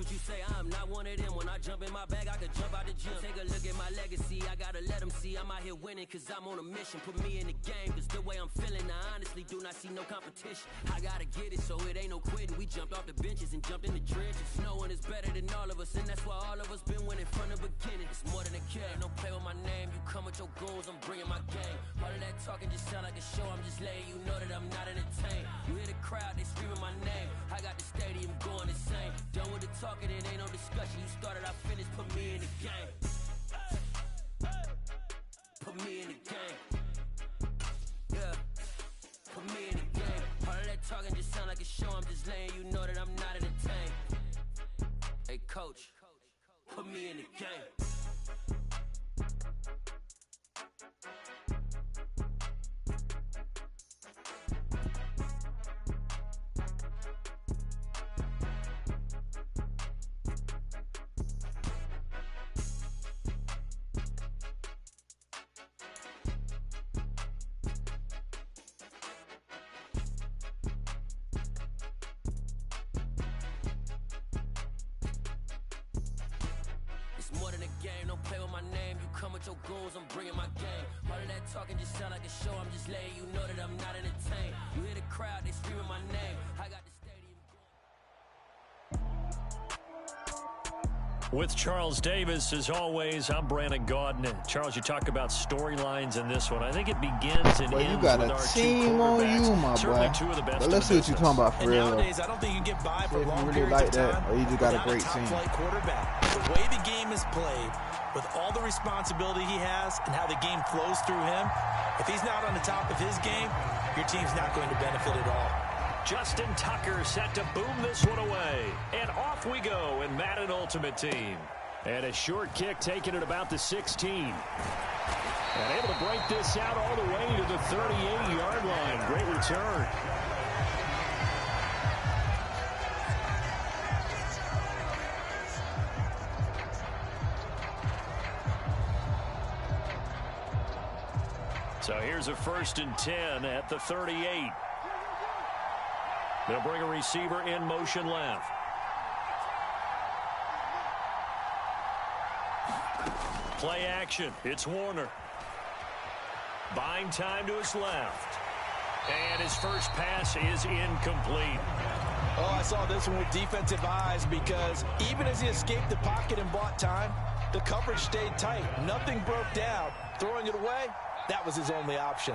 what you say, I'm not one of them. When I jump in my bag, I could jump out the gym. Take a look at my legacy, I gotta let them see I'm out here winning, cause I'm on a mission. Put me in the game, cause the way I'm feeling, I honestly do not see no competition. I gotta get it, so it ain't no quitting. We jumped off the benches and jumped in the trenches. No one is better than all of us, and that's why all of us been winning from the beginning. It's more than a game, don't play with my name. You come with your goons, I'm bringing my game. All of that talking just sound like a show, I'm just letting you know that I'm not entertained. You hear the crowd, they screaming my name. I got the stadium going insane. Done with the talking, it ain't no discussion. You started, I finished, put me in the game. Put me in the game. Yeah, put me in the game. All of that talking just sound like a show, I'm just letting you know that I'm not entertained. Hey coach, put me in the game. More than a game, don't play with my name. You come with your goons, I'm bringing my game. All of that talking just sound like a show, I'm just letting you know that I'm not entertained. You hear the crowd, they screaming my name. I got the stadium going. With Charles Davis, as always, I'm Brandon Gaudin. Charles, you talk about storylines in this one. I think it begins and ends got with a our team on you, my boy. Two of the best. But let's see what you're talking about for real. Nowadays, I don't think you get by for long really periods like of that, time or you just got a great top team. flight quarterback. The way the game is played, with all the responsibility he has and how the game flows through him, if he's not on the top of his game, your team's not going to benefit at all. Justin Tucker set to boom this one away. And off we go in Madden Ultimate Team. And a short kick taken at about the 16. And able to break this out all the way to the 38-yard line. Great return. So here's a 1st and 10 at the 38. They'll bring a receiver in motion left. Play action. It's Warner. Buying time to his left. And his first pass is incomplete. Oh, I saw this one with defensive eyes because even as he escaped the pocket and bought time, the coverage stayed tight. Nothing broke down. Throwing it away, that was his only option.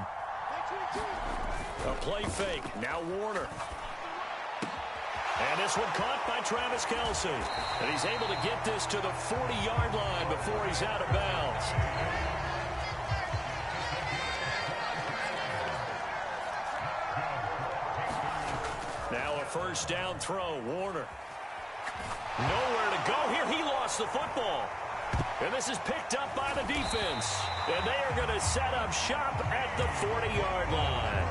A play fake. Now Warner. And this one caught by Travis Kelce. And he's able to get this to the 40-yard line before he's out of bounds. Now a first down throw. Warner. Nowhere to go here. He lost the football. And this is picked up by the defense. And they are going to set up shop at the 40-yard line.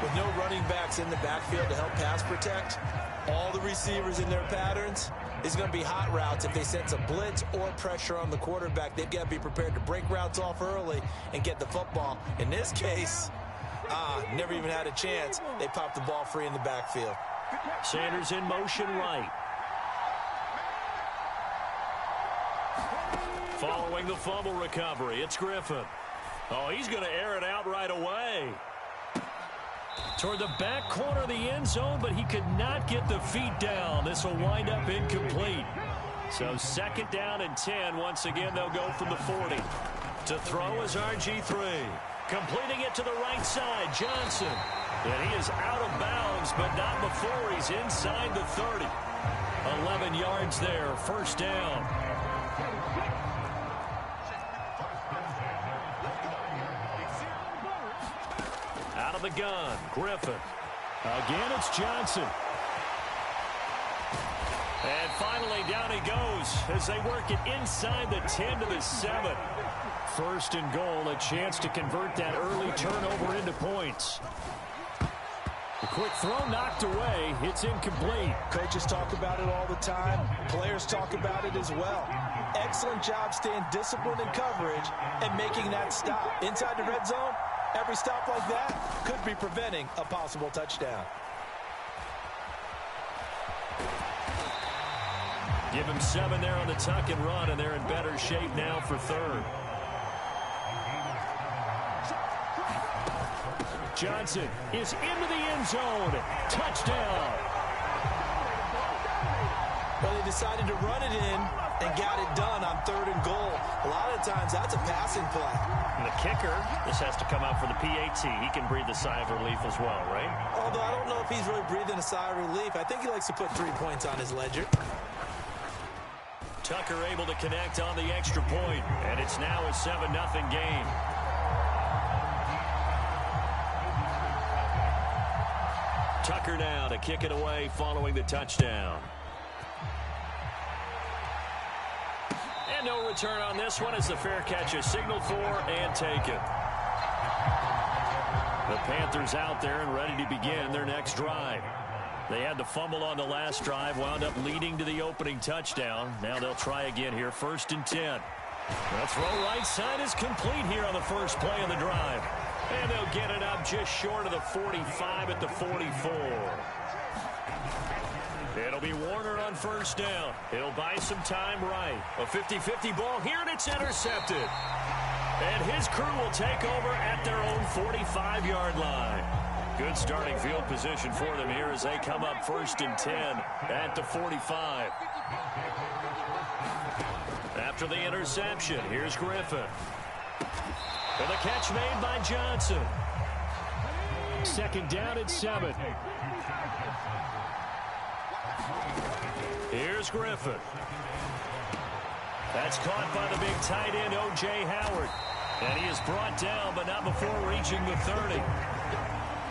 With no running backs in the backfield to help pass protect, all the receivers in their patterns, it's going to be hot routes. If they sense a blitz or pressure on the quarterback, they've got to be prepared to break routes off early and get the football. In this case, never even had a chance. They popped the ball free in the backfield. Sanders in motion right. Following the fumble recovery, it's Griffin. Oh, he's going to air it out right away. Toward the back corner of the end zone, but he could not get the feet down. This will wind up incomplete. So 2nd down and 10. Once again, they'll go from the 40. To throw is RG3. Completing it to the right side, Johnson. And he is out of bounds, but not before he's inside the 30. 11 yards there, 1st down. Out of the gun, Griffin. Again, it's Johnson. And finally, down he goes as they work it inside the 10 to the 7. 1st and goal, a chance to convert that early turnover into points. The quick throw knocked away. It's incomplete. Coaches talk about it all the time. Players talk about it as well. Excellent job staying disciplined in coverage and making that stop. Inside the red zone, every stop like that could be preventing a possible touchdown. Give him 7 there on the tuck and run, and they're in better shape now for third. Johnson is into the end zone. Touchdown. Well, they decided to run it in and got it done on 3rd and goal. A lot of times, that's a passing play. And the kicker, this has to come out for the PAT. He can breathe a sigh of relief as well, right? Although I don't know if he's really breathing a sigh of relief. I think he likes to put 3 points on his ledger. Tucker able to connect on the extra point, and it's now a 7-0 game. Tucker now to kick it away following the touchdown. And no return on this one as the fair catch is signaled for and taken. The Panthers out there and ready to begin their next drive. They had the fumble on the last drive, wound up leading to the opening touchdown. Now they'll try again here, 1st and 10. The throw right side is complete here on the first play of the drive. And they'll get it up just short of the 45 at the 44. It'll be Warner on 1st down. He'll buy some time right. A 50-50 ball here, and it's intercepted. And his crew will take over at their own 45-yard line. Good starting field position for them here as they come up 1st and 10 at the 45. After the interception, here's Griffin. And the catch made by Johnson. 2nd down and 7. Here's Griffin. That's caught by the big tight end, O.J. Howard. And he is brought down, but not before reaching the 30.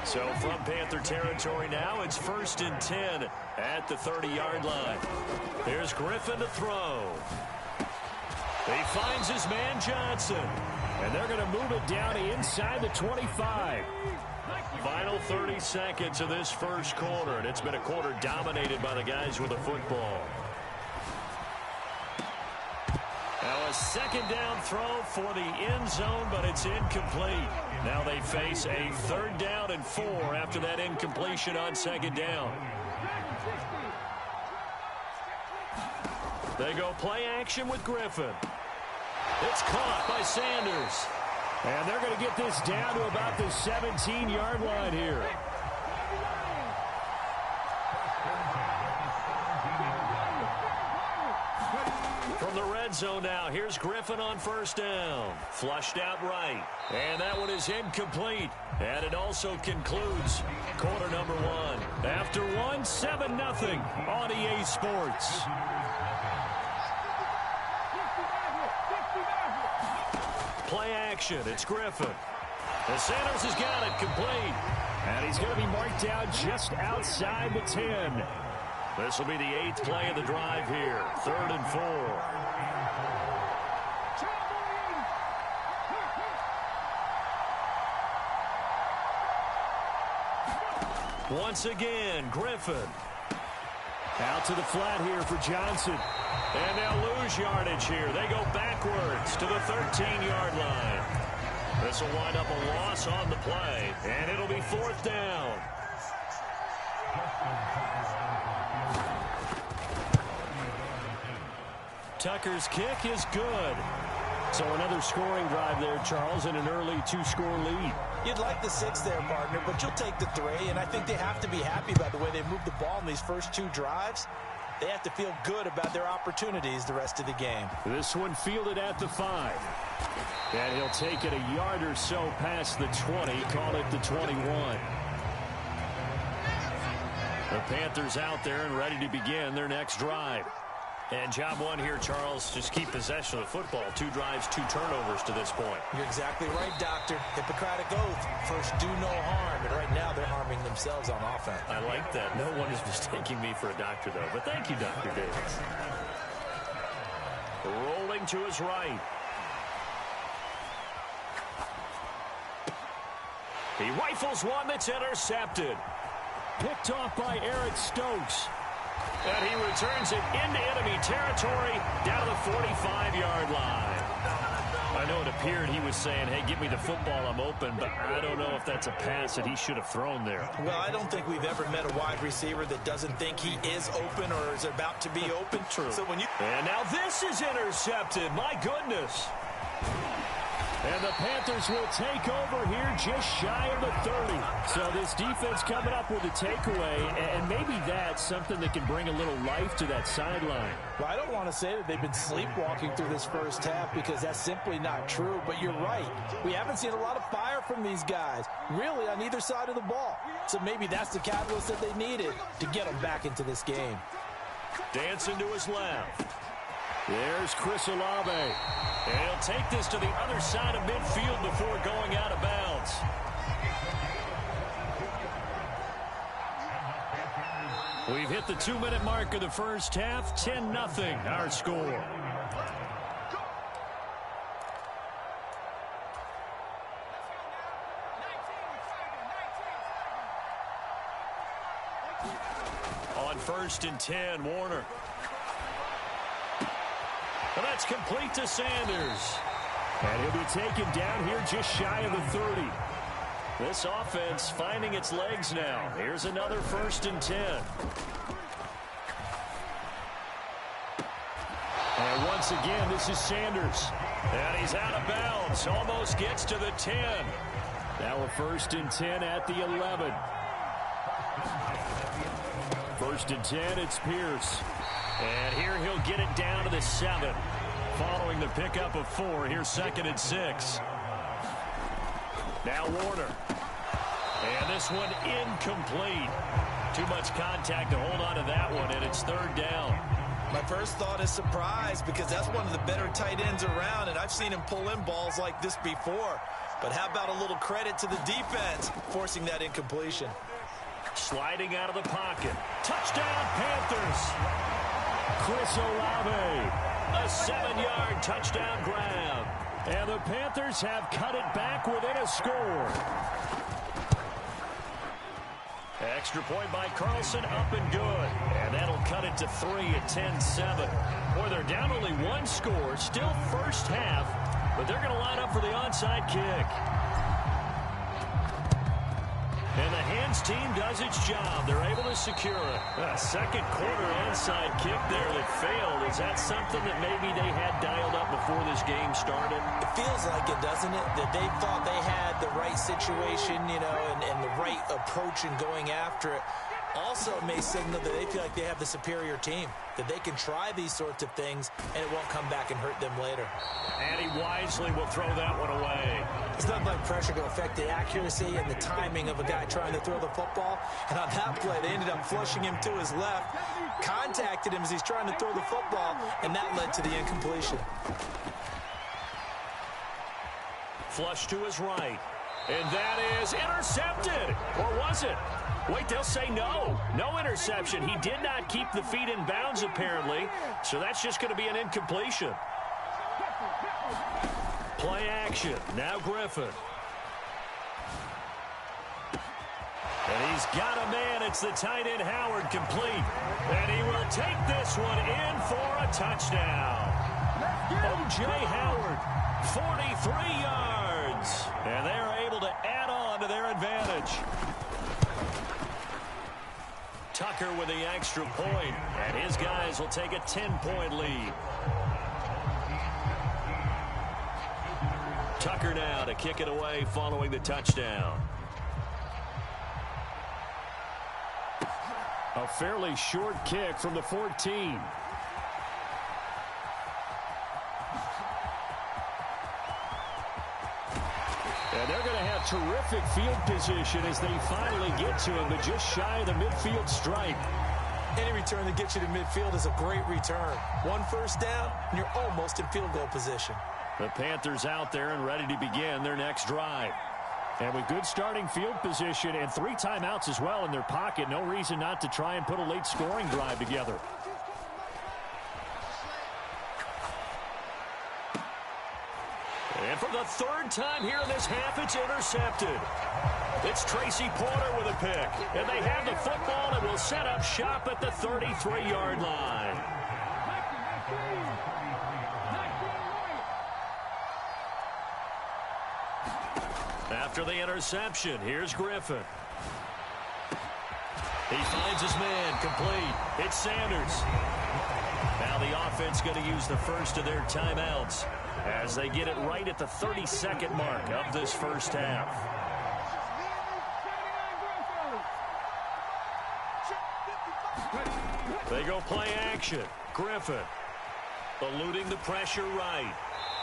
So from Panther territory now, it's 1st and 10 at the 30-yard line. Here's Griffin to throw. He finds his man Johnson. And they're going to move it down to inside the 25. Final 30 seconds of this first quarter, and it's been a quarter dominated by the guys with the football. Now a 2nd down throw for the end zone, but it's incomplete. Now they face a 3rd down and 4 after that incompletion on 2nd down. They go play action with Griffin. It's caught by Sanders. And they're going to get this down to about the 17-yard line here. From the red zone now, here's Griffin on 1st down. Flushed out right. And that one is incomplete. And it also concludes quarter number 1. After 1, 7-0 on EA Sports. Play action. It's Griffin. And Sanders has got it complete. And he's going to be marked down just outside the 10. This will be the 8th play of the drive here. 3rd and 4. Once again, Griffin. Out to the flat here for Johnson. And they'll lose yardage here. They go backwards to the 13-yard line. This will wind up a loss on the play. And it'll be 4th down. Tucker's kick is good. So another scoring drive there, Charles, and an early 2-score lead. You'd like the 6 there, partner, but you'll take the 3. And I think they have to be happy about the way they moved the ball in these first 2 drives. They have to feel good about their opportunities the rest of the game. This one fielded at the 5. And he'll take it a yard or so past the 20, call it the 21. The Panthers out there and ready to begin their next drive. And job 1 here, Charles, just keep possession of the football. 2 drives, 2 turnovers to this point. You're exactly right, Doctor. Hippocratic oath. First, do no harm. And right now, they're harming themselves on offense. I like that. No one is mistaking me for a doctor, though. But thank you, Dr. Davis. Rolling to his right. He rifles one that's intercepted. Picked off by Eric Stokes. And he returns it into enemy territory down to the 45-yard line. I know it appeared he was saying, hey, give me the football, I'm open, but I don't know if that's a pass that he should have thrown there. Well, I don't think we've ever met a wide receiver that doesn't think he is open or is about to be open. True. So when you... And now this is intercepted. My goodness. And the Panthers will take over here just shy of the 30. So this defense coming up with a takeaway, and maybe that's something that can bring a little life to that sideline. Well, I don't want to say that they've been sleepwalking through this first half because that's simply not true, but you're right. We haven't seen a lot of fire from these guys, really, on either side of the ball. So maybe that's the catalyst that they needed to get them back into this game. Dancing to his left. There's Chris Olave. And he'll take this to the other side of midfield before going out of bounds. We've hit the 2-minute mark of the first half. 10-0 our score. On 1st and 10, Warner. And that's complete to Sanders. And he'll be taken down here just shy of the 30. This offense finding its legs now. Here's another 1st and 10. And once again, this is Sanders. And he's out of bounds. Almost gets to the 10. Now a 1st and 10 at the 11. 1st and 10, it's Pierce. And here he'll get it down to the 7. Following the pickup of 4, here's 2nd and 6. Now Warner. And this one incomplete. Too much contact to hold on to that one, and it's 3rd down. My first thought is surprise because that's one of the better tight ends around, and I've seen him pull in balls like this before. But how about a little credit to the defense forcing that incompletion? Sliding out of the pocket. Touchdown, Panthers. Chris Olave, a 7-yard touchdown grab. And the Panthers have cut it back within a score. Extra point by Carlson, up and good. And that'll cut it to 3 at 10-7. Boy, they're down only 1 score, still first half, but they're going to line up for the onside kick. And the hands team does its job. They're able to secure it. A second quarter onside kick there that failed. Is that something that maybe they had dialed up before this game started? It feels like it, doesn't it? That they thought they had the right situation, you know, and the right approach in going after it. Also, it may signal that they feel like they have the superior team, that they can try these sorts of things, and it won't come back and hurt them later. And he wisely will throw that one away. It's not like pressure to affect the accuracy and the timing of a guy trying to throw the football. And on that play, they ended up flushing him to his left, contacted him as he's trying to throw the football, and that led to the incompletion. Flush to his right. And that is intercepted. Or was it? Wait, they'll say no. No interception. He did not keep the feet in bounds, apparently. So that's just going to be an incompletion. Play action. Now Griffin. And he's got a man. It's the tight end Howard, complete. And he will take this one in for a touchdown. O.J. Howard, 43 yards. And they're able to add on to their advantage. Tucker with the extra point, and his guys will take a 10-point lead. Tucker now to kick it away following the touchdown. A fairly short kick from the 14. And they're going to have terrific field position as they finally get to him, but just shy of the midfield stripe. Any return that gets you to midfield is a great return. 1 first down, and you're almost in field goal position. The Panthers out there and ready to begin their next drive. And with good starting field position and 3 timeouts as well in their pocket, no reason not to try and put a late scoring drive together. And for the 3rd time here in this half, it's intercepted. It's Tracy Porter with a pick. And they have the football and will set up shop at the 33-yard line. After the interception, here's Griffin. He finds his man, complete. It's Sanders. Now the offense going to use the first of their timeouts as they get it right at the 32nd mark of this first half. They go play action. Griffin eluding the pressure right.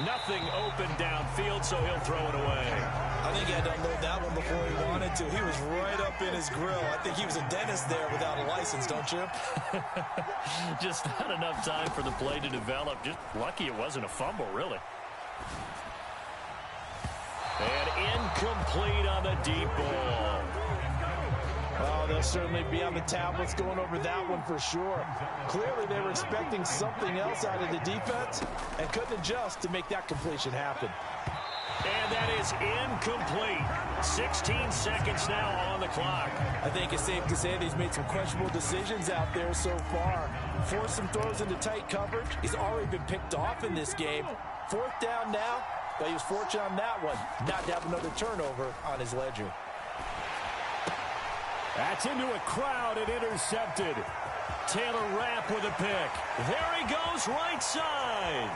Nothing open downfield, so he'll throw it away. I think he had to unload that one before he wanted to. He was right up in his grill. I think he was a dentist there without a license, don't you? Just not enough time for the play to develop. Just lucky it wasn't a fumble, really. And incomplete on the deep ball. Oh, they'll certainly be on the tablets going over that one for sure. Clearly, they were expecting something else out of the defense and couldn't adjust to make that completion happen. And that is incomplete. 16 seconds now on the clock. I think it's safe to say that he's made some questionable decisions out there so far. Forced some throws into tight coverage. He's already been picked off in this game. 4th down now, but he was fortunate on that one not to have another turnover on his ledger. That's into a crowd and intercepted. Taylor Rapp with a pick. There he goes, right side.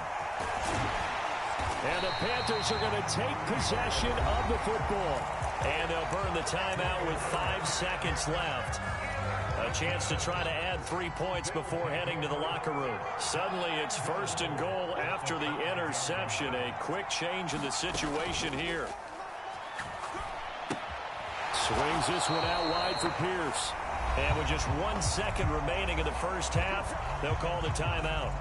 And the Panthers are going to take possession of the football. And they'll burn the timeout with 5 seconds left. A chance to try to add 3 points before heading to the locker room. Suddenly it's 1st and goal after the interception. A quick change in the situation here. Swings this one out wide for Pierce. And with just 1 second remaining in the first half, they'll call the timeout.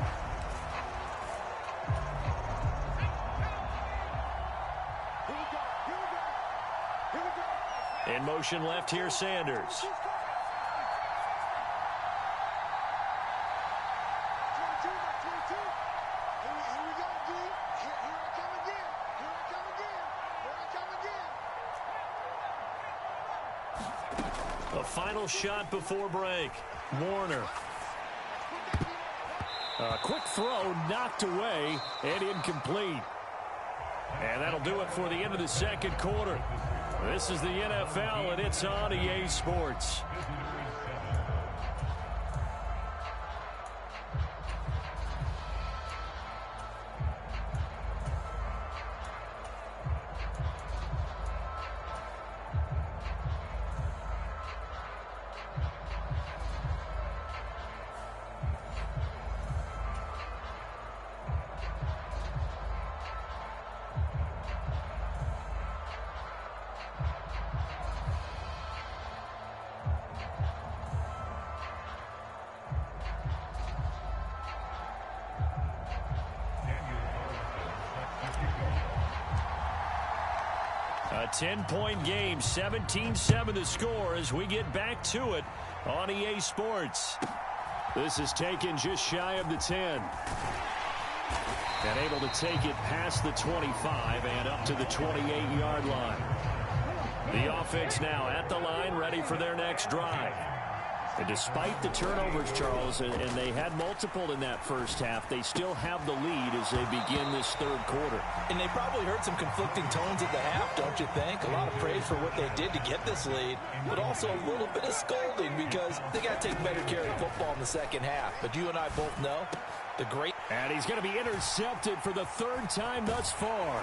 In motion left here, Sanders. A final shot before break. Warner. A quick throw knocked away and incomplete. And that'll do it for the end of the second quarter. This is the NFL, and it's on EA Sports. A 10-point game, 17-7 the score as we get back to it on EA Sports. This is taken just shy of the 10. And able to take it past the 25 and up to the 28-yard line. The offense now at the line, ready for their next drive. And despite the turnovers, Charles, and they had multiple in that first half, they still have the lead as they begin this third quarter. And they probably heard some conflicting tones at the half, don't you think? A lot of praise for what they did to get this lead, but also a little bit of scolding because they got to take better care of the football in the second half. But you and I both know the great... And he's going to be intercepted for the 3rd time thus far.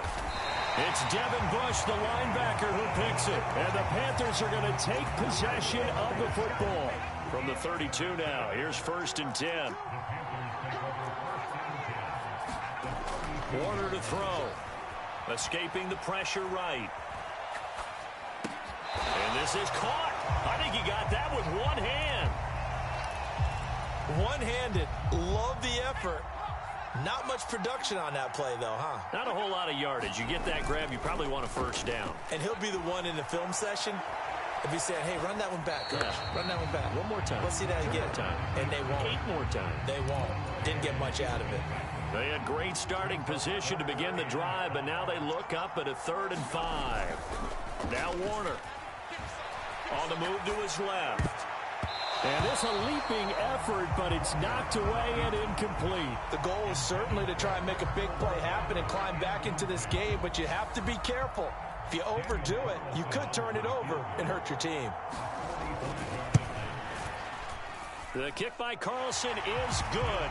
It's Devin Bush, the linebacker, who picks it. And the Panthers are going to take possession of the football. From the 32 now, here's 1st and 10. Warner to throw. Escaping the pressure right. And this is caught. I think he got that with one hand. One-handed. Love the effort. Not much production on that play, though, huh? Not a whole lot of yardage. You get that grab, you probably want a 1st down. And he'll be the one in the film session if he said, hey, run that one back, coach. Yeah. Run that one back. One more time. Let's see that again. Time. And they won't. 8 more times. They won't. Didn't get much out of it. They had great starting position to begin the drive, but now they look up at a 3rd and 5. Now Warner on the move to his left. And this a leaping effort, but it's knocked away and incomplete. The goal is certainly to try and make a big play happen and climb back into this game, but you have to be careful. If you overdo it, you could turn it over and hurt your team. The kick by Carlson is good.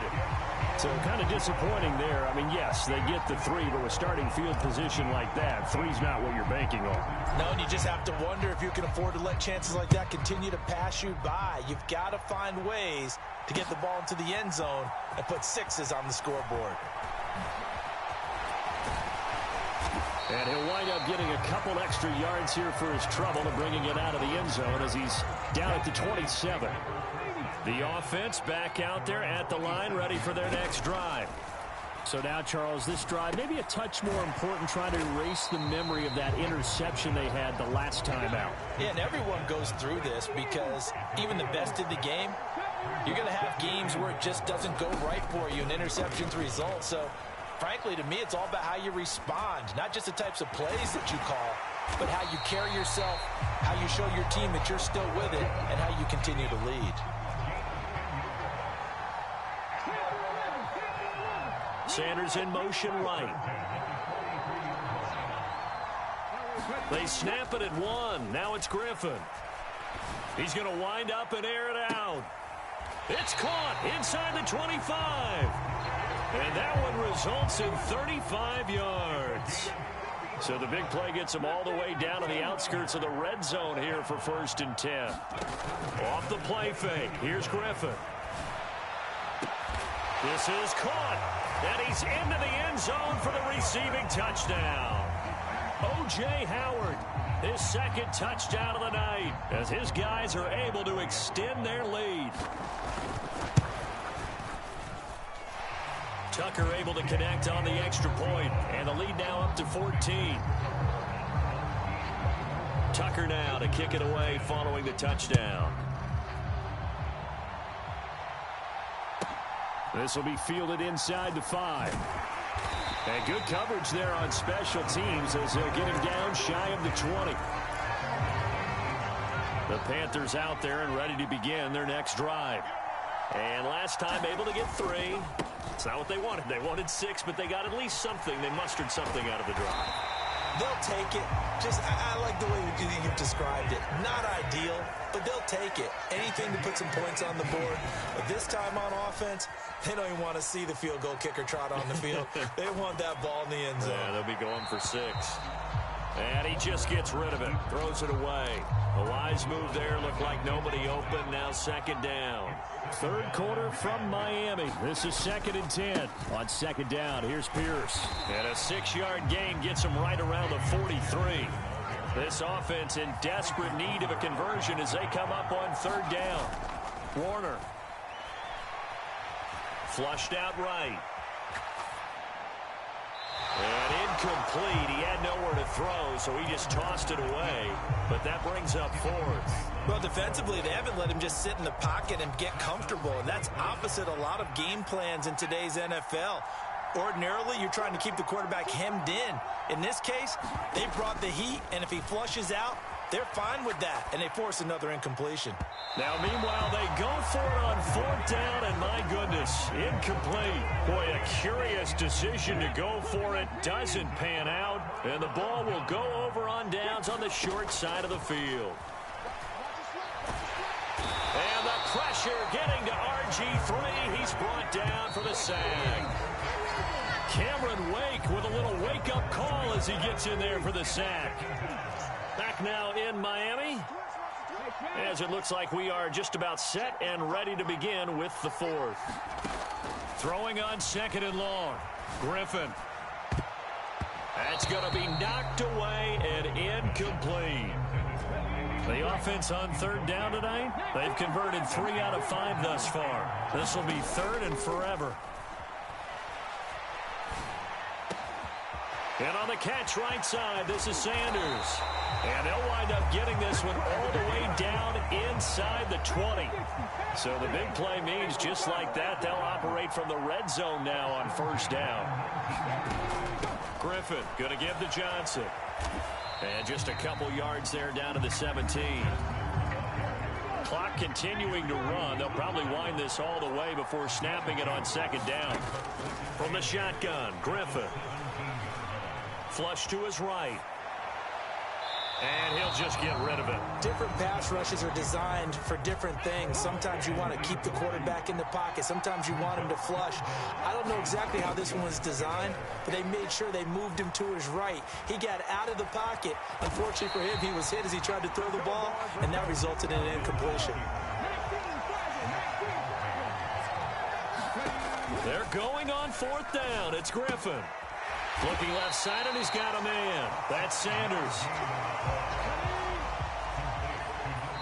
So kind of disappointing there. I mean, yes, they get the 3, but with starting field position like that, 3's not what you're banking on. No, and you just have to wonder if you can afford to let chances like that continue to pass you by. You've got to find ways to get the ball into the end zone and put 6s on the scoreboard. And he'll wind up getting a couple extra yards here for his trouble and bringing it out of the end zone as he's down at the 27. The offense back out there at the line, ready for their next drive. So now, Charles, this drive maybe a touch more important, trying to erase the memory of that interception they had the last time out. Yeah, and everyone goes through this because even the best in the game, you're going to have games where it just doesn't go right for you and interceptions result. So, frankly, to me, it's all about how you respond, not just the types of plays that you call, but how you carry yourself, how you show your team that you're still with it, and how you continue to lead. Sanders in motion right. They snap it at 1. Now it's Griffin. He's going to wind up and air it out. It's caught inside the 25. And that one results in 35 yards. So the big play gets him all the way down to the outskirts of the red zone here for 1st and 10. Off the play fake. Here's Griffin. This is caught. And he's into the end zone for the receiving touchdown. O.J. Howard, his 2nd touchdown of the night, as his guys are able to extend their lead. Tucker able to connect on the extra point, and the lead now up to 14. Tucker now to kick it away following the touchdown. This will be fielded inside the 5. And good coverage there on special teams as they'll get him down shy of the 20. The Panthers out there and ready to begin their next drive. And last time able to get 3. It's not what they wanted. They wanted 6, but they got at least something. They mustered something out of the drive. They'll take it. I like the way you've described it. Not ideal, but they'll take it. Anything to put some points on the board. But this time on offense, they don't even want to see the field goal kicker trot on the field. They want that ball in the end zone. Yeah, they'll be going for 6. And he just gets rid of it. Throws it away. A wise move there. Looked like nobody open. Now 2nd down. 3rd quarter from Miami. This is 2nd and 10. On 2nd down, here's Pierce. And a 6-yard gain gets him right around the 43. This offense in desperate need of a conversion as they come up on 3rd down. Warner. Flushed out right. And incomplete. He had nowhere to throw, so he just tossed it away. But that brings up 4th. Well, defensively, they haven't let him just sit in the pocket and get comfortable. And that's opposite a lot of game plans in today's NFL. Ordinarily, you're trying to keep the quarterback hemmed in. In this case, they brought the heat, and if he flushes out, they're fine with that, and they force another incompletion. Now, meanwhile, they go for it on 4th down, and my goodness, incomplete. Boy, a curious decision to go for it. Doesn't pan out, and the ball will go over on downs on the short side of the field. And the pressure getting to RG3. He's brought down for the sack. Cameron Wake with a little wake-up call as he gets in there for the sack. Back now in Miami, as it looks like we are just about set and ready to begin with the 4th. Throwing on 2nd and long. Griffin. That's going to be knocked away and incomplete. The offense on 3rd down tonight, they've converted 3 out of 5 thus far. This will be 3rd and forever. And on the catch right side, this is Sanders. And they'll wind up getting this one all the way down inside the 20. So the big play means just like that, they'll operate from the red zone now on 1st down. Griffin going to give to Johnson. And just a couple yards there down to the 17. Clock continuing to run. They'll probably wind this all the way before snapping it on 2nd down. From the shotgun, Griffin. Flush to his right. And he'll just get rid of it. Different pass rushes are designed for different things. Sometimes you want to keep the quarterback in the pocket. Sometimes you want him to flush. I don't know exactly how this one was designed, but they made sure they moved him to his right. He got out of the pocket. Unfortunately for him, he was hit as he tried to throw the ball, and that resulted in an incompletion. They're going on 4th down. It's Griffin. Looking left side, and he's got a man. That's Sanders.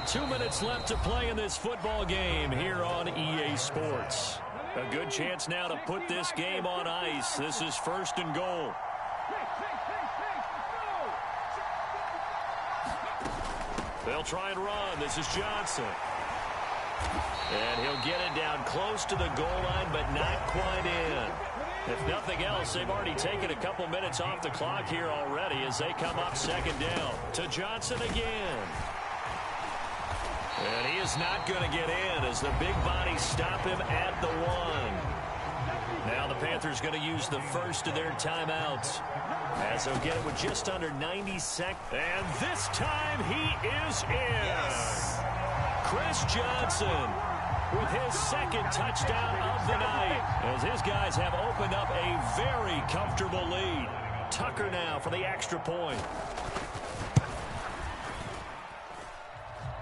2 minutes left to play in this football game here on EA Sports. A good chance now to put this game on ice. This is 1st and goal. They'll try and run. This is Johnson. And he'll get it down close to the goal line, but not quite in. If nothing else, they've already taken a couple minutes off the clock here already as they come up 2nd down. To Johnson again. And he is not going to get in as the big bodies stop him at the 1. Now the Panthers going to use the first of their timeouts as they'll get it with just under 90 seconds. And this time he is in. Yes. Chris Johnson with his 2nd touchdown of the night as his guys have opened up a very comfortable lead. Tucker now for the extra point.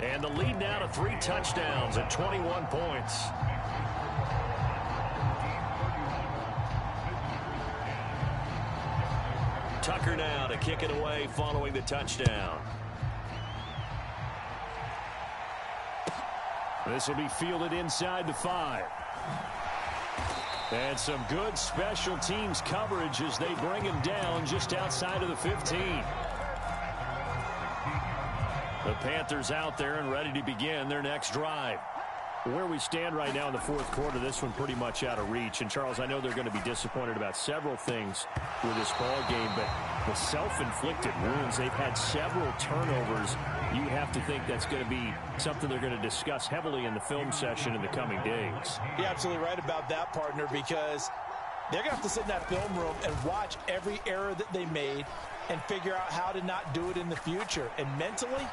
And the lead now to 3 touchdowns at 21 points. Tucker now to kick it away following the touchdown. This will be fielded inside the 5. And some good special teams coverage as they bring him down just outside of the 15. The Panthers out there and ready to begin their next drive. Where we stand right now in the 4th quarter, this one pretty much out of reach. And, Charles, I know they're going to be disappointed about several things with this ball game, but the self-inflicted wounds, they've had several turnovers. You have to think that's going to be something they're going to discuss heavily in the film session in the coming days. You're absolutely right about that, partner, because they're going to have to sit in that film room and watch every error that they made and figure out how to not do it in the future. And mentally,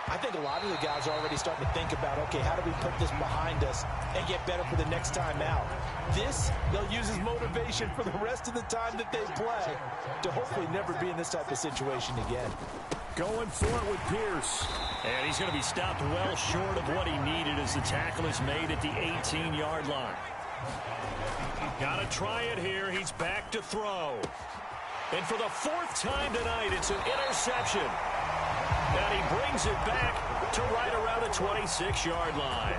I think a lot of the guys are already starting to think about, okay, how do we put this behind us and get better for the next time out? This, they'll use as motivation for the rest of the time that they play to hopefully never be in this type of situation again. Going for it with Pierce. And he's going to be stopped well short of what he needed as the tackle is made at the 18-yard line. Got to try it here. He's back to throw. And for the 4th time tonight, it's an interception. And he brings it back to right around the 26-yard line.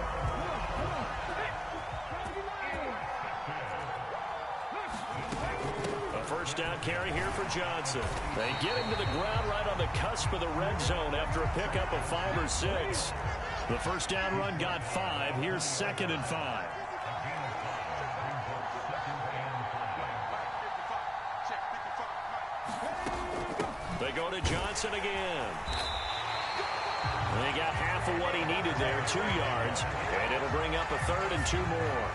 A 1st down carry here for Johnson. They get him to the ground right on the cusp of the red zone after a pickup of 5 or 6. The 1st down run got 5. Here's 2nd and 5. They go to Johnson again. They got half of what he needed there, 2 yards, and it'll bring up a 3rd and 2 more.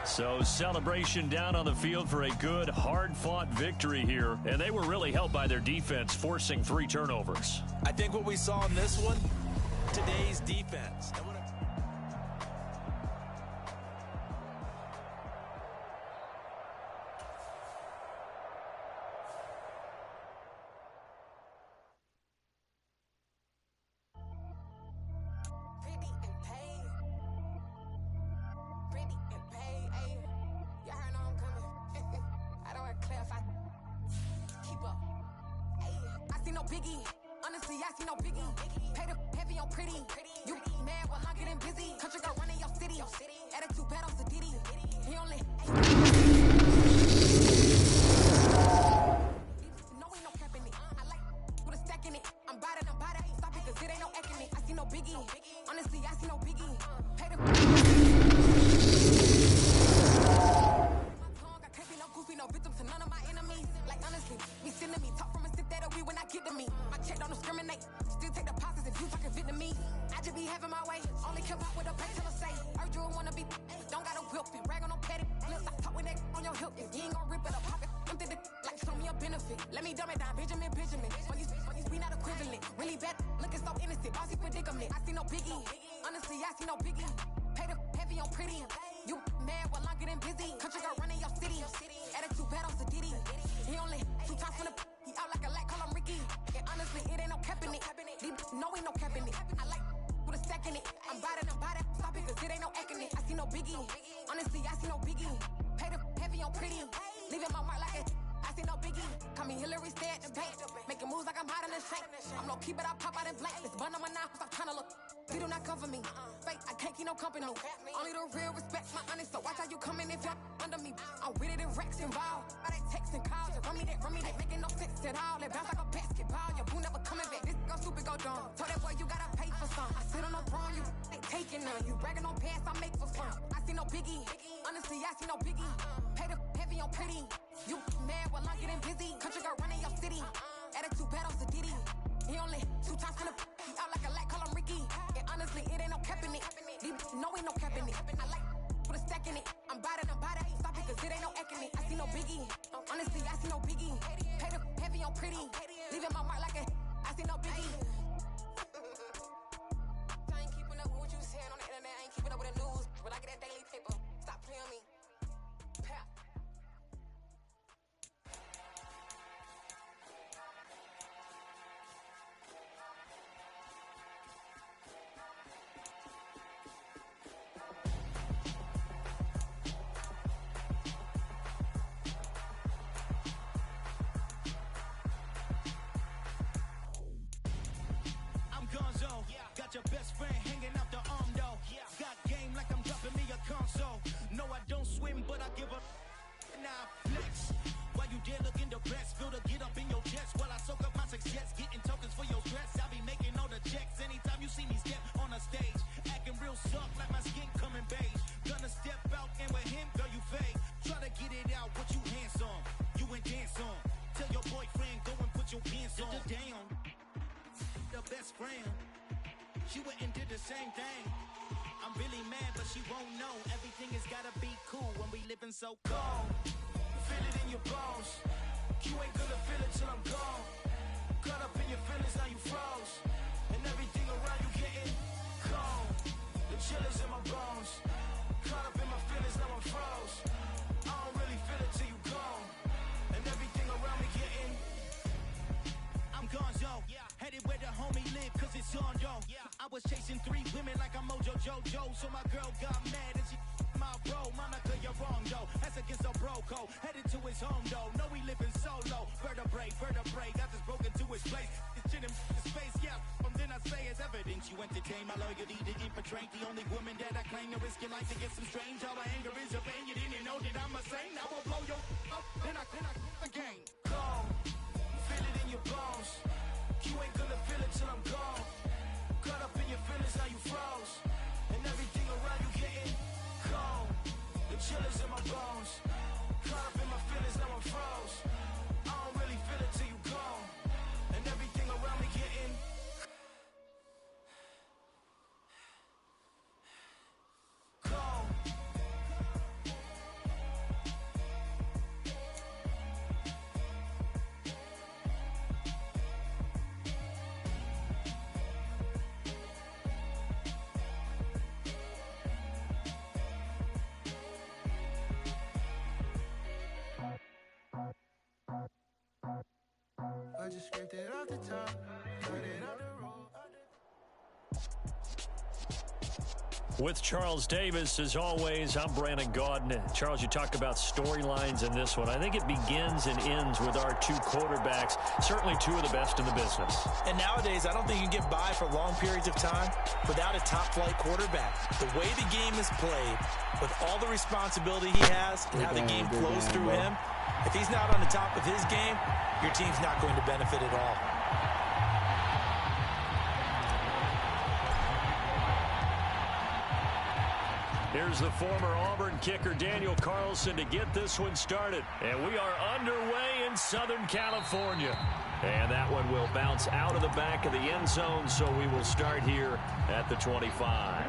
So celebration down on the field for a good, hard-fought victory here, and they were really helped by their defense forcing 3 turnovers. I think what we saw in this one, today's defense. Biggie, honestly, I see no biggie. Pay the heavy on pretty. You mad, well, I'm getting busy. Country girl running your city. Attitude bad on the Diddy. He only. No, ain't no cap in it. I like with a stack in it. I'm bad. Stop it, cause it ain't no acting it. I see no biggie. Honestly, I see no biggie. Pay the. My tongue, I can't be no goofy, no victim to none of my enemies. Like, honestly, be sending me talk from a sip that we when I get to me. My check don't discriminate. Still take deposits if you talking Vietnamese. I just be having my way. Only care about what the pay teller say. Urge you wanna be. Don't got a whip and brag on no petty. Let's stop talking that on your hip. If you ain't gon' rip it up, pop it. Empty the like show me a benefit. Let me dumb it down, Benjamin. We not equivalent. Really bad, looking so innocent. Bossy predicament. I see no biggie. Honestly, I see no biggie. Pay the heavy on pretty. You mad while I'm getting busy. Country girl running your city. Attitude bad on Sadiddy. He only 2 times from the he out like a lack, call him Ricky. And honestly, it ain't no cap in it. No, ain't no cap in it. I like with a stack in it. I'm bout it. Stop it, cause it ain't no acting it. I see no biggie. Honestly, I see no biggie. Pay the heavy on pretty. Leaving my mark like a I see no biggie. Call me Hillary, stay at the bank. Making moves like I'm hot in the shank. I'm low key, but I pop out in black. This bun on my knife, stop trying to look. They do not come for me. Fake, I can't keep no company. Only the real respect my honest. So watch how you coming if you're under me. I'm with it in racks involved. I they text and calls. Run me that. Making no sense at all. They bounce like a basketball. Your boo never coming back. This go stupid, go dumb. Told that boy you gotta pay for some. I sit on no throne, you ain't taking none. You bragging on pants, I make for fun. I see no biggie. Honestly, I see no biggie. Pay the heavy on pretty. You mad while I'm getting busy. Country girl running your city. Attitude bad on Sadiddy. He only 2 times from the he out like a lack, call him Ricky. And honestly, it ain't no cap in it. No, ain't no cap in it. I like with a stack in it. I'm bout it. Stop it, cause it ain't no acting it. I see no biggie. Honestly, I see no biggie. Pay the heavy on pretty. Leaving my mark like a I see no biggie. I ain't keeping up with what you saying on the internet. I ain't keeping up with the news. But I get that daily paper. Stop playing on me. Pap. Got your best friend hanging out the arm though. Got game like I'm dropping me a console. No, I don't swim, but I give a now flex. While you dare look in the best, feel the get up in your chest while I soak up my success, getting tokens for your stress. I be making all the checks anytime you see me step on a stage, acting real soft like my skin coming beige. Gonna step out and with him, girl, you fake. Try to get it out, what you hands on, you and dance on. Tell your boyfriend go and put your pants on. Down, the best friend. She went and did the same thing. I'm really mad, but she won't know. Everything has gotta be cool when we living so cold. Feel it in your bones. You ain't gonna feel it till I'm gone. Caught up in your feelings, now you froze. And everything around you getting cold. The chill is in my bones. Caught up in my feelings, now I'm froze. I don't really feel it till you gone. And everything around me getting I'm gone, yo. Headed where the homie live, cause it's on, yo. I was chasing 3 women like I'm Mojo Jojo. So my girl got mad and she my bro. Monica, you're wrong, though. That's against a bro code. Headed to his home, though. No, we living solo. Vertebrae. Got this broken to his place. It's in his face, yeah. Then I say it's evidence you entertain my loyalty to infiltrate. The only woman that I claim to risk your life to get some strange. All my anger is your pain. You didn't know that I'm a saint. I will blow your up. Then I again. Go. Feel it in your bones. You ain't gonna feel it till I'm gone. Caught up in your feelings, now you froze. And everything around you getting cold. The chill is in my bones. Caught up in my feelings, now I'm froze. I don't really feel it till you gone. And everything around me getting cold. I just scraped it off the top, cut it out the road. With Charles Davis, as always, I'm Brandon Gaudin. Charles, you talked about storylines in this one. I think it begins and ends with our 2 quarterbacks, certainly 2 of the best in the business. And nowadays, I don't think you can get by for long periods of time without a top-flight quarterback. The way the game is played, with all the responsibility he has and how the game flows through him, if he's not on the top of his game, your team's not going to benefit at all. Here's the former Auburn kicker Daniel Carlson to get this one started. And we are underway in Southern California. And that one will bounce out of the back of the end zone, so we will start here at the 25.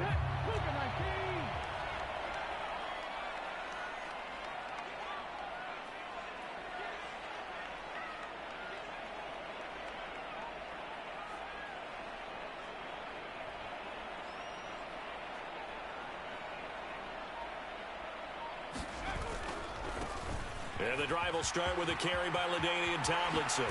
And the drive will start with a carry by LaDainian Tomlinson.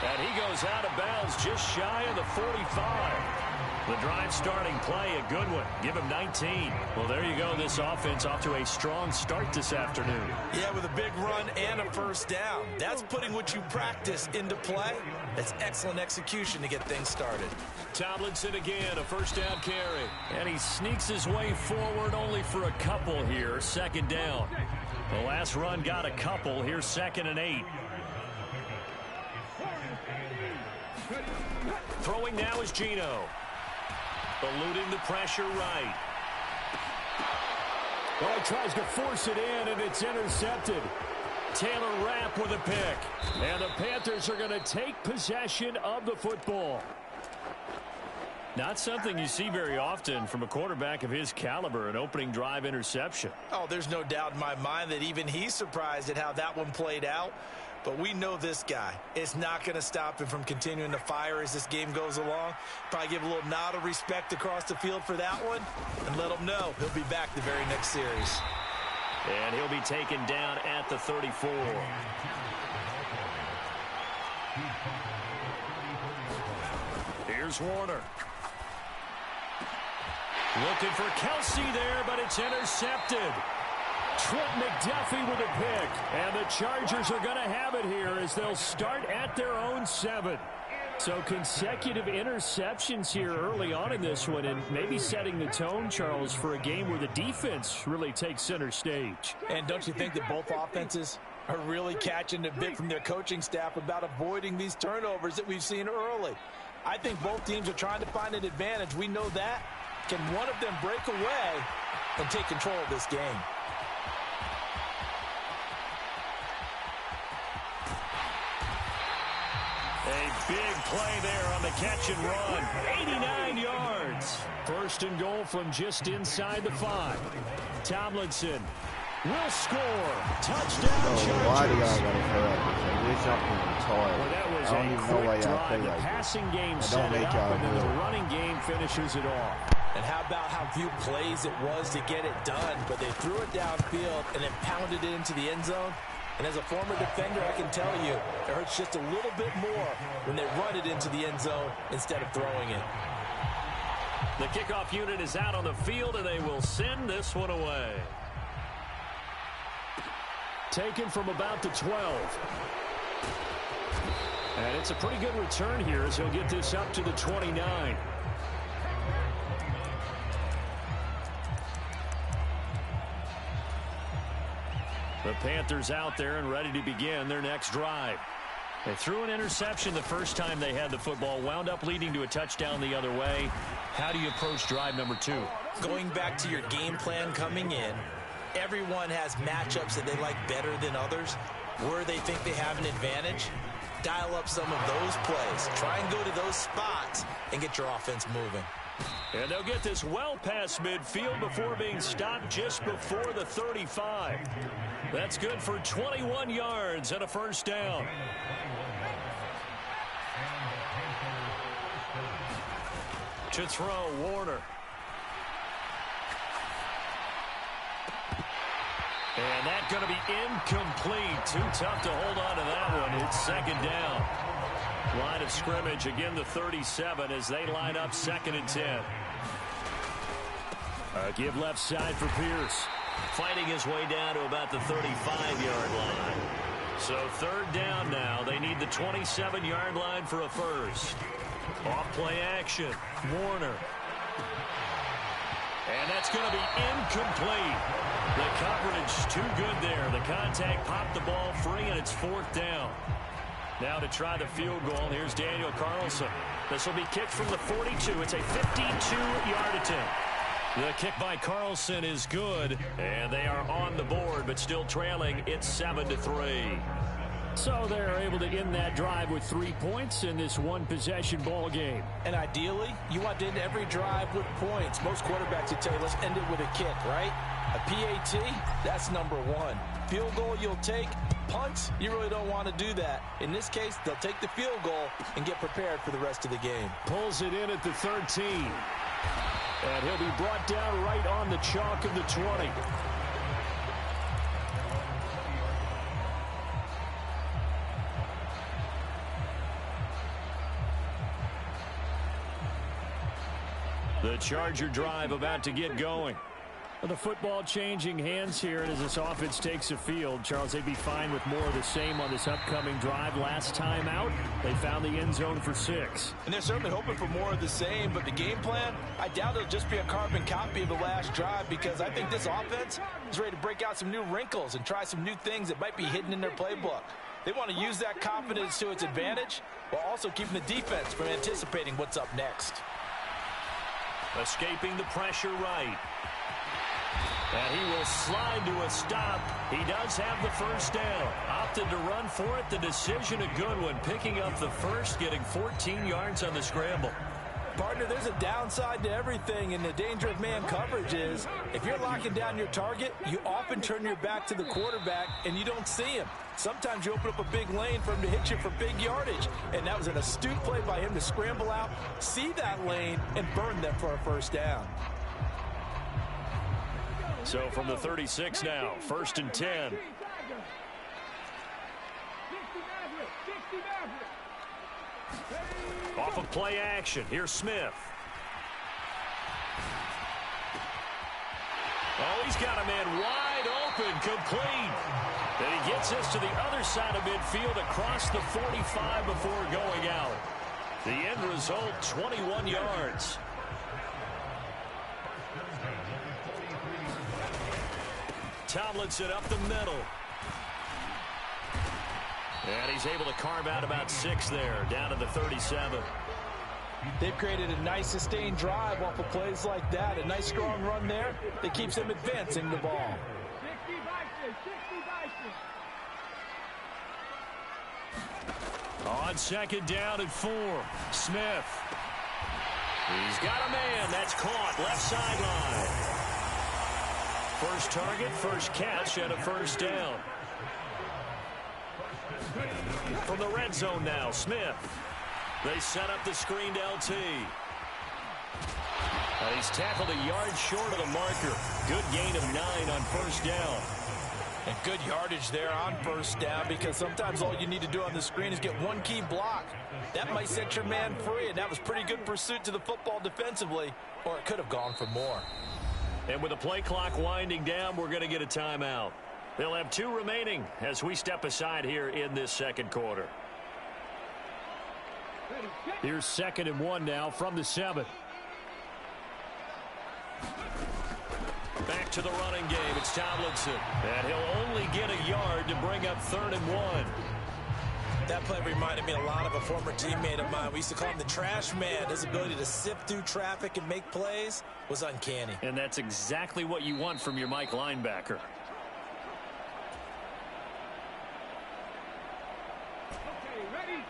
And he goes out of bounds just shy of the 45. The drive starting play, a good one. Give him 19. Well, there you go. This offense off to a strong start this afternoon. Yeah, with a big run and a first down. That's putting what you practice into play. That's excellent execution to get things started. Tomlinson again, a first down carry. And he sneaks his way forward only for a couple here. Second down. The last run got a couple. Here's 2nd and 8. Throwing now is Geno. Eluding the pressure right. Well, he tries to force it in, and it's intercepted. Taylor Rapp with a pick. And the Panthers are going to take possession of the football. Not something you see very often from a quarterback of his caliber, an opening drive interception. Oh, there's no doubt in my mind that even he's surprised at how that one played out. But we know this guy. It's not going to stop him from continuing to fire as this game goes along. Probably give a little nod of respect across the field for that one and let him know he'll be back the very next series. And he'll be taken down at the 34. Here's Warner. Looking for Kelsey there, but it's intercepted. Trent McDuffie with a pick. And the Chargers are going to have it here as they'll start at their own 7. So consecutive interceptions here early on in this one, and maybe setting the tone, Charles, for a game where the defense really takes center stage. And don't you think that both offenses are really catching a bit from their coaching staff about avoiding these turnovers that we've seen early? I think both teams are trying to find an advantage. We know that. Can one of them break away and take control of this game? A big play there on the catch and run. 89 yards. First and goal from just inside the 5. Tomlinson will score. Touchdown, Chargers. Why do y'all gotta play like this? We're jumping retarded. Well, that was I don't a even know why quick y'all drive. play The like passing this. game That set don't it make up, y'all and then do the it. running game finishes it off. And how about how few plays it was to get it done, but they threw it downfield and then pounded it into the end zone. And as a former defender, I can tell you, it hurts just a little bit more when they run it into the end zone instead of throwing it. The kickoff unit is out on the field, and they will send this one away. Taken from about the 12. And it's a pretty good return here as he'll get this up to the 29. The Panthers out there and ready to begin their next drive. They threw an interception the first time they had the football, wound up leading to a touchdown the other way. How do you approach drive number 2? Going back to your game plan coming in, everyone has matchups that they like better than others. Where they think they have an advantage, dial up some of those plays. Try and go to those spots and get your offense moving. And they'll get this well past midfield before being stopped just before the 35. That's good for 21 yards and a first down. To throw, Warner. And that's going to be incomplete. Too tough to hold on to that one. It's second down. Line of scrimmage, again the 37 as they line up 2nd and 10. Give left side for Pierce. Fighting his way down to about the 35-yard line. So 3rd down now. They need the 27-yard line for a first. Off play action. Warner. And that's going to be incomplete. The coverage too good there. The contact popped the ball free, and it's 4th down. Now to try the field goal, here's Daniel Carlson. This will be kicked from the 42. It's a 52-yard attempt. The kick by Carlson is good, and they are on the board, but still trailing. It's 7-3. So they're able to end that drive with 3 points in this one-possession ball game. And ideally, you want to end every drive with points. Most quarterbacks would tell you, let's end it with a kick, right? A PAT, that's number 1. Field goal you'll take. Punts, you really don't want to do that. In this case, they'll take the field goal and get prepared for the rest of the game. Pulls it in at the 13. And he'll be brought down right on the chalk of the 20. The Charger drive about to get going. Well, the football changing hands here as this offense takes the field. Charles, they'd be fine with more of the same on this upcoming drive. Last time out, they found the end zone for 6. And they're certainly hoping for more of the same, but the game plan, I doubt it'll just be a carbon copy of the last drive, because I think this offense is ready to break out some new wrinkles and try some new things that might be hidden in their playbook. They want to use that confidence to its advantage while also keeping the defense from anticipating what's up next. Escaping the pressure right. And he will slide to a stop. He does have the first down. Opted to run for it. The decision a good one. Picking up the first, getting 14 yards on the scramble. Partner, there's a downside to everything, and the danger of man coverage is if you're locking down your target, you often turn your back to the quarterback and you don't see him. Sometimes you open up a big lane for him to hit you for big yardage, and that was an astute play by him to scramble out, see that lane, and burn them for a first down. So from the 36 now, 1st and 10. Off of play action, here's Smith. Oh, he's got a man wide open, complete. And he gets this to the other side of midfield across the 45 before going out. The end result, 21 yards. Tomlinson up the middle. And he's able to carve out about 6 there, down to the 37. They've created a nice sustained drive off of plays like that. A nice strong run there that keeps them advancing the ball. On 2nd down and 4, Smith. He's got a man. That's caught left sideline. First target, first catch, and a first down. From the red zone now, Smith. They set up the screened LT. He's tackled a yard short of the marker. Good gain of 9 on first down. And good yardage there on first down, because sometimes all you need to do on the screen is get one key block. That might set your man free, and that was pretty good pursuit to the football defensively, or it could have gone for more. And with the play clock winding down, we're going to get a timeout. They'll have 2 remaining as we step aside here in this second quarter. Here's 2nd and 1 now from the 7. Back to the running game. It's Tomlinson. And he'll only get a yard to bring up 3rd and 1. That play reminded me a lot of a former teammate of mine. We used to call him the trash man. His ability to sift through traffic and make plays was uncanny. And that's exactly what you want from your Mike linebacker. Okay, ready?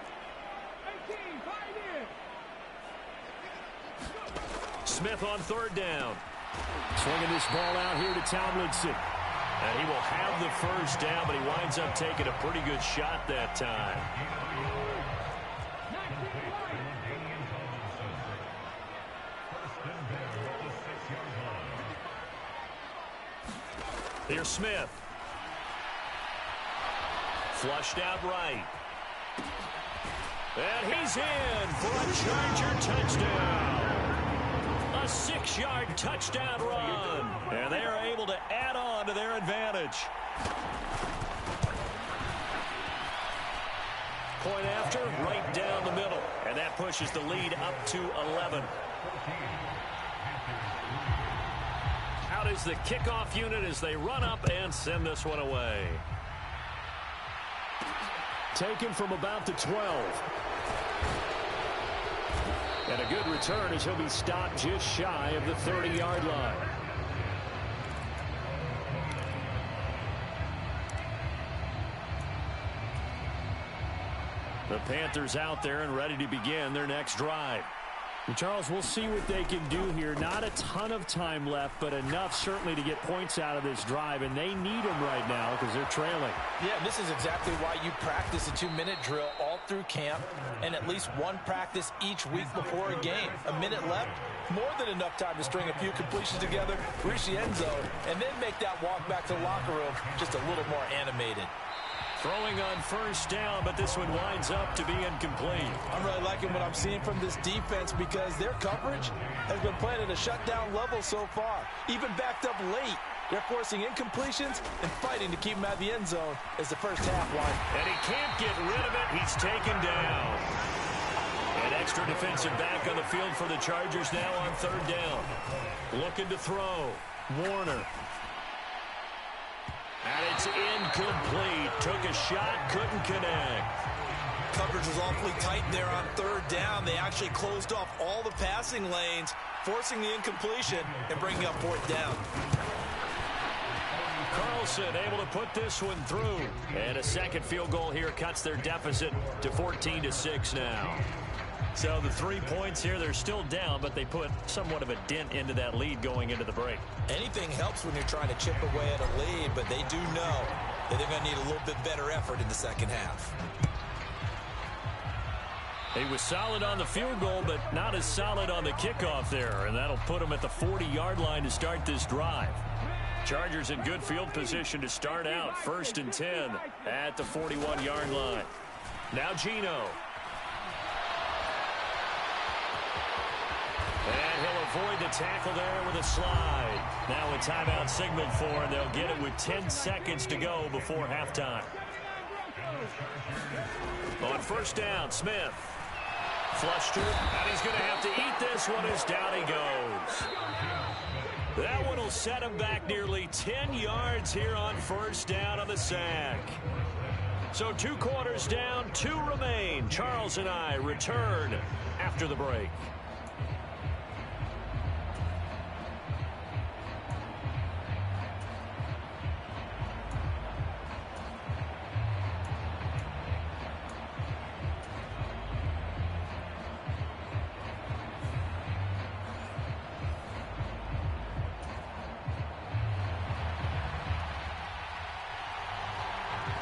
18, 5 in. Smith on 3rd down. Swinging this ball out here to Tomlinson. And he will have the first down, but he winds up taking a pretty good shot that time. Here's Smith. Flushed out right. And he's in for a Charger touchdown. A 6-yard touchdown run. And they are able to add on to their advantage. Point after, right down the middle. And that pushes the lead up to 11. Out is the kickoff unit as they run up and send this one away. Taken from about the 12. And a good return as he'll be stopped just shy of the 30-yard line. The Panthers out there and ready to begin their next drive. And Charles, we'll see what they can do here. Not a ton of time left, but enough certainly to get points out of this drive, and they need them right now because they're trailing. Yeah, this is exactly why you practice a 2-minute drill all through camp and at least one practice each week before a game. A minute left, more than enough time to string a few completions together, reach the end zone, and then make that walk back to the locker room just a little more animated. Throwing on first down, but this one winds up to be incomplete. I'm really liking what I'm seeing from this defense because their coverage has been playing at a shutdown level so far. Even backed up late, they're forcing incompletions and fighting to keep him out of the end zone as the first half winds. And he can't get rid of it. He's taken down. An extra defensive back on the field for the Chargers now on third down. Looking to throw. Warner. And it's incomplete. Took a shot, couldn't connect. Coverage was awfully tight there on third down. They actually closed off all the passing lanes, forcing the incompletion and bringing up fourth down. Carlson able to put this one through. And a second field goal here cuts their deficit to 14-6 now. So the 3 points here, they're still down, but they put somewhat of a dent into that lead going into the break. Anything helps when you're trying to chip away at a lead, but they do know that they're going to need a little bit better effort in the second half. He was solid on the field goal, but not as solid on the kickoff there, and that'll put him at the 40-yard line to start this drive. Chargers in good field position to start out. 1st and 10 at the 41-yard line. Now Geno. And he'll avoid the tackle there with a slide. Now a timeout signaled for, and they'll get it with 10 seconds to go before halftime. On first down, Smith. Flushed it, and he's going to have to eat this one as down he goes. That one will set him back nearly 10 yards here on first down on the sack. So 2 quarters down, 2 remain. Charles and I return after the break.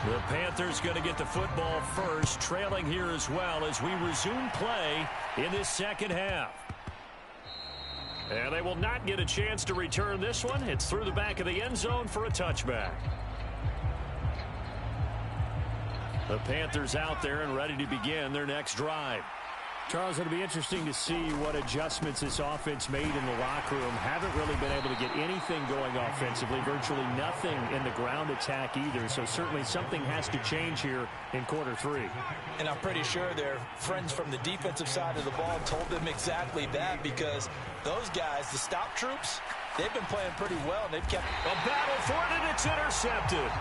The Panthers going to get the football first, trailing here as well as we resume play in this second half. And they will not get a chance to return this one. It's through the back of the end zone for a touchback. The Panthers out there and ready to begin their next drive. Charles, it'll be interesting to see what adjustments this offense made in the locker room. Haven't really been able to get anything going offensively, virtually nothing in the ground attack either. So certainly something has to change here in quarter 3. And I'm pretty sure their friends from the defensive side of the ball told them exactly that, because those guys, the stop troops, they've been playing pretty well. They've kept a battle for it, and it's intercepted.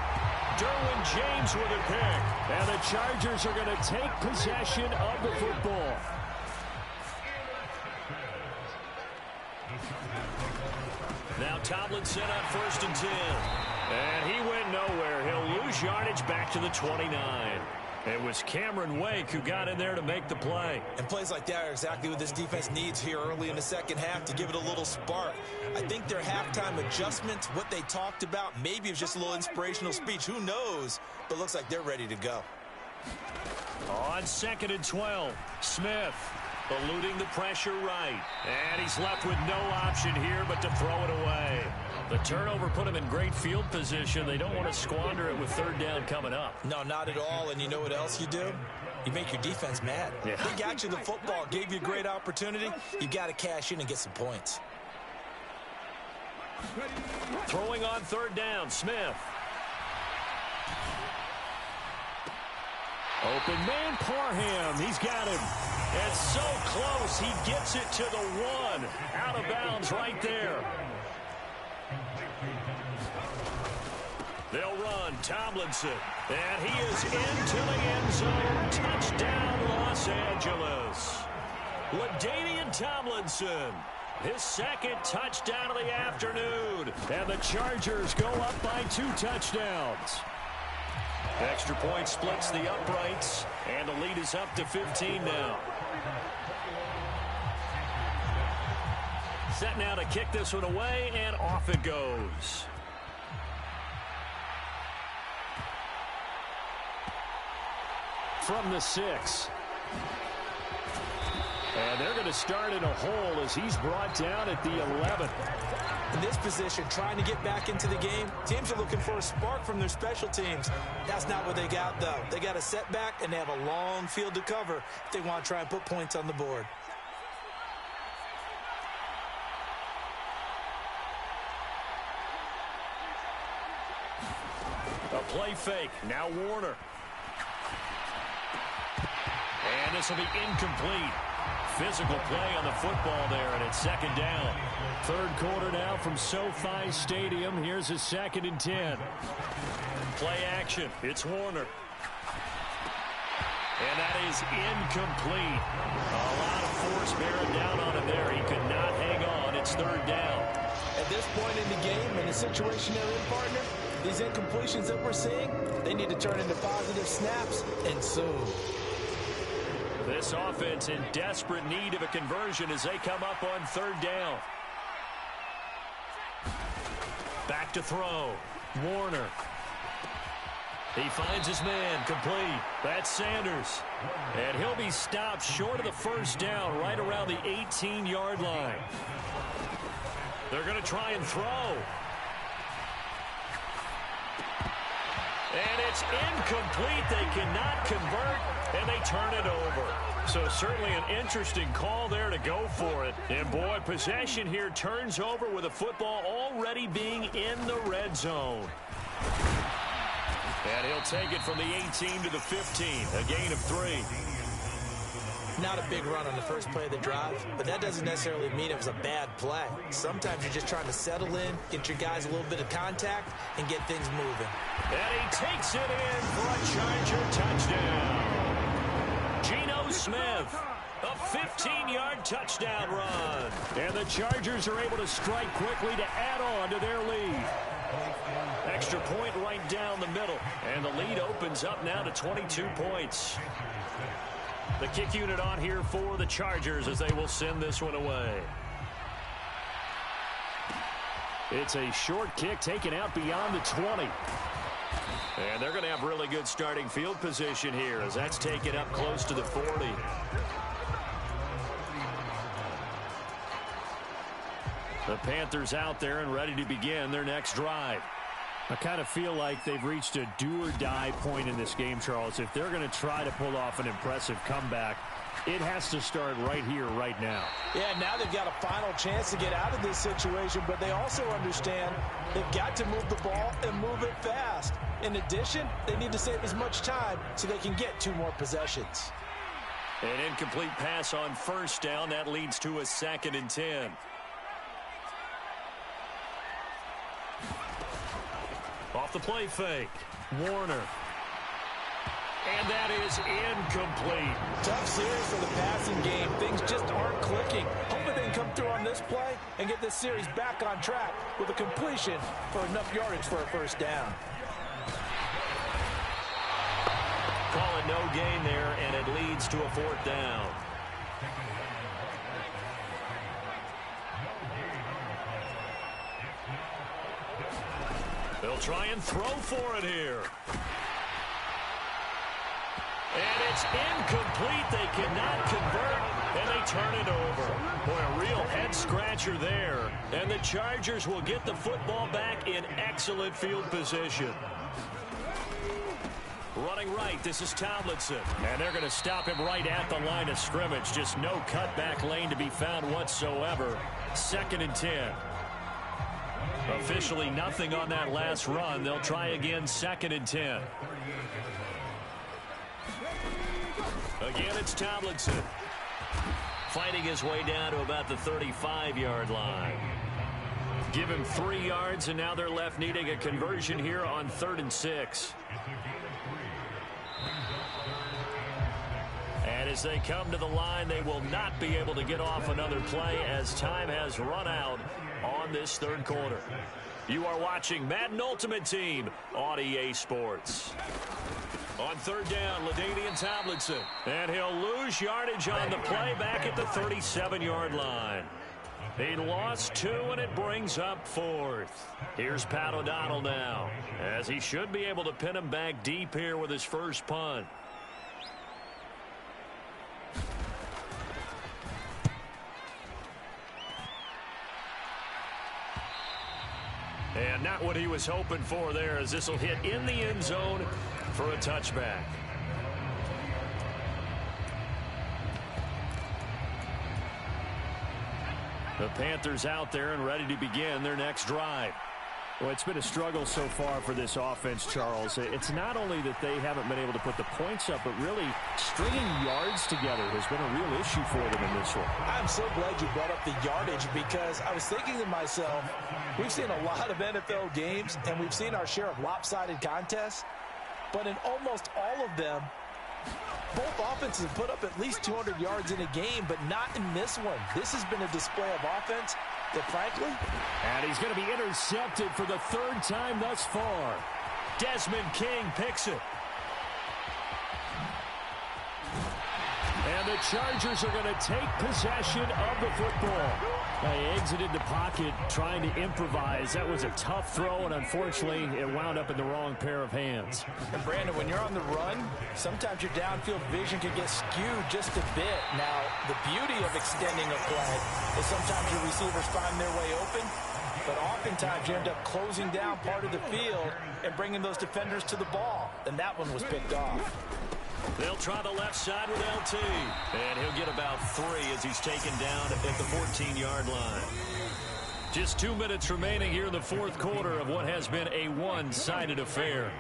Derwin James with a pick. And the Chargers are going to take possession of the football. Now Tomlinson on 1st and 10. And he went nowhere. He'll lose yardage back to the 29. It was Cameron Wake who got in there to make the play. And plays like that are exactly what this defense needs here early in the second half to give it a little spark. I think their halftime adjustments, what they talked about, maybe it was just a little inspirational speech. Who knows? But looks like they're ready to go. On 2nd and 12, Smith eluding the pressure right. And he's left with no option here but to throw it away. The turnover put him in great field position. They don't want to squander it with third down coming up. No, not at all. And you know what else you do? You make your defense mad. Yeah. They got you the football, gave you a great opportunity. You got to cash in and get some points. Throwing on third down, Smith. Open man, Parham. He's got him. And so close, he gets it to the 1. Out of bounds right there. They'll run Tomlinson. And he is into the end zone. Touchdown, Los Angeles. LaDainian Tomlinson. His second touchdown of the afternoon. And the Chargers go up by 2 touchdowns. Extra point splits the uprights, and the lead is up to 15 now. Set now to kick this one away, and off it goes. From the 6. And they're going to start in a hole as he's brought down at the 11. In this position, trying to get back into the game, teams are looking for a spark from their special teams. That's not what they got, though. They got a setback, and they have a long field to cover if they want to try and put points on the board. A play fake. Now Warner. And this will be incomplete. Physical play on the football there, and it's second down. Third quarter now from SoFi Stadium. Here's a 2nd and 10. Play action. It's Warner. And that is incomplete. A lot of force bearing down on him there. He could not hang on. It's third down. At this point in the game, in the situation they're in, partner, these incompletions that we're seeing, they need to turn into positive snaps, and soon. This offense in desperate need of a conversion as they come up on third down. Back to throw. Warner. He finds his man, complete. That's Sanders. And he'll be stopped short of the first down right around the 18-yard line. They're going to try and throw. And it's incomplete. They cannot convert, and they turn it over. So certainly an interesting call there to go for it. And, boy, possession here turns over with the football already being in the red zone. And he'll take it from the 18 to the 15, a gain of 3. Not a big run on the first play of the drive, but that doesn't necessarily mean it was a bad play. Sometimes you're just trying to settle in, get your guys a little bit of contact, and get things moving. And he takes it in for a Charger touchdown. Geno Smith, a 15-yard touchdown run. And the Chargers are able to strike quickly to add on to their lead. Extra point right down the middle. And the lead opens up now to 22 points. The kick unit on here for the Chargers as they will send this one away. It's a short kick taken out beyond the 20. And they're going to have really good starting field position here as that's taken up close to the 40. The Panthers out there and ready to begin their next drive. I kind of feel like they've reached a do-or-die point in this game, Charles. If they're going to try to pull off an impressive comeback, it has to start right here, right now. Yeah, now they've got a final chance to get out of this situation, but they also understand they've got to move the ball and move it fast. In addition, they need to save as much time so they can get 2 more possessions. An incomplete pass on first down. That leads to a 2nd and 10. Off the play fake. Warner. And that is incomplete. Tough series for the passing game. Things just aren't clicking. Hopefully they can come through on this play and get this series back on track with a completion for enough yardage for a first down. Call it no gain there, and it leads to a 4th down. They'll try and throw for it here. And it's incomplete. They cannot convert, and they turn it over. Boy, a real head-scratcher there. And the Chargers will get the football back in excellent field position. Running right, this is Tomlinson. And they're going to stop him right at the line of scrimmage. Just no cutback lane to be found whatsoever. 2nd and 10. Officially nothing on that last run. They'll try again, 2nd and 10. Again, it's Tomlinson. Fighting his way down to about the 35-yard line. Give him 3 yards, and now they're left needing a conversion here on 3rd and 6. And as they come to the line, they will not be able to get off another play as time has run out on this 3rd quarter. You are watching Madden Ultimate Team on EA Sports. On 3rd down, LaDainian Tomlinson. And he'll lose yardage on the play back at the 37-yard line. He lost 2, and it brings up 4th. Here's Pat O'Donnell now, as he should be able to pin him back deep here with his first punt. what he was hoping for there, as this will hit in the end zone for a touchback. The Panthers out there and ready to begin their next drive. Well, it's been a struggle so far for this offense, Charles. It's not only that they haven't been able to put the points up, but really stringing yards together has been a real issue for them in this one. I'm so glad you brought up the yardage, because I was thinking to myself, we've seen a lot of NFL games, and we've seen our share of lopsided contests, but in almost all of them, both offenses have put up at least 200 yards in a game, but not in this one. This has been a display of offense that, frankly... And he's going to be intercepted for the third time thus far. Desmond King picks it. And the Chargers are going to take possession of the football. They exited the pocket trying to improvise. That was a tough throw, and unfortunately, it wound up in the wrong pair of hands. And Brandon, when you're on the run, sometimes your downfield vision can get skewed just a bit. Now, the beauty of extending a play is sometimes your receivers find their way open, but oftentimes you end up closing down part of the field and bringing those defenders to the ball. And that one was picked off. They'll try the left side with LT. And he'll get about 3 as he's taken down at the 14-yard line. Just 2 minutes remaining here in the fourth quarter of what has been a one-sided affair.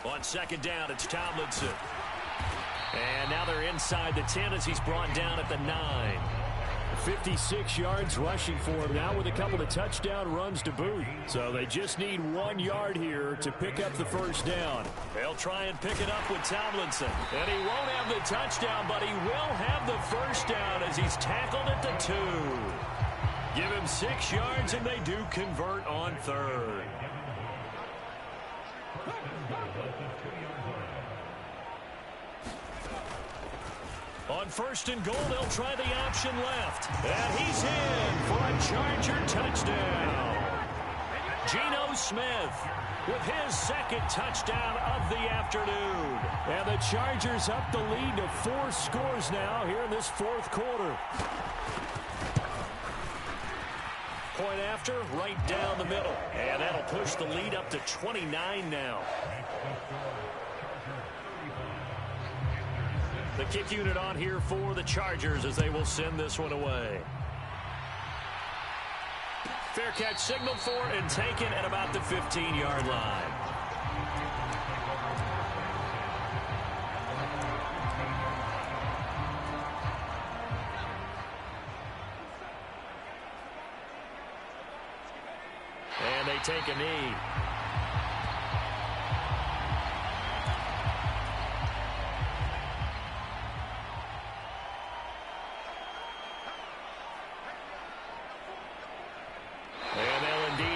On second down, it's Tomlinson. And now they're inside the 10 as he's brought down at the 9. 56 yards rushing for him now with a couple of touchdown runs to boot. So they just need 1 yard here to pick up the first down. They'll try and pick it up with Tomlinson. And he won't have the touchdown, but he will have the first down as he's tackled at the 2. Give him 6 yards, and they do convert on third. On first and goal, they'll try the option left. And he's in for a Charger touchdown. Geno Smith with his second touchdown of the afternoon. And the Chargers up the lead to 4 scores now here in this fourth quarter. Point after, right down the middle. And that'll push the lead up to 29 now. The kick unit on here for the Chargers as they will send this one away. Fair catch signaled for and taken at about the 15-yard line. And they take a knee.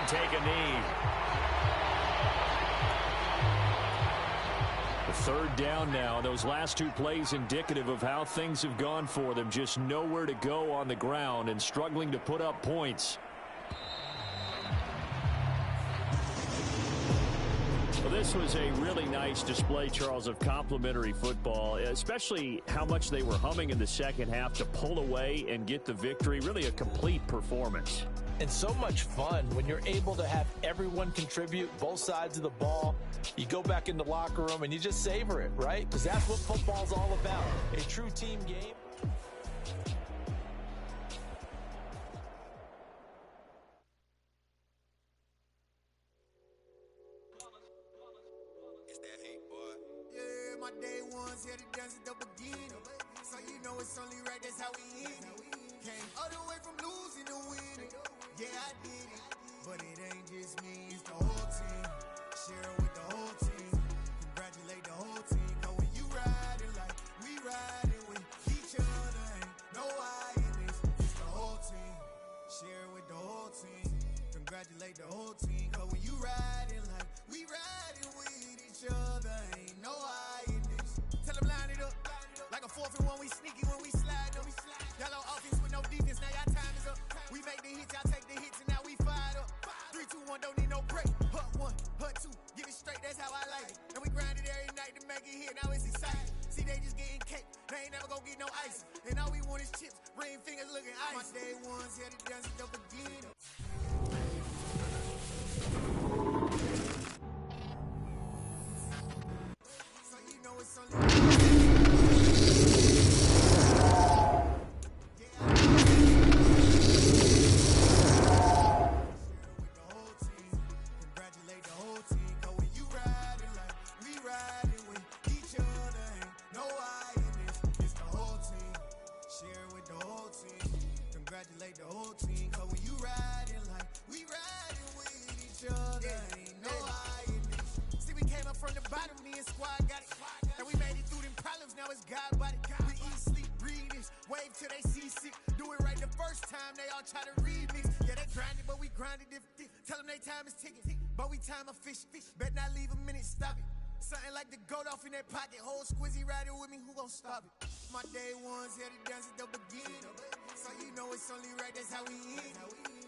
Take a knee. The third down now. Those last 2 plays indicative of how things have gone for them. Just nowhere to go on the ground and struggling to put up points. Well, this was a really nice display, Charles, of complimentary football, especially how much they were humming in the second half to pull away and get the victory. Really a complete performance. And so much fun when you're able to have everyone contribute, both sides of the ball. You go back in the locker room and you just savor it, right? Because that's what football's all about, a true team game. It's that hate, boy. Yeah, my day ones here to dance at the beginning. So you know it's only right, that's how we end it. Came all the way from losing to winning. Yeah, I did it, but it ain't just me, it's the whole team. Share it with the whole team. Congratulate the whole team. Cause when you riding like we riding with each other, ain't no I in this, it's the whole team. Share it with the whole team. Congratulate the whole team. Cause when you riding like we riding with each other, ain't no I in this. Tell them line it up, like a 4th and 1, we sneaky when we slide up. Y'all on offense with no defense, now y'all time is up. We make the hits, y'all take the hits, and now we fired up. 3, 2, 1, don't need no break. Hut 1, hut 2, get it straight, that's how I like it. And we grind it every night to make it hit, now it's exciting. See, they just getting cake, they ain't never gonna get no ice. And all we want is chips, Ring fingers looking ice. My day ones here to dance at the beginning. So you know it's only... Congratulate the whole team, cause when you riding like we riding with each other, ain't no hiding this. See, we came up from the bottom, me and squad got it. And we made it through them problems, now it's God body. We eat, sleep, breathe this, wave till they see sick. Do it right the first time, they all try to remix. Yeah, they grinded, but we grinded different. Tell them they time is ticking, but we time a fish. Bet not leave a minute, stop it. Something like the goat off in that pocket. Whole squizzy riding with me, who gon' stop it? My day ones here to dance at the beginning. So you know it's only right, that's how we end.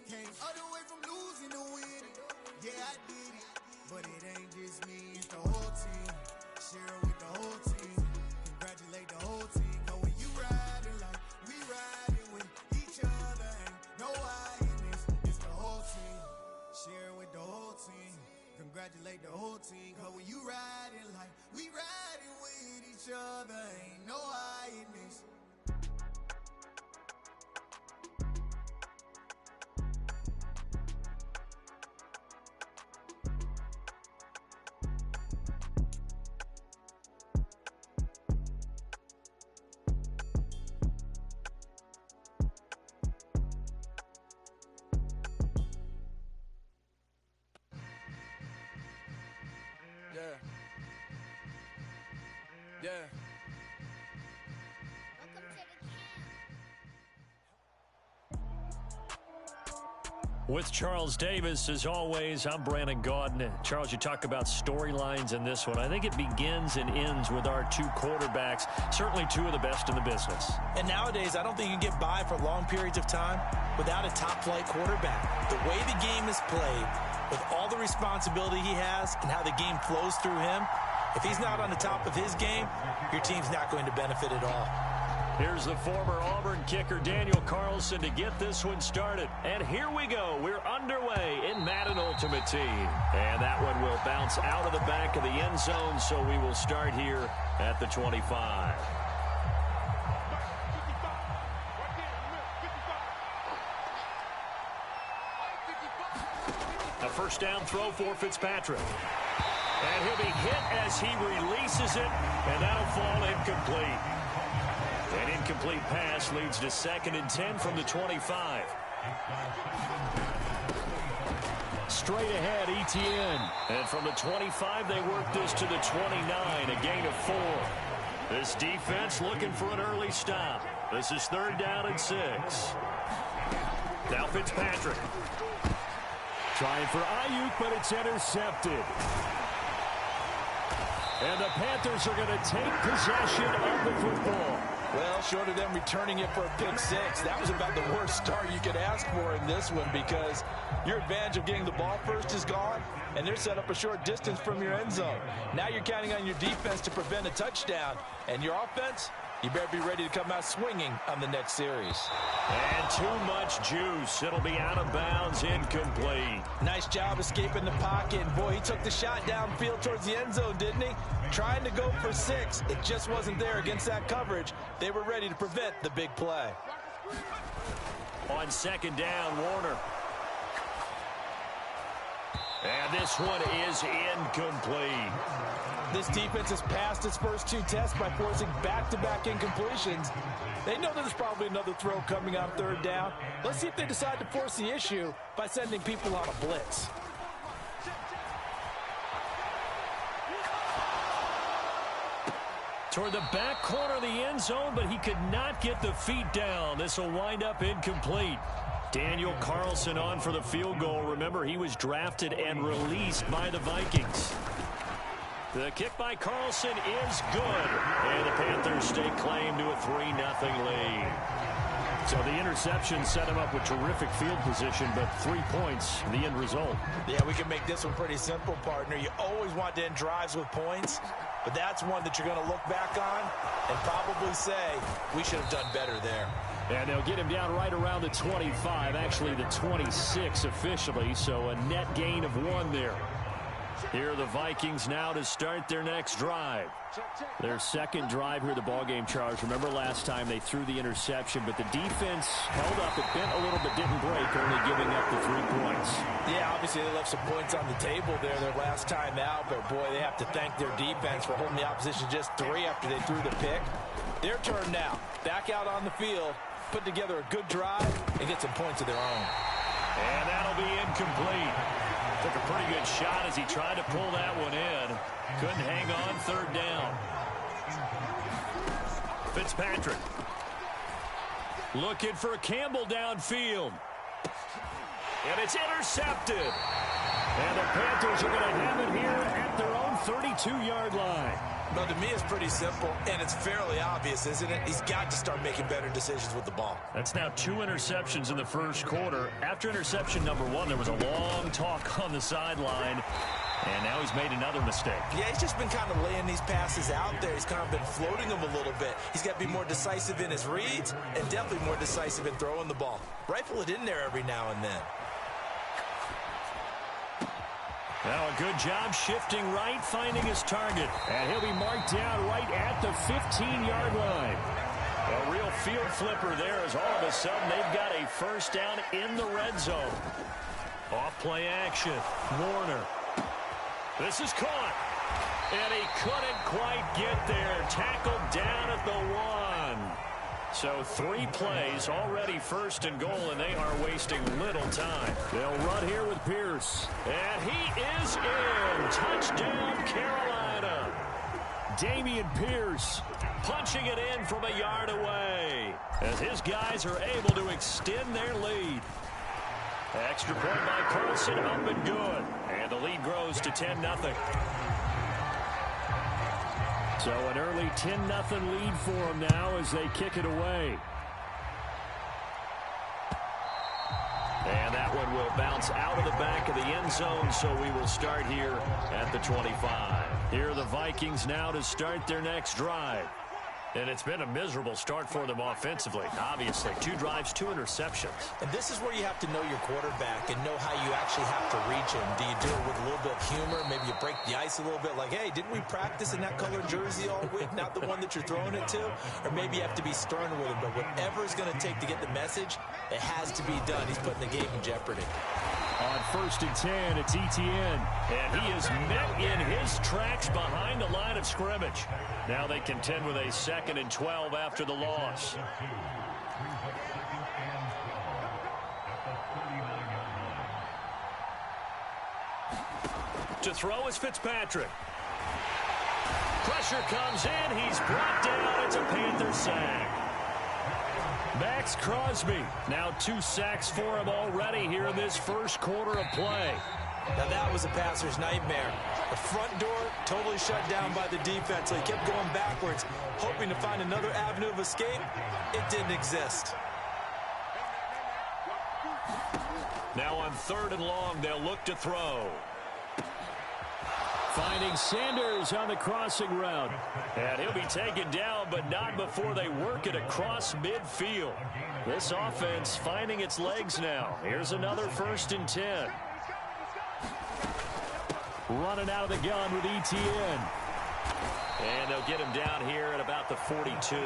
Came all the way from losing to winning. Yeah, I did it, but it ain't just me, it's the whole team. Share it with the whole team. Congratulate the whole team. Cause when you riding like we riding with each other, ain't no hiding this, it's the whole team. Share it with the whole team. Congratulate the whole team, cause when you riding like we riding with each other, ain't no hiding this. Yeah. With Charles Davis, as always, I'm Brandon Gaudin. Charles, you talk about storylines in this one. I think it begins and ends with our two quarterbacks, certainly two of the best in the business. And nowadays, I don't think you can get by for long periods of time without a top-flight quarterback. The way the game is played, with all the responsibility he has and how the game flows through him, if he's not on the top of his game, your team's not going to benefit at all. Here's the former Auburn kicker, Daniel Carlson, to get this one started. And here we go. We're underway in Madden Ultimate Team. And that one will bounce out of the back of the end zone, so we will start here at the 25. A first down throw for Fitzpatrick. And he'll be hit as he releases it, and that'll fall incomplete. An incomplete pass leads to 2nd and 10 from the 25. Straight ahead, Etienne. And from the 25, they work this to the 29, a gain of 4. This defense looking for an early stop. This is 3rd down and 6. Now Fitzpatrick. Trying for Ayuk, but it's intercepted. And the Panthers are going to take possession of the football. Well, short of them returning it for a pick 6, that was about the worst start you could ask for in this one, because your advantage of getting the ball first is gone, and they're set up a short distance from your end zone. Now you're counting on your defense to prevent a touchdown, and your offense, you better be ready to come out swinging on the next series. And too much juice. It'll be out of bounds, incomplete. Nice job escaping the pocket. And boy, he took the shot downfield towards the end zone, didn't he? Trying to go for 6. It just wasn't there against that coverage. They were ready to prevent the big play. On 2nd down, Warner. And this one is incomplete. This defense has passed its first 2 tests by forcing back-to-back incompletions. They know there's probably another throw coming on 3rd down. Let's see if they decide to force the issue by sending people on a blitz. Toward the back corner of the end zone, but he could not get the feet down. This will wind up incomplete. Daniel Carlson on for the field goal. Remember, he was drafted and released by the Vikings. The kick by Carlson is good. And the Panthers stake claim to a 3-0 lead. So the interception set him up with terrific field position, but 3 points, the end result. Yeah, we can make this one pretty simple, partner. You always want to end drives with points, but that's one that you're going to look back on and probably say, we should have done better there. And they'll get him down right around the 25, actually the 26 officially, so a net gain of 1 there. Here are the Vikings now to start their next drive. Their second drive here, the ballgame, Charles. Remember last time they threw the interception, but the defense held up. It bent a little but didn't break, only giving up the 3 points. Yeah, obviously they left some points on the table there their last time out, but boy, they have to thank their defense for holding the opposition just 3 after they threw the pick. Their turn now. Back out on the field, put together a good drive, and get some points of their own. And that'll be incomplete. Took a pretty good shot as he tried to pull that one in. Couldn't hang on, 3rd down. Fitzpatrick. Looking for Campbell downfield. And it's intercepted. And the Panthers are going to have it here at their own 32-yard line. Well, to me, it's pretty simple, and it's fairly obvious, isn't it? He's got to start making better decisions with the ball. That's now 2 interceptions in the first quarter. After interception number 1, there was a long talk on the sideline, and now he's made another mistake. Yeah, he's just been kind of laying these passes out there. He's kind of been floating them a little bit. He's got to be more decisive in his reads and definitely more decisive in throwing the ball. Rifle it in there every now and then. Now a good job shifting right, finding his target. And he'll be marked down right at the 15-yard line. A real field flipper there as all of a sudden they've got a first down in the red zone. Off play action. Warner. This is caught. And he couldn't quite get there. Tackled down at the 1. So 3 plays, already 1st and goal, and they are wasting little time. They'll run here with Pierce. And he is in. Touchdown, Carolina. Dameon Pierce punching it in from a yard away as his guys are able to extend their lead. Extra point by Carlson, up and good. And the lead grows to 10-0. So an early 10-0 lead for them now as they kick it away. And that one will bounce out of the back of the end zone, so we will start here at the 25. Here are the Vikings now to start their next drive. And it's been a miserable start for them offensively. Obviously, 2 drives, 2 interceptions. And this is where you have to know your quarterback and know how you actually have to reach him. Do you do it with a little bit of humor? Maybe you break the ice a little bit like, hey, didn't we practice in that colored jersey all week, not the one that you're throwing it to? Or maybe you have to be stern with him. But whatever it's going to take to get the message, it has to be done. He's putting the game in jeopardy. On 1st and 10, it's Etienne. And he is met in his tracks behind the line of scrimmage. Now they contend with a 2nd and 12 after the loss. To throw is Fitzpatrick. Pressure comes in. He's brought down. It's a Panther sack. Max Crosby. Now 2 sacks for him already here in this first quarter of play. Now that was a passer's nightmare. The front door totally shut down by the defense. So he kept going backwards, hoping to find another avenue of escape. It didn't exist. Now on 3rd and long, they'll look to throw. Finding Sanders on the crossing route. And he'll be taken down, but not before they work it across midfield. This offense finding its legs now. Here's another 1st and 10. Running out of the gun with Etienne. And they'll get him down here at about the 42.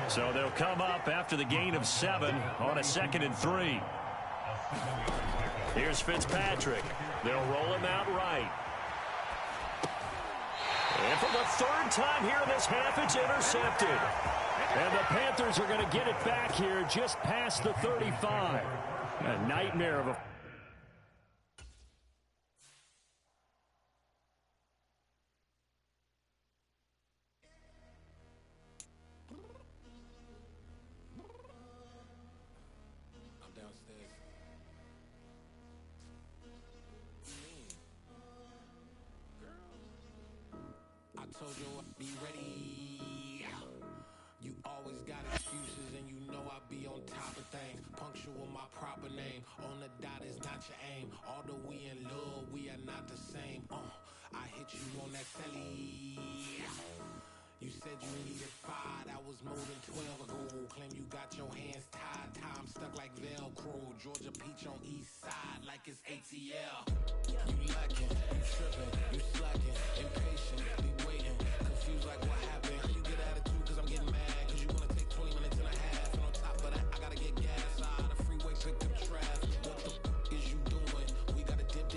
So they'll come up after the gain of 7 on a 2nd and 3. Here's Fitzpatrick. They'll roll him out right. And for the 3rd time here in this half, it's intercepted. And the Panthers are going to get it back here just past the 35. A nightmare of a... Told you I'd be ready. You always got excuses and you know I be on top of things. Punctual my proper name. On the dot is not your aim. Although we in love, we are not the same. I hit you on that telly. You said you needed 5, that was more than 12 ago. Claim you got your hands tied, time stuck like Velcro. Georgia Peach on east side like it's ATL. You lacking, you tripping, you slacking, impatient, be waiting, confused like what happened. How you get attitude cause I'm getting mad, cause you wanna take 20 minutes and a half. And on top of that, I gotta get gas out of the freeway, pick up traffic. What the is you doing? We gotta dip.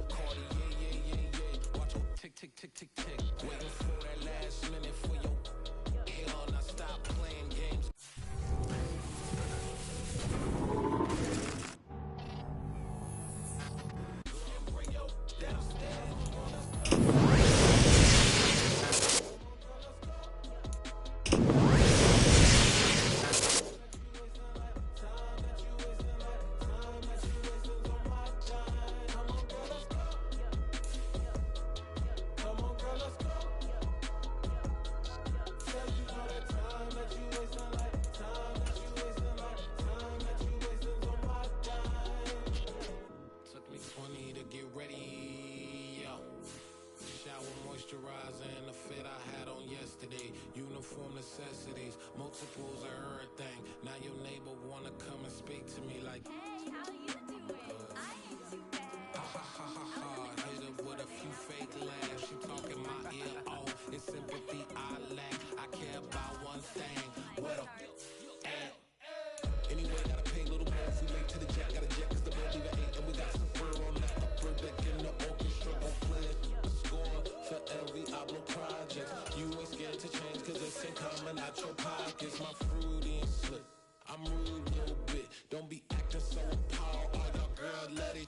Cardi, yeah. Watch your tick. Waiting for that last minute for your hell, now stop playing games. Bring your downstairs. And the fit I had on yesterday. Uniform necessities, multiples of everything. Now your neighbor wanna come and speak to me like, hey, how you doing? I ain't too bad. Ha. Hit her with a few fake laughs. She talking my ear off. It's sympathy I lack. I care about one thing. What a at. Anyway, gotta pay a little more if we late to the jet. Gotta jet cause the boat leave at 8. And we got some fur on the upper deck in the orchestra. Gon' play a score for every Oblo project. You ain't scared to change cause it's ain't coming out your pockets. My fruity and slick, I'm rude a little bit. Don't be acting so appalled. All y'all girl let it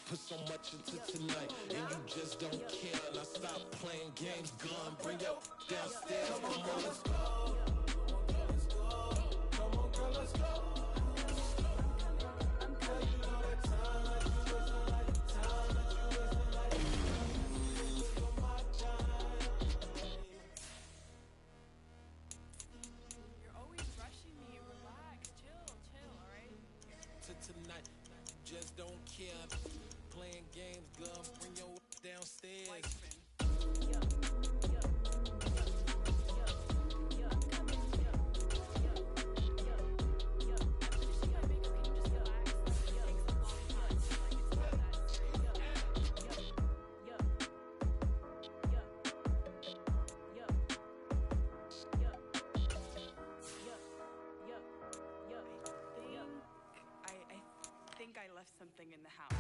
put so much into tonight and you just don't care. Now stop playing games, gun, bring your downstairs. Come on girl, let's go. Come on girl, let's go. Tonight, just don't care. Playing games, girl, bring your downstairs. I left something in the house.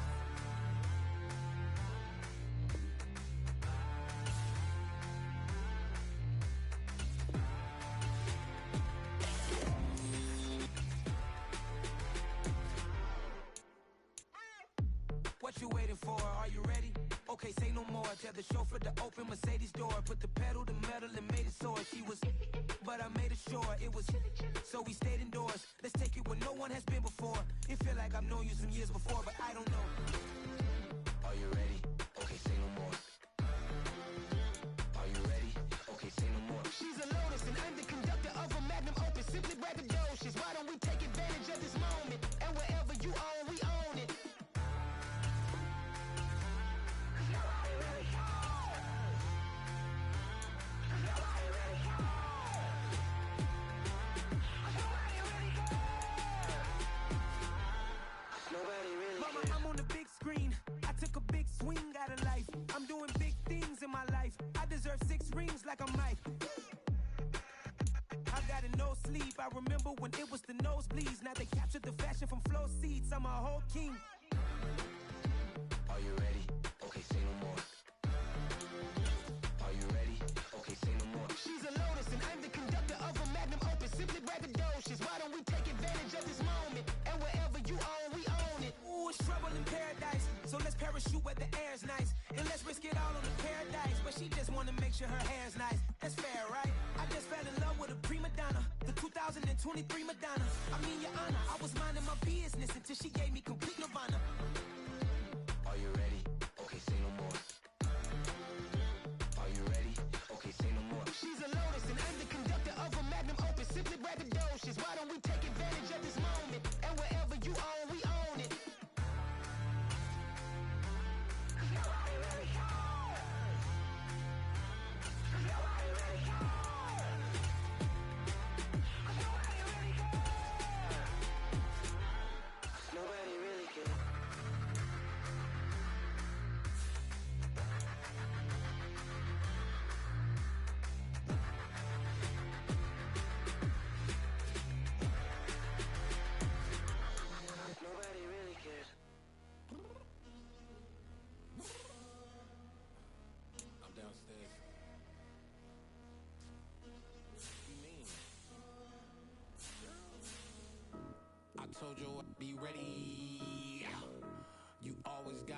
What you waiting for? Are you ready? Okay, say no more. Tell the chauffeur to open Mercedes door. Put the pedal to metal and made it soar. She was, but I made it sure it was. So we stayed indoors. Let's take it where no one has been before. It feel like I've known you some years before, but I don't know. Are you ready? Okay, say no more. Are you ready? Okay, say no more. She's a Lotus and I'm the conductor of a Magnum Opus. Simply braggadocious. Why don't we take advantage of this moment? And wherever you own, we own it. Mama, I'm on the big screen. I took a big swing out of life. I'm doing big things in my life. I deserve 6 rings like I'm Mike. I got a no sleep. I remember when it was the nosebleeds. Now they captured the fashion from flow seats. I'm a whole king. Are you ready? Okay, say no more. Are you ready? Okay, say no more. She's a Lotus and I'm the conductor of a Magnum Opus. Simply braggadocious. Why don't we take advantage of this moment? And wherever you own, we own it. Ooh, it's trouble in paradise. So let's parachute where the air's nice. And let's risk it all on the paradise. But she just wanna make sure her hair's nice. That's fair, right? I just fell in love with a prima donna. The 2023 Madonna. I mean, your honor, I was minding my business until she gave me complete nirvana. Are you ready? Okay, say no more. Are you ready? Okay, say no more. She's a Lotus and I'm the conductor of a Magnum Opus. Simply braggadocious. Why don't we take advantage of this moment? And wherever you own, we own it. Nobody really cares. Nobody really cares.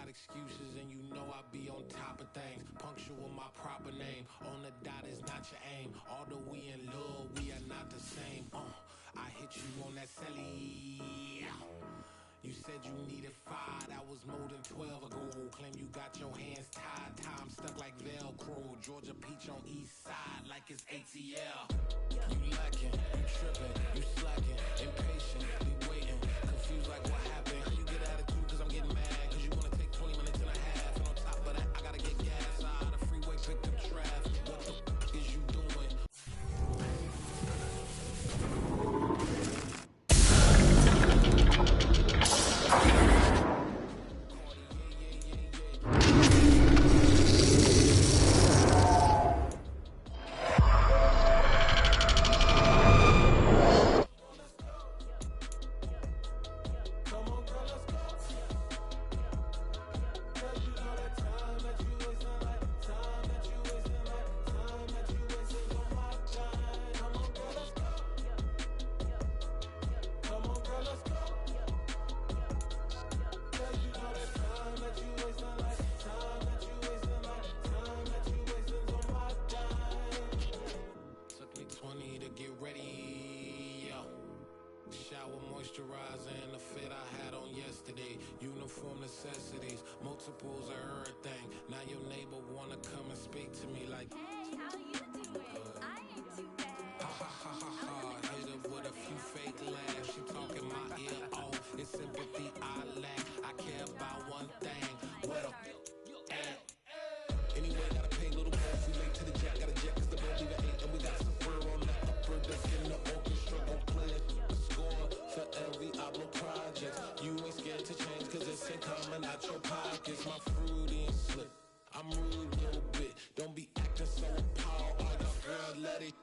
got excuses and you know I be on top of things. Punctual my proper name. On the dot is not your aim. Although we in love, we are not the same. I hit you on that celly. You said you needed 5, that was more than 12 ago. Claim you got your hands tied, time stuck like Velcro. Georgia Peach on east side like it's ATL. You lacking, you tripping, you slacking, impatient, be waiting, confused like what happened. You get attitude cause I'm getting mad, cause you wanna take 20 minutes and a half. And on top of that, I gotta get gas out of the freeway, pick up traffic. What the f is you doing? Moisturizer the fit I had on yesterday. Uniform necessities, multiples of everything. Now your neighbor wanna come and speak to me like, hey, how you doing? I ain't too bad. Ha ha ha ha ha. Hit her with a few fake laughs. She talking my ear off. It's sympathy I lack. I care about one thing. What a at. Anyway, gotta pay a little more. We late to the jack, got a jet cause the band leave at 8. And we got Safir on the upper deck in the orchestra. Gon' play it. For every album project, you ain't scared to change cause it's ain't coming out your pockets. My fruity and slick, I'm rude a little bit. Don't be acting so appalled. Oh, your girl let it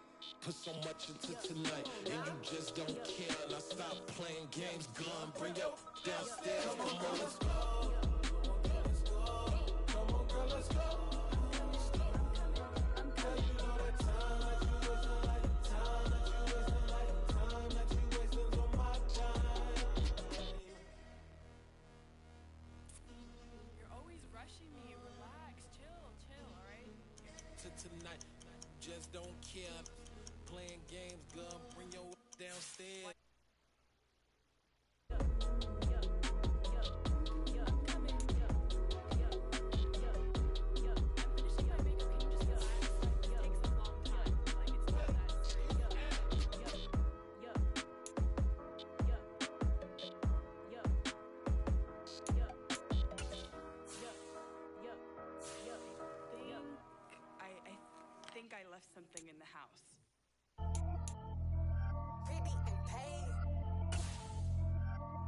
put so much into tonight and you just don't care. Now stop playing games, gun, bring your downstairs. Come on, let's go. Come on, girl, let's go. Tonight, just don't care. Playing games, gun, bring your downstairs. I left something in the house. Pretty and paid.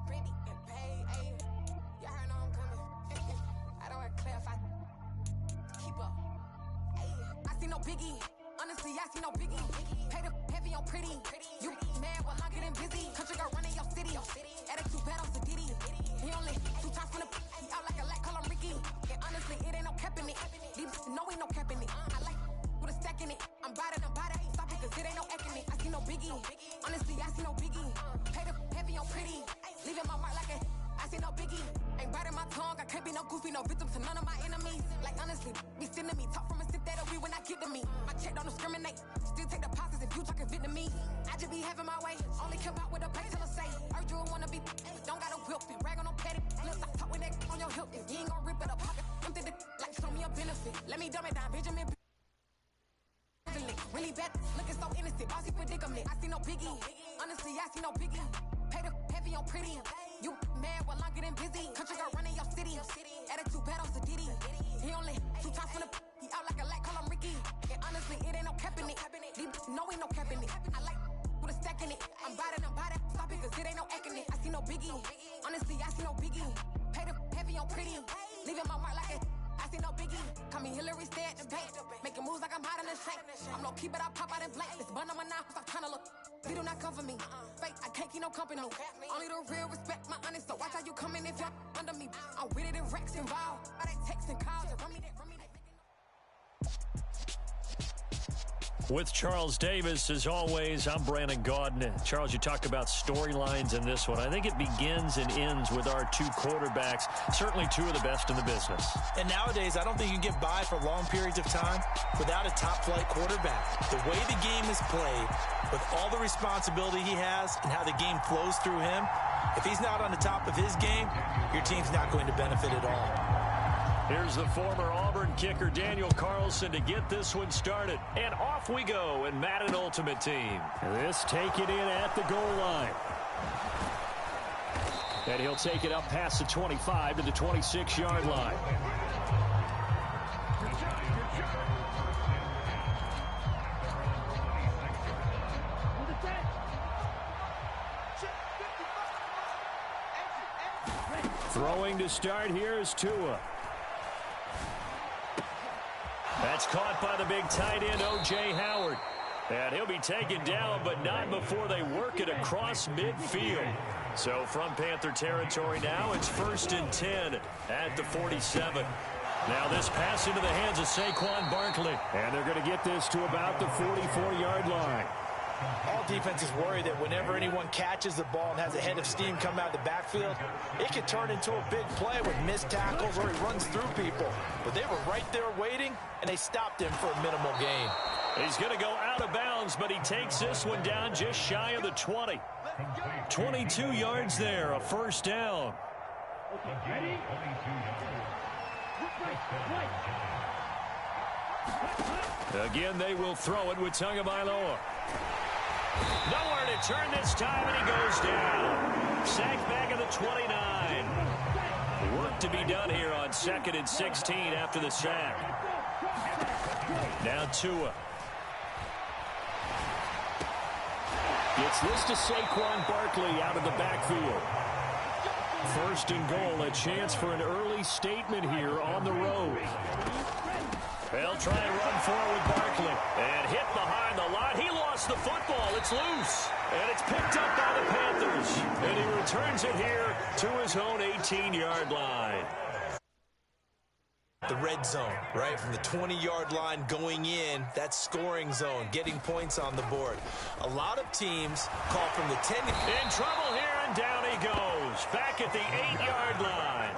Pretty and paid. Ayy, y'all heard know I'm coming. I don't clarify. Keep up. Ayy, I see no biggie. Honestly, I see no biggie. Pay the heavy on pretty. You mad while I'm getting busy. Country girl running your city. Attitude bad on Sadiddy. He only 2 times from the he out like a lack, call him Ricky. And honestly, it ain't no cap in it. These no ain't no cap in it. I like with a stack in it. I'm bout it. Stop it, cause it ain't no acting it. I see no biggie. Honestly, I see no biggie. Pay the heavy on pretty. Leaving my mark like a I see no biggie. Ain't biting my tongue. I can't be no goofy, no victim to none of my enemies. Like honestly, be sending me. Talk from a sip that'll be when I get to me. My check don't discriminate. Still take deposits if you talking Vietnamese. I just be having my way. Only come out with a pay till I say. Heard you wanna be. Don't got a whip and brag on no petty. Let's stop talk with that on your hip. If you ain't gon' rip it up, pocket. Empty the like show me a benefit. Let me dumb it down, Benjamin. Really bad, looking so innocent, bossy predicament. I see no biggie. Honestly, I see no biggie. Pay the heavy on pretty. You mad while I'm getting busy. Country girl running your city. Attitude bad on Sadiddy. He only 2 times from the he out like a lack, call him Ricky. And honestly, it ain't no cap in it. These no ain't no cap in it. I like with a stack in it. I'm bout it. Stop it, cause it ain't no acting it. I see no biggie. Honestly, I see no biggie. Pay the heavy on pretty. Leaving my mark like a I see no biggie. Call me Hillary, stay at the bank. Making moves like I'm hot in the shank. I'm low key, but I pop out in blank. This bun on my knife, I'm trying to look. They do not come for me. Fake, I can't keep no company. Only the real respect my honest. So watch how you coming if you're under me. I'm with it in Rex involved. All that text and calls and run me that. With Charles Davis, as always, I'm Brandon Gaudin. Charles, you talk about storylines in this one. I think it begins and ends with our two quarterbacks, certainly two of the best in the business. And nowadays, I don't think you can get by for long periods of time without a top-flight quarterback. The way the game is played, with all the responsibility he has and how the game flows through him, if he's not on the top of his game, your team's not going to benefit at all. Here's the former Auburn kicker Daniel Carlson to get this one started. And off we go in Madden Ultimate Team. This take it in at the goal line. And he'll take it up past the 25 to the 26-yard line. Throwing to start here is Tua. That's caught by the big tight end, O.J. Howard. And he'll be taken down, but not before they work it across midfield. So from Panther territory now, it's 1st and 10 at the 47. Now this pass into the hands of Saquon Barkley. And they're going to get this to about the 44-yard line. All defenses worry that whenever anyone catches the ball and has a head of steam come out of the backfield, it could turn into a big play with missed tackles or he runs through people. But they were right there waiting, and they stopped him for a minimal gain. He's going to go out of bounds, but he takes this one down just shy of the 20. 22 yards there, a first down. Again, they will throw it with Tagovailoa. Nowhere to turn this time, and he goes down. Sacked back at the 29. Work to be done here on 2nd and 16 after the sack. Now Tua. Gets this to Saquon Barkley out of the backfield. 1st and goal, a chance for an early statement here on the road. They'll try and run forward with Barkley. And hit behind the line. He lost the football. It's loose. And it's picked up by the Panthers. And he returns it here to his own 18-yard line. The red zone, right? From the 20-yard line going in, that scoring zone, getting points on the board. A lot of teams call from the 10. In trouble here, and down he goes. Back at the 8-yard line.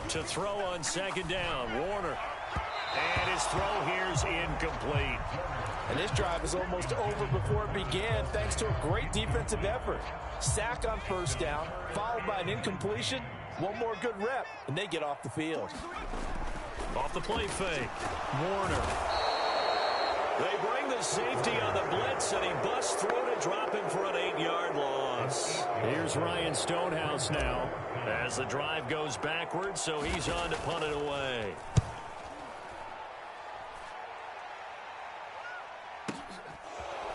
To throw on 2nd down, Warner. And his throw here's incomplete. And this drive is almost over before it began thanks to a great defensive effort. Sack on 1st down, followed by an incompletion. One more good rep, and they get off the field. Off the play fake, Warner. They bring the safety on the blitz, and he busts through to drop him for an 8-yard loss. Here's Ryan Stonehouse now. As the drive goes backwards, so he's on to punt it away.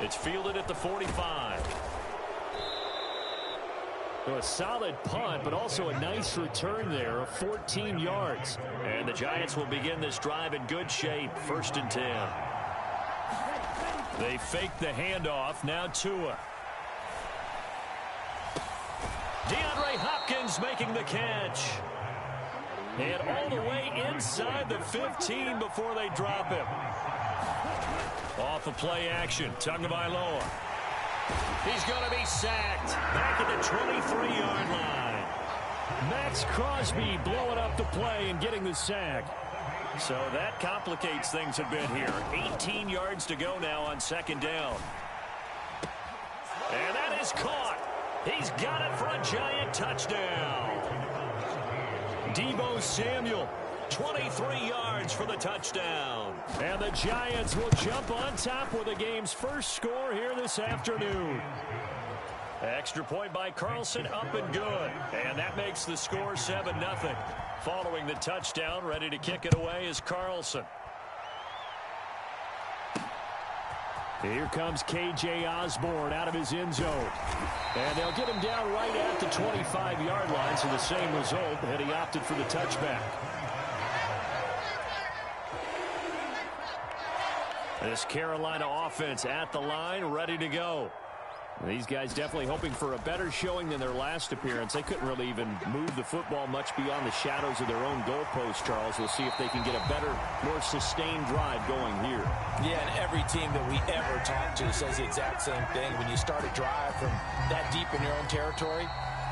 It's fielded at the 45. So a solid punt, but also a nice return there of 14 yards. And the Giants will begin this drive in good shape, 1st and 10. They fake the handoff, now Tua. DeAndre Hopkins making the catch. And all the way inside the 15 before they drop him. Off of play action, Tagovailoa. He's going to be sacked back at the 23-yard line. Max Crosby blowing up the play and getting the sack. So that complicates things a bit here. 18 yards to go now on 2nd down. And that is caught. He's got it for a Giant touchdown. Deebo Samuel, 23 yards for the touchdown. And the Giants will jump on top with the game's first score here this afternoon. Extra point by Carlson, up and good. And that makes the score 7-0. Following the touchdown, ready to kick it away is Carlson. Here comes K.J. Osborne out of his end zone. And they'll get him down right at the 25-yard line, so the same result, and he opted for the touchback. This Carolina offense at the line, ready to go. These guys definitely hoping for a better showing than their last appearance. They couldn't really even move the football much beyond the shadows of their own goalpost, Charles. We'll see if they can get a better, more sustained drive going here. Yeah, and every team that we ever talk to says the exact same thing. When you start a drive from that deep in your own territory,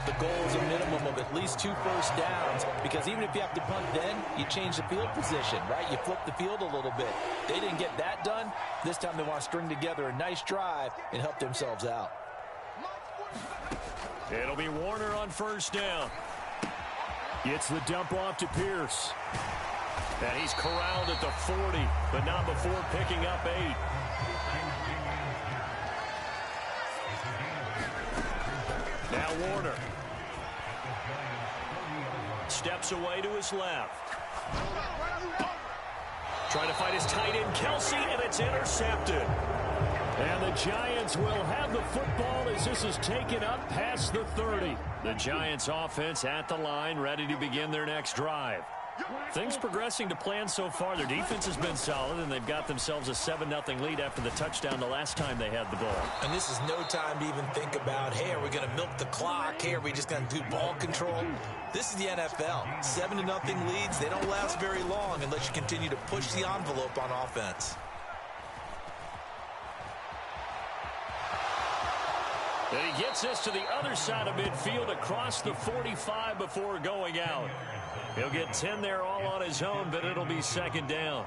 the goal is a minimum of at least 2 first downs, because even if you have to punt then, you change the field position, right? You flip the field a little bit. They didn't get that done. This time they want to string together a nice drive and help themselves out. It'll be Warner on first down. Gets the dump off to Pierce. And he's corralled at the 40, but not before picking up 8. Now Warner steps away to his left. Trying to fight his tight end, Kelsey, and it's intercepted. And the Giants will have the football as this is taken up past the 30. The Giants offense at the line, ready to begin their next drive. Things progressing to plan so far. Their defense has been solid, and they've got themselves a 7-0 lead after the touchdown the last time they had the ball. And this is no time to even think about, hey, are we going to milk the clock? Hey, are we just going to do ball control? This is the NFL. 7-0 leads, they don't last very long unless you continue to push the envelope on offense. And he gets this to the other side of midfield across the 45 before going out. He'll get 10 there all on his own, but it'll be second down.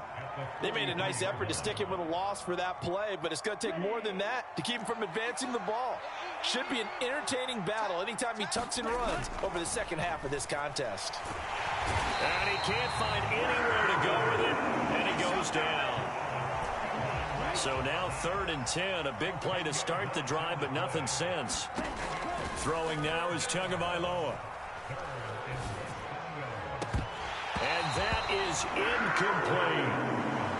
They made a nice effort to stick him with a loss for that play, but it's going to take more than that to keep him from advancing the ball. Should be an entertaining battle anytime he tucks and runs over the second half of this contest. And he can't find anywhere to go with it, and he goes down. So now 3rd and 10, a big play to start the drive, but nothing since. Throwing now is Tagovailoa. And that is incomplete.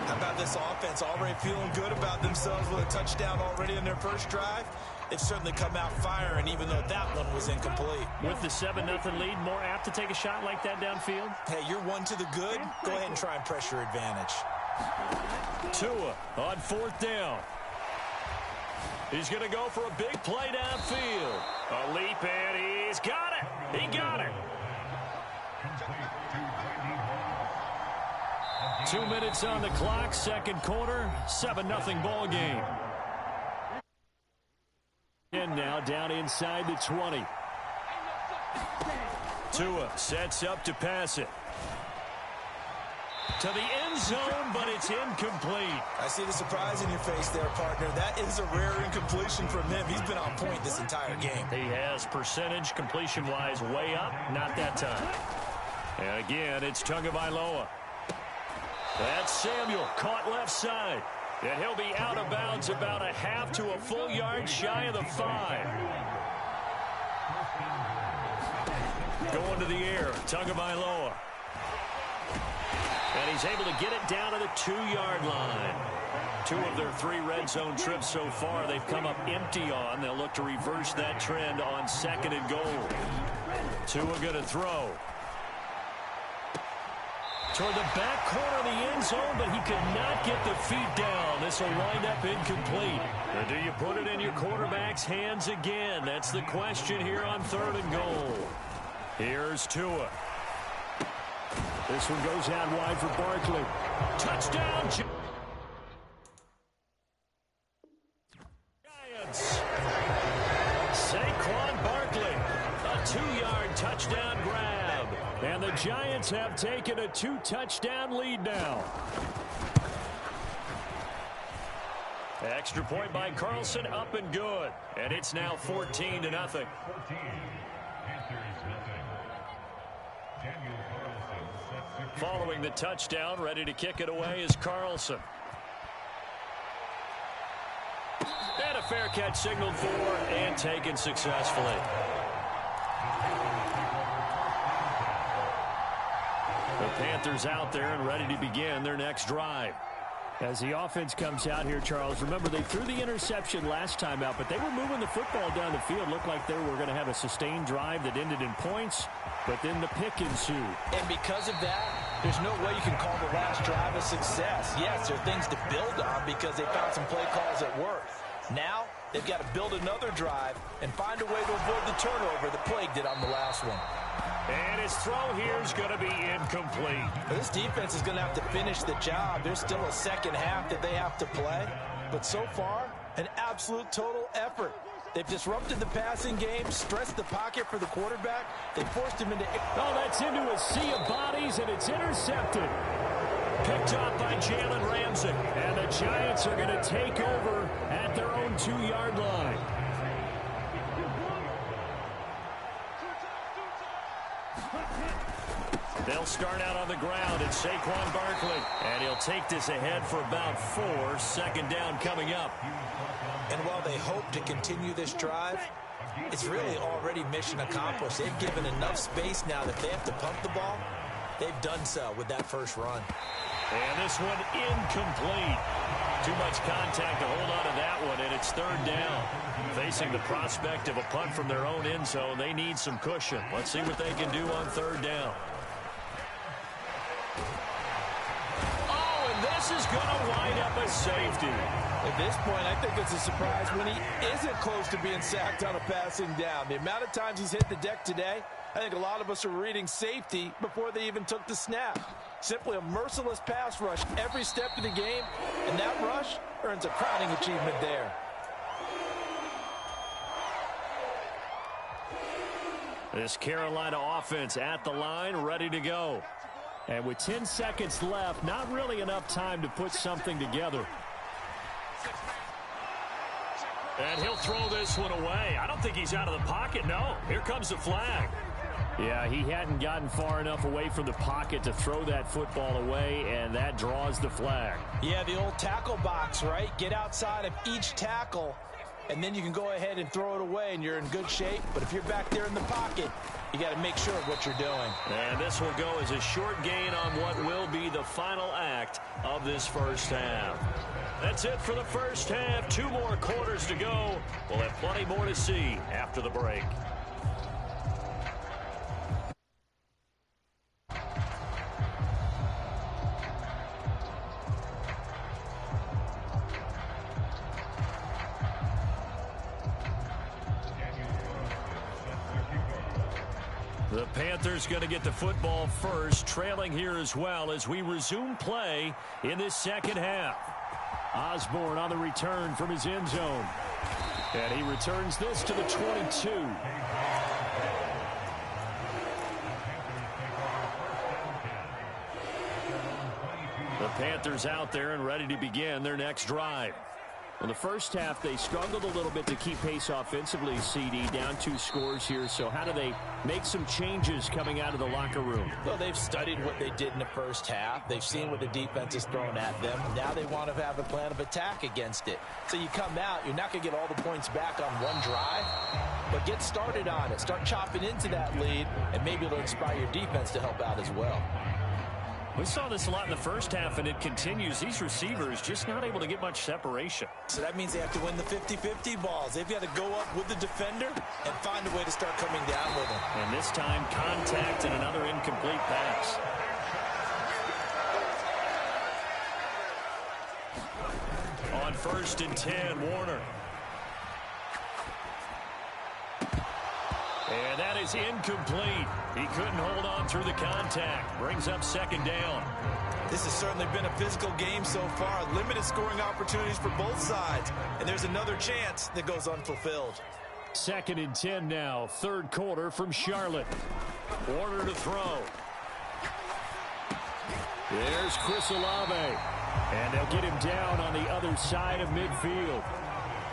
How about this offense already feeling good about themselves with a touchdown already in their first drive? They've certainly come out firing, even though that one was incomplete. With the 7-0 lead, more apt to take a shot like that downfield? Hey, you're one to the good. Go ahead and try and press your advantage. Tua on 4th down. He's going to go for a big play downfield. A leap, and he's got it. He got it. 2 minutes on the clock, second quarter, 7-0 ball game. And now down inside the 20. Tua sets up to pass it. To the end zone, but it's incomplete. I see the surprise in your face there, partner. That is a rare incompletion from him. He's been on point this entire game. He has percentage completion-wise way up, not that time. And again, it's Tagovailoa. That's Samuel, caught left side. And he'll be out of bounds about a half to a full yard shy of the 5. Going to the air, Tagovailoa. And he's able to get it down to the 2-yard line. 2 of their 3 red zone trips so far they've come up empty on. They'll look to reverse that trend on 2nd and goal. Tua going to throw. Toward the back corner of the end zone, but he could not get the feet down. This will wind up incomplete. Or do you put it in your quarterback's hands again? That's the question here on 3rd and goal. Here's Tua. This one goes out wide for Barkley. Touchdown, Giants. Saquon Barkley, a 2-yard touchdown grab. And the Giants have taken a 2-touchdown lead now. Extra point by Carlson, up and good. And it's now 14-0. Following the touchdown, ready to kick it away is Carlson. And a fair catch signaled for and taken successfully. The Panthers out there and ready to begin their next drive. As the offense comes out here, Charles, remember they threw the interception last time out, but they were moving the football down the field. Looked like they were going to have a sustained drive that ended in points, but then the pick ensued. And because of that, there's no way you can call the last drive a success. Yes, there are things to build on because they found some play calls that work. Now, They've got to build another drive and find a way to avoid the turnover that plagued it on the last one. And his throw here is going to be incomplete. This defense is going to have to finish the job. There's still a second half that they have to play. But so far, an absolute total effort. They've disrupted the passing game, stressed the pocket for the quarterback. They forced him into... Oh, that's into a sea of bodies, and it's intercepted. Picked up by Jalen Ramsey. And the Giants are going to take over at their own 2-yard line. They'll start out on the ground. It's Saquon Barkley. And he'll take this ahead for about 4. Second down coming up. And while they hope to continue this drive, it's really already mission accomplished. They've given enough space now that they have to pump the ball. They've done so with that first run. And this one incomplete. Too much contact to hold on to that one, and it's third down. Facing the prospect of a punt from their own end zone, they need some cushion. Let's see what they can do on third down. Oh, and this is going to wind up a safety. At this point, I think it's a surprise when he isn't close to being sacked on a passing down. The amount of times he's hit the deck today, I think a lot of us are reading safety before they even took the snap. Simply a merciless pass rush every step of the game, and that rush earns a crowning achievement there. This Carolina offense at the line, ready to go. And with 10 seconds left, not really enough time to put something together. And he'll throw this one away. I don't think he's out of the pocket, no. Here comes the flag. Yeah, he hadn't gotten far enough away from the pocket to throw that football away, and that draws the flag. Yeah, the old tackle box, right? Get outside of each tackle, and then you can go ahead and throw it away, and you're in good shape. But if you're back there in the pocket, you got to make sure of what you're doing. And this will go as a short gain on what will be the final act of this first half. That's it for the first half. 2 more quarters to go. We'll have plenty more to see after the break. The Panthers going to get the football first, trailing here as well as we resume play in this second half. Osborne on the return from his end zone. And he returns this to the 22. The Panthers out there and ready to begin their next drive. In the first half, they struggled a little bit to keep pace offensively, CD, down 2 scores here. So how do they make some changes coming out of the locker room? Well, they've studied what they did in the first half. They've seen what the defense has thrown at them. Now they want to have a plan of attack against it. So you come out, you're not going to get all the points back on one drive, but get started on it. Start chopping into that lead, and maybe it'll inspire your defense to help out as well. We saw this a lot in the first half, and it continues. These receivers just not able to get much separation. So that means they have to win the 50-50 balls. They've got to go up with the defender and find a way to start coming down with them. And this time, contact and another incomplete pass. On 1st and 10, Warner. And that is incomplete. He couldn't hold on through the contact. Brings up second down. This has certainly been a physical game so far. Limited scoring opportunities for both sides. And there's another chance that goes unfulfilled. 2nd and 10 now. 3rd quarter from Charlotte. Warner to throw. There's Chris Olave. And they'll get him down on the other side of midfield.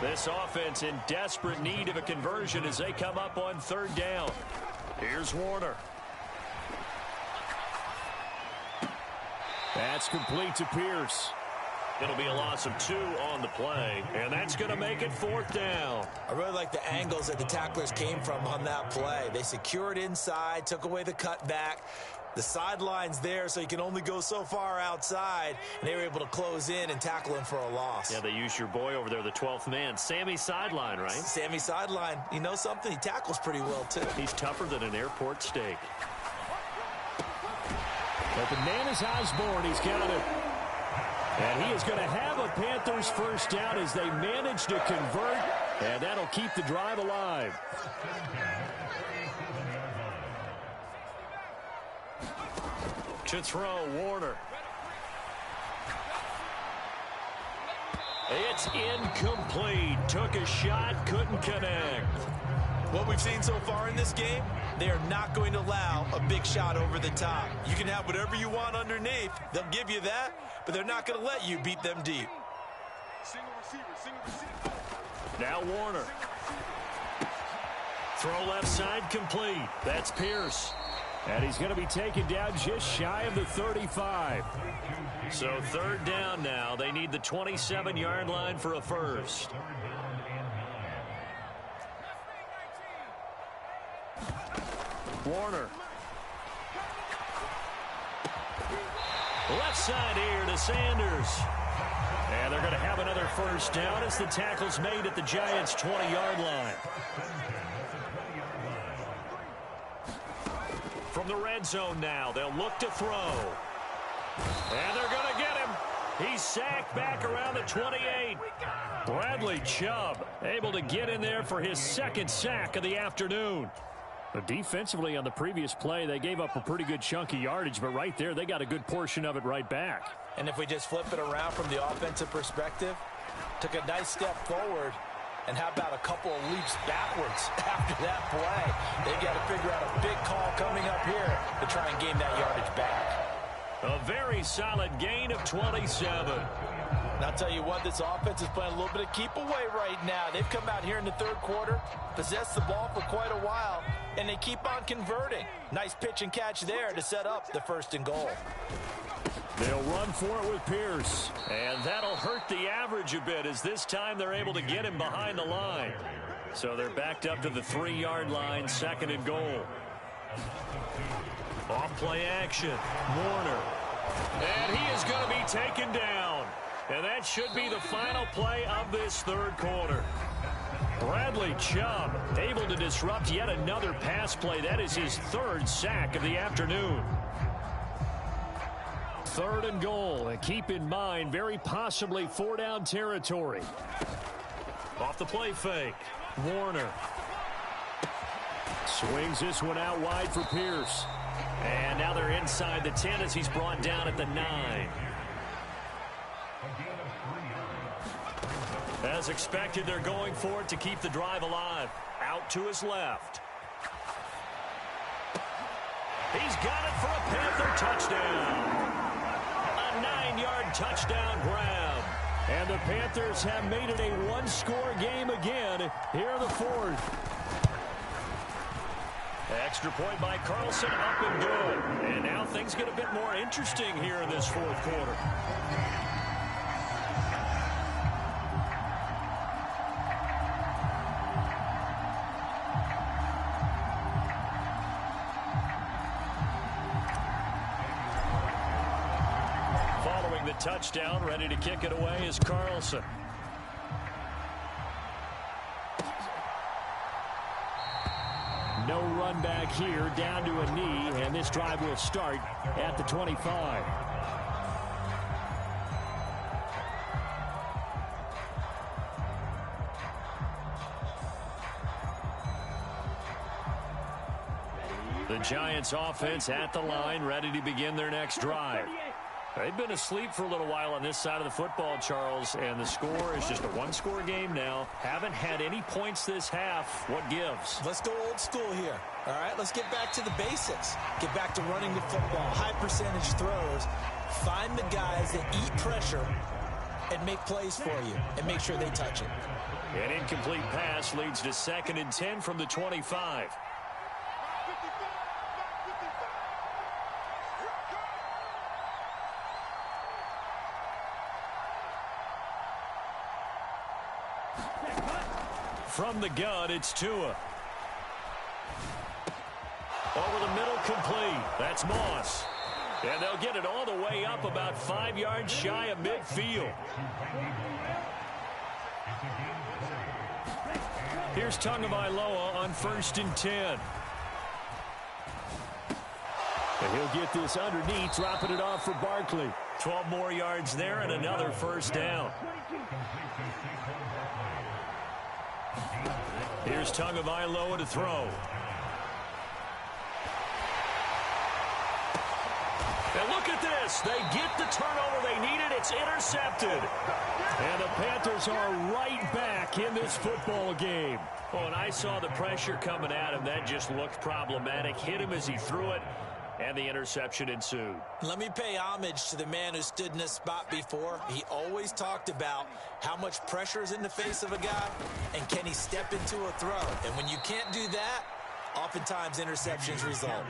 This offense in desperate need of a conversion as they come up on 3rd down. Here's Warner. That's complete to Pierce. It'll be a loss of 2 on the play, and that's going to make it 4th down. I really like the angles that the tacklers came from on that play. They secured inside, took away the cutback. The sideline's there, so you can only go so far outside. And they were able to close in and tackle him for a loss. Yeah, they used your boy over there, the 12th man. Sammy Sideline, right? Sammy Sideline. You know something? He tackles pretty well, too. He's tougher than an airport steak. But the man is Osborne. He's got it. And he is going to have a Panthers first down as they manage to convert And that'll keep the drive alive. To throw, Warner. It's incomplete. Took a shot, couldn't connect. What we've seen so far in this game, they are not going to allow a big shot over the top. You can have whatever you want underneath. They'll give you that, but they're not going to let you beat them deep. Single receiver. Now Warner. Throw left side complete. That's Pierce. And he's going to be taken down just shy of the 35. So third down now. They need the 27-yard line for a first. Warner. Left side here to Sanders. And they're going to have another first down as the tackle's made at the Giants' 20-yard line. From the red zone now, they'll look to throw. And they're going to get him. He's sacked back around the 28. Bradley Chubb able to get in there for his second sack of the afternoon. But defensively on the previous play, they gave up a pretty good chunk of yardage, but right there, they got a good portion of it right back. And if we just flip it around from the offensive perspective, took a nice step forward, and how about a couple of leaps backwards after that play? They've got to figure out a big call coming up here to try and gain that yardage back. A very solid gain of 27. And I'll tell you what, this offense is playing a little bit of keep away right now. They've come out here in the third quarter, possessed the ball for quite a while, and they keep on converting. Nice pitch and catch there to set up the 1st and goal. They'll run for it with Pierce. And that'll hurt the average a bit as this time they're able to get him behind the line. So they're backed up to the 3-yard line, 2nd and goal. Off play action. Warner. And he is going to be taken down. And that should be the final play of this third quarter. Bradley Chubb able to disrupt yet another pass play. That is his 3rd sack of the afternoon. 3rd and goal. And keep in mind, very possibly 4-down territory. Off the play fake. Warner. Swings this one out wide for Pierce. And now they're inside the 10 as he's brought down at the 9. As expected, they're going for it to keep the drive alive. Out to his left. He's got it for a Panther touchdown. A 9-yard touchdown grab. And the Panthers have made it a 1-score game again here in the 4th. Extra point by Carlson, up and good. And now things get a bit more interesting here in this 4th quarter. Following the touchdown, ready to kick it away is Carlson. No run back here, down to a knee, and this drive will start at the 25. The Giants offense at the line, ready to begin their next drive. They've been asleep for a little while on this side of the football, Charles, and the score is just a 1-score game now. Haven't had any points this half. What gives? Let's go old school here. All right, let's get back to the basics. Get back to running the football, high percentage throws. Find the guys that eat pressure and make plays for you and make sure they touch it. An incomplete pass leads to 2nd and 10 from the 25. From the gun, it's Tua. Over the middle, complete. That's Moss. And they'll get it all the way up about 5 yards shy of midfield. Here's Tagovailoa on 1st and 10. And he'll get this underneath, dropping it off for Barkley. 12 more yards there and another first down. Here's Tagovailoa to throw. And look at this. They get the turnover they needed. It's intercepted. And the Panthers are right back in this football game. Oh, and I saw the pressure coming at him. That just looked problematic. Hit him as he threw it, and the interception ensued. Let me pay homage to the man who stood in this spot before. He always talked about how much pressure is in the face of a guy, and can he step into a throw. And when you can't do that, oftentimes interceptions result.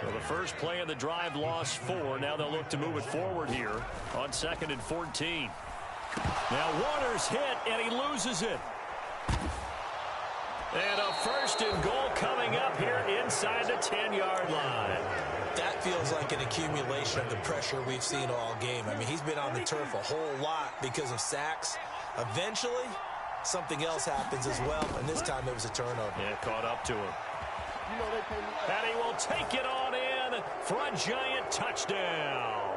Well, the first play of the drive lost 4. Now they'll look to move it forward here on 2nd and 14. Now Warner's hit, and he loses it. And a 1st and goal coming up here inside the 10-yard line. That feels like an accumulation of the pressure we've seen all game. I mean, he's been on the turf a whole lot because of sacks. Eventually, something else happens as well, and this time it was a turnover. Yeah, caught up to him. And he will take it on in for a giant touchdown.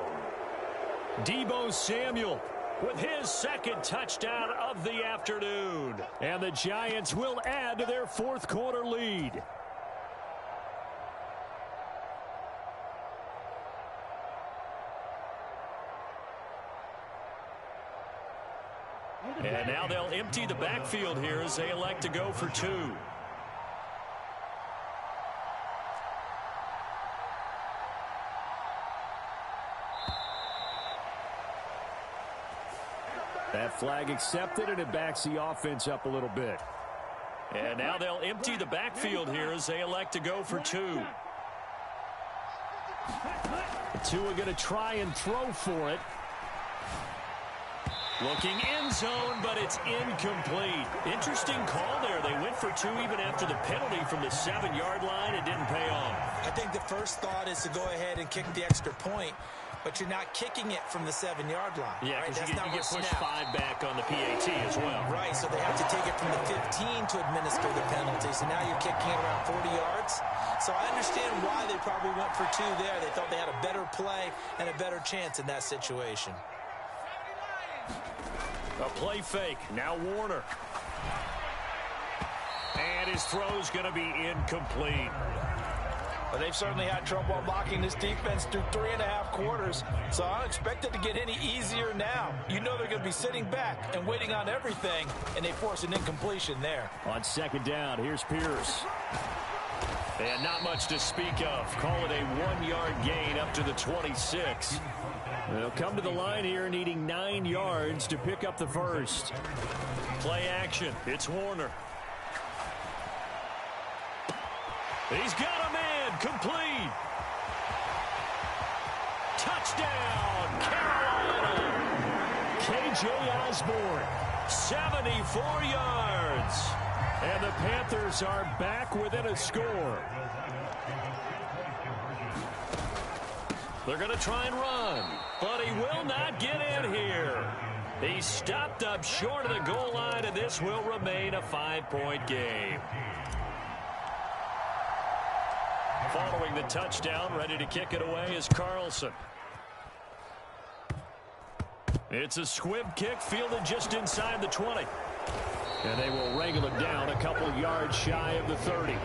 Deebo Samuel with his 2nd touchdown of the afternoon. And the Giants will add to their 4th quarter lead. And now they'll empty the backfield here as they elect to go for 2. That flag accepted, and it backs the offense up a little bit. And now they'll empty the backfield here as they elect to go for 2. The 2 are going to try and throw for it. Looking end zone, but it's incomplete. Interesting call there. They went for 2 even after the penalty from the 7-yard line. It didn't pay off. I think the first thought is to go ahead and kick the extra point, but you're not kicking it from the 7-yard line. Yeah, because right? you get pushed 5 back on the PAT as well. Right, so they have to take it from the 15 to administer the penalty. So now you're kicking it around 40 yards. So I understand why they probably went for 2 there. They thought they had a better play and a better chance in that situation. A play fake. Now Warner. And his throw's going to be incomplete. Well, they've certainly had trouble unlocking this defense through 3.5 quarters, so I don't expect it to get any easier now. You know they're going to be sitting back and waiting on everything, and they force an incompletion there. On 2nd down, here's Pierce. And not much to speak of. Call it a 1-yard gain up to the 26. They'll come to the line here needing 9 yards to pick up the first. Play action. It's Warner. He's got a man. Complete. Touchdown, Carolina. K.J. Osborne, 74 yards. And the Panthers are back within a score. They're going to try and run, but he will not get in here. He's stopped up short of the goal line, and this will remain a 5-point game. Following the touchdown, ready to kick it away is Carlson. It's a squib kick fielded just inside the 20. And they will wrangle it down a couple yards shy of the 30.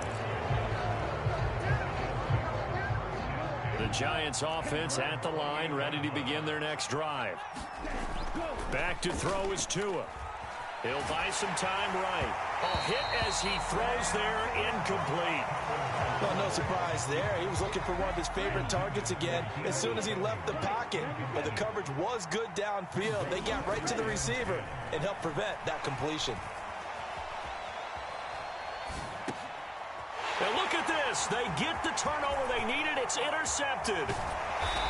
The Giants offense at the line, ready to begin their next drive. Back to throw is Tua. He'll buy some time right. A hit as he throws there, incomplete. Well, no surprise there. He was looking for one of his favorite targets again as soon as he left the pocket. But the coverage was good downfield. They got right to the receiver and helped prevent that completion. And look at this. They get the turnover they needed. It's intercepted.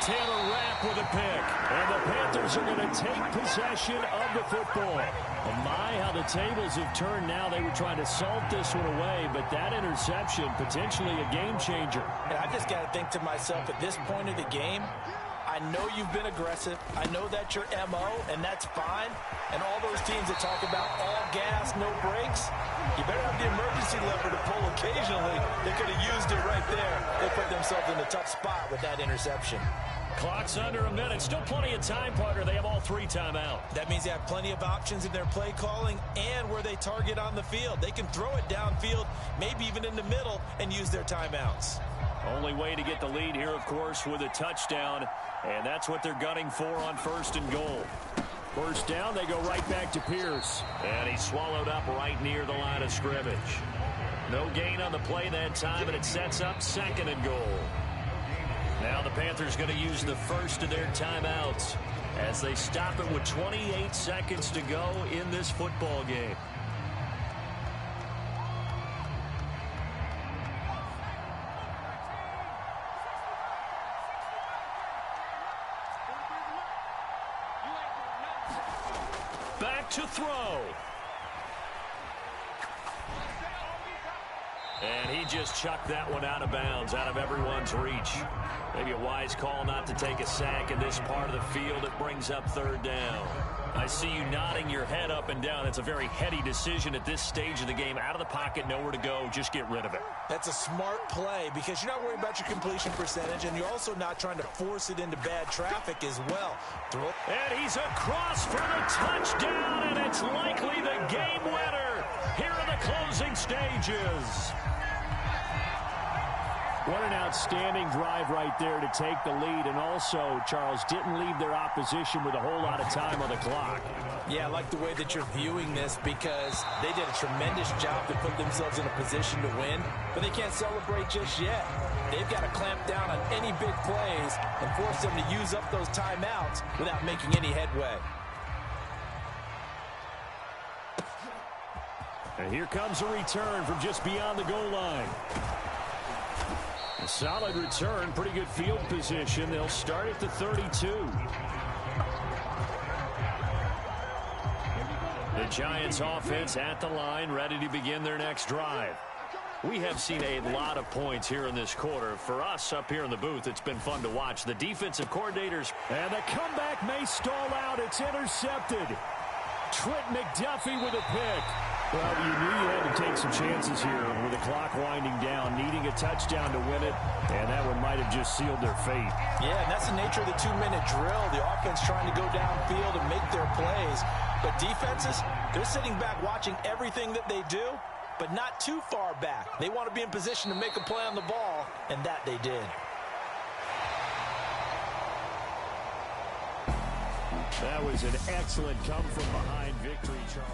Taylor Rapp with a pick. And the Panthers are going to take possession of the football. Oh my, how the tables have turned now. They were trying to salt this one away, but that interception, potentially a game changer. And I just got to think to myself, at this point of the game, I know you've been aggressive. I know that's your MO, and that's fine. And all those teams that talk about all gas, no brakes, you better have the emergency lever to pull occasionally. They could have used it right there. They put themselves in a tough spot with that interception. Clock's under a minute. Still plenty of time, partner. They have all 3 timeouts. That means they have plenty of options in their play calling and where they target on the field. They can throw it downfield, maybe even in the middle, and use their timeouts. Only way to get the lead here, of course, with a touchdown, and that's what they're gunning for on 1st and goal. First down, they go right back to Pierce. And he's swallowed up right near the line of scrimmage. No gain on the play that time, and it sets up 2nd and goal. Now the Panthers going to use the first of their timeouts as they stop it with 28 seconds to go in this football game. Back to throw. And he just chucked that one out of bounds, out of everyone's reach. Maybe a wise call not to take a sack in this part of the field. It brings up 3rd down. I see you nodding your head up and down. It's a very heady decision at this stage of the game. Out of the pocket, nowhere to go. Just get rid of it. That's a smart play because you're not worried about your completion percentage, and you're also not trying to force it into bad traffic as well. Throw it. And he's across for the touchdown, and it's likely the game winner here in the closing stages. What an outstanding drive right there to take the lead. And also, Charles, didn't leave their opposition with a whole lot of time on the clock. Yeah, I like the way that you're viewing this because they did a tremendous job to put themselves in a position to win, but they can't celebrate just yet. They've got to clamp down on any big plays and force them to use up those timeouts without making any headway. And here comes a return from just beyond the goal line. A solid return, pretty good field position. They'll start at the 32. The Giants offense at the line, ready to begin their next drive. We have seen a lot of points here in this quarter. For us up here in the booth, it's been fun to watch. The defensive coordinators. And the comeback may stall out. It's intercepted. Trent McDuffie with a pick. Well, you knew you had to take some chances here with the clock winding down, needing a touchdown to win it, and that one might have just sealed their fate. Yeah, and that's the nature of the 2-minute drill. The offense trying to go downfield and make their plays. But defenses, they're sitting back watching everything that they do, but not too far back. They want to be in position to make a play on the ball, and that they did. That was an excellent come-from-behind victory, Charles.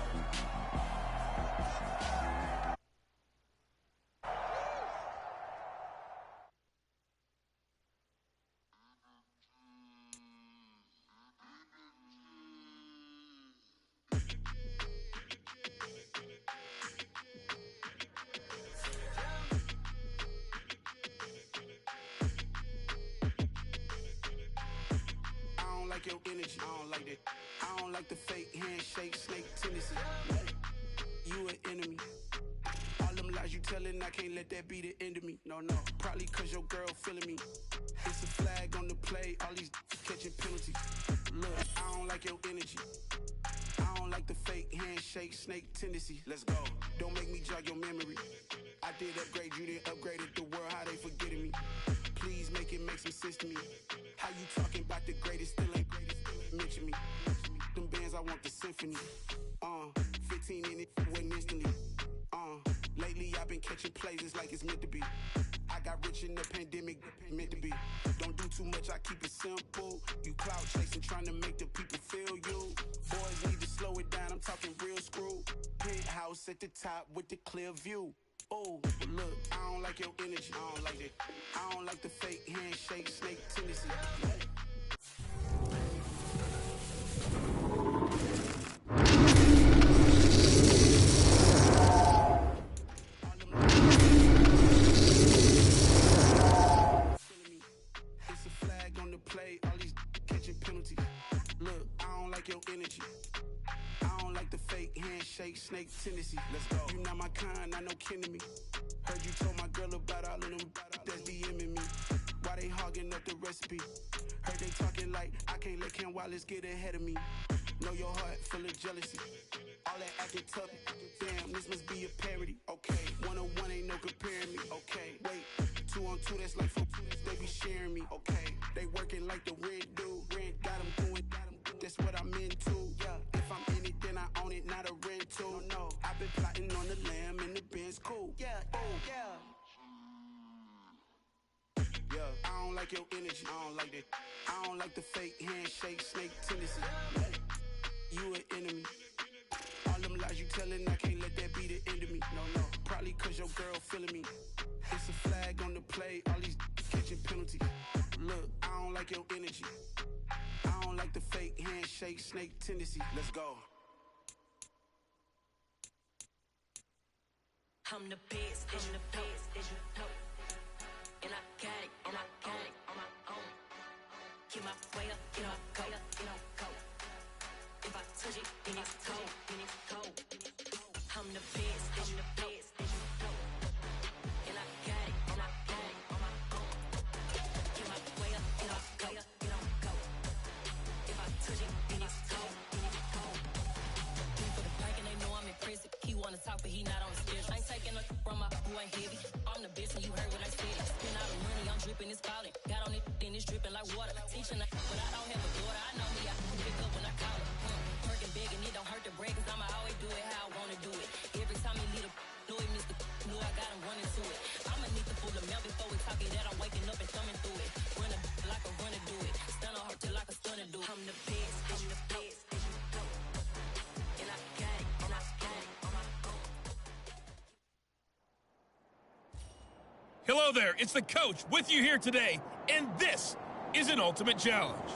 Your energy, I don't like that. I don't like the fake handshake, snake tendency. You an enemy. All them lies you telling, I can't let that be the end of me. No, probably cause your girl feeling me. It's a flag on the play, all these catching penalties. Look, I don't like your energy. I don't like the fake handshake, snake tendency. Let's go. Don't make me jog your memory. I did upgrade, you didn't upgrade it. The world, how they forgetting me. Please make it make some sense to me. How you talking about the greatest, still ain't greatest, mention me. Them bands, I want the symphony. 15 in it, wasn't instantly. Lately I've been catching plays, it's like it's meant to be. I got rich in the pandemic, meant to be. Don't do too much, I keep it simple. You clout chasing, trying to make the people feel you. Boys need to slow it down, I'm talking real screw. Penthouse at the top with the clear view. Oh, look, I don't like your energy. I don't like it. I don't like the fake handshake, snake tendency. It's a flag on the play, all these catching penalties. Look, I don't like your energy. I don't like the fake handshake, snake tendency. Let's go. You not my kind, I know kin to me. Heard you told my girl about all of them that's DMing me. Why they hogging up the recipe? Heard they talking like I can't let Ken Wallace get ahead of me. Know your heart full of jealousy. All that acting tough. Damn, this must be a parody. Okay, 1-on-1 ain't no comparing me. Okay, wait, 2-on-2 that's like 4. They be sharing me. Okay, they work working like the rent do. Rent got him doing, that's what I'm into. Yeah, if I'm in it, then I own it, not a rental. No, I've been plotting on the lamb and the Benz cool. Yeah, oh, yeah. Yeah, I don't like your energy. I don't like that. I don't like the fake handshake, snake tendency. You an enemy. All them lies you telling, I can't let that be the end of me. No, probably cause your girl feeling me. It's a flag on the play, all these catching penalties. Look, I don't like your energy. I don't like the fake handshake, snake tendency. Let's go. I'm the best, I'm the best, as you know. And I got it, and I got it on my own. Get my way up, get up, go, go. If I touch it, then it's cold, then it's cold. I'm the best, I'm the best, as you know. And I got it, and I got it on my own. Get my way up, get up, go, go. If I touch it, then it's cold, then it's cold. For the prank and they know I'm impressive. He wanna talk, but he not on the schedule. I ain't taking no from my boy heavy. I'm the best, and you heard what I said. Spend all the money, I'm dripping, it's falling. Got on it, then it's dripping like water. Teaching, but I don't have a daughter. I know me, I can pick up when I call her. Working big, and it don't hurt to break, cause I'ma always do it how I wanna do it. Every time he lead a know it, Mr. Know I got him running to it. I'ma need to pull the mail before we talk it that I'm waking up and thumbing through it. Run a like a runner do it. Stun on her till like a stunner do it. I'm the best, I'm the best, as you know. And I got it, and I got it on my own. Hello there, it's the coach with you here today, and this is an ultimate challenge.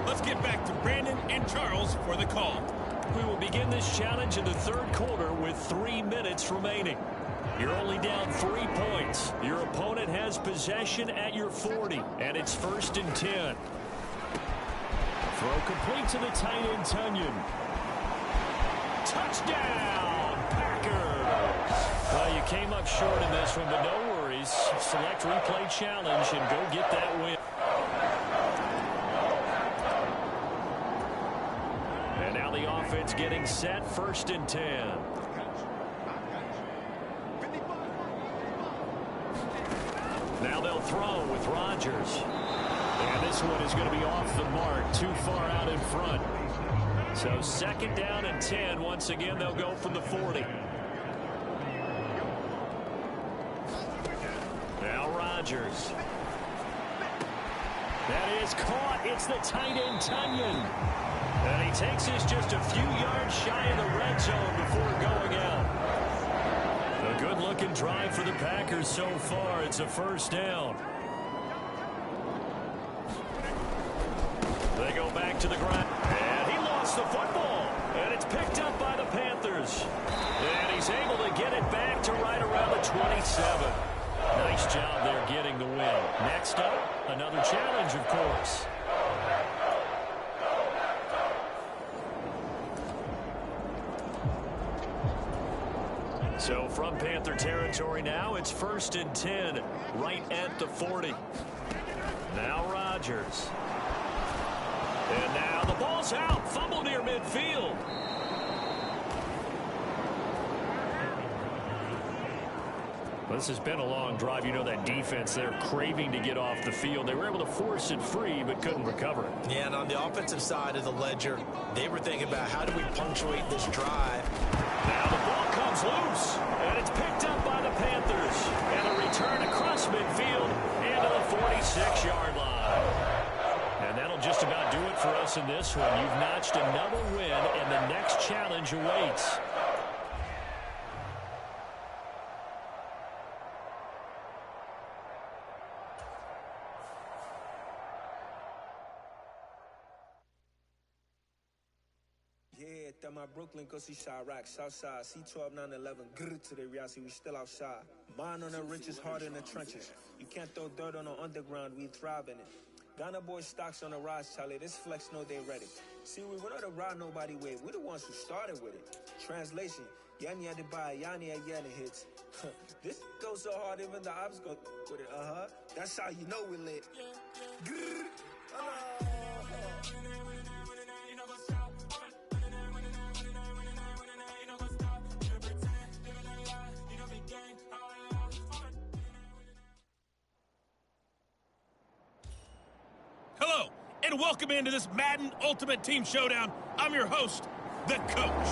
Let's get back to Brandon and Charles for the call. We will begin this challenge in the third quarter with 3 minutes remaining. You're only down 3 points. Your opponent has possession at your 40, and it's 1st and 10. Throw complete to the tight end, Tunyon. Touchdown, Packers! Well, you came up short in this one, but no worries. Select replay challenge and go get that win. And now the offense getting set, 1st and 10. Now they'll throw with Rodgers. And this one is going to be off the mark, too far out in front. So 2nd down and 10. Once again, they'll go from the 40. Now Rodgers. That is caught. It's the tight end, Tunyon. And he takes us just a few yards shy of the red zone before going out. A good-looking drive for the Packers so far. It's a 1st down. They go back to the ground. And he lost the football. And it's picked up by the Panthers. And he's able to get it back to right around the 27. Nice job there getting the win. Next up, another challenge, of course. So from Panther territory now, it's 1st and 10, right at the 40. Now Rodgers. And now the ball's out. Fumble near midfield. Well, this has been a long drive. You know that defense, they're craving to get off the field. They were able to force it free, but couldn't recover it. Yeah, and on the offensive side of the ledger, they were thinking about how do we punctuate this drive. Now the ball comes loose, and it's picked up by the Panthers. And a return across midfield into the 46-yard line. And that'll just about do it for us in this one. You've notched another win, and the next challenge awaits. My Brooklyn, go see Chirac, Southside, C12, 911, grr to the reality, we still outside. Mine on the richest, heart in the trenches. You can't throw dirt on the underground, we thrive in it. Ghana boys stocks on the rise, Charlie, this flex know they ready. See, we went on the ride nobody wave, we the ones who started with it. Translation, Yanni had to buy, Yanni had Yanni hits. This goes so hard, even the ops go with it, That's how you know we lit. Grr, and welcome into this Madden Ultimate Team Showdown. I'm your host, the Coach.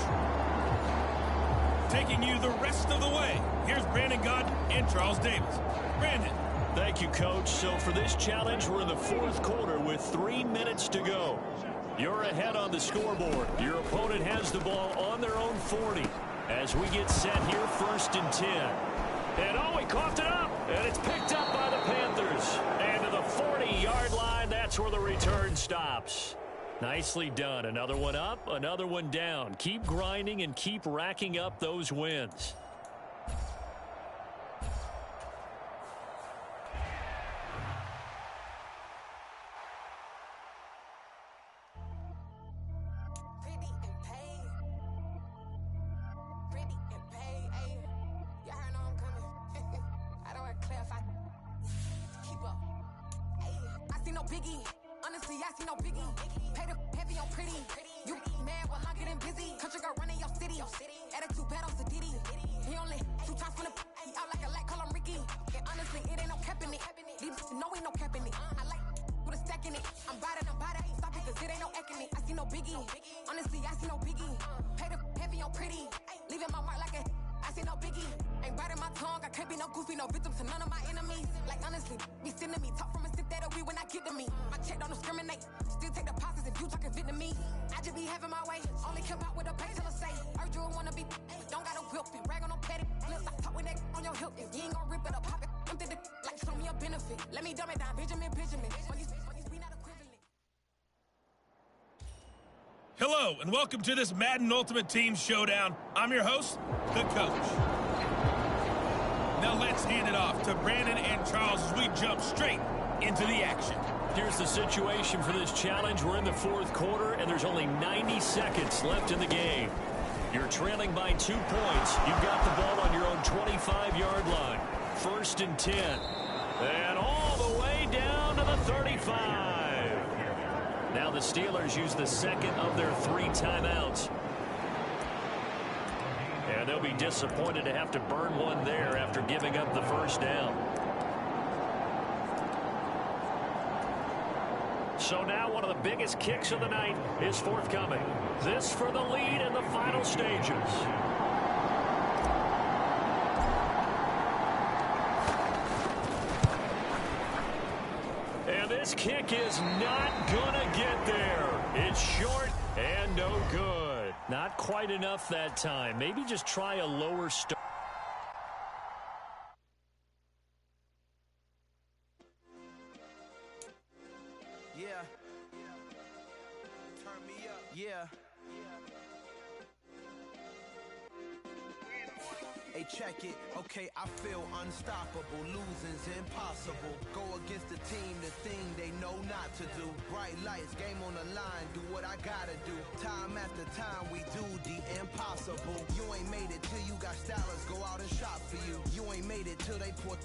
Taking you the rest of the way, here's Brandon Gott and Charles Davis. Brandon. Thank you, Coach. So for this challenge, we're in the fourth quarter with 3 minutes to go. You're ahead on the scoreboard. Your opponent has the ball on their own 40 as we get set here, 1st and 10. And oh, he coughed it up, and it's picked up by the Panthers. And to the 40-yard line, that's where the return stops. Nicely done. Another one up, another one down. Keep grinding and keep racking up those wins. Biggie, honestly, I see no biggie. Pay the heavy on pretty. You mad while I'm getting busy. Country girl running your city. Attitude bad on the Diddy. He only 2 times from the he out like a light, call him Ricky. And honestly, it ain't no cap in it. These know ain't no cap in it. I like with a stack in it. I'm bad, ain't stop it, cause it ain't no acting it. I see no biggie. Honestly, I see no biggie. Pay the heavy on pretty. Leaving my mark like a I see no biggie. Ain't biting my tongue. I can't be no goofy, no victim to none of my enemies. Like honestly, be sending me talk from a sip that we when I get to me. My check don't discriminate. Still take deposits if you talking Vietnamese. I just be having my way. Only come out with a pay till I say. Urge you wanna be. Don't got a whip and rag on no petty. Let's stop talking that on your hip. If you ain't gonna rip it up, pop it. Empty the like show me a benefit. Let me dumb it down, Benjamin. We not equivalent. Hello, and welcome to this Madden Ultimate Team Showdown. I'm your host, the Coach. Now let's hand it off to Brandon and Charles as we jump straight into the action. Here's the situation for this challenge. We're in the fourth quarter, and there's only 90 seconds left in the game. You're trailing by 2 points. You've got the ball on your own 25-yard line. 1st and 10. And all the way down to the 35. Now the Steelers use the second of their 3 timeouts. And they'll be disappointed to have to burn one there after giving up the first down. So now one of the biggest kicks of the night is forthcoming. This for the lead in the final stages. And this kick is not gonna get there. It's short and no good. Not quite enough that time. Maybe just try a lower start. Yeah. Turn me up. Yeah. Hey, check it. Okay, I feel unstoppable. Losing's impossible. Go against the team, the thing they know not to do. Bright lights, game on the line. Do what I gotta do. Time after time, we do the impossible. You ain't made it till you got stylists go out and shop for you. You ain't made it till they put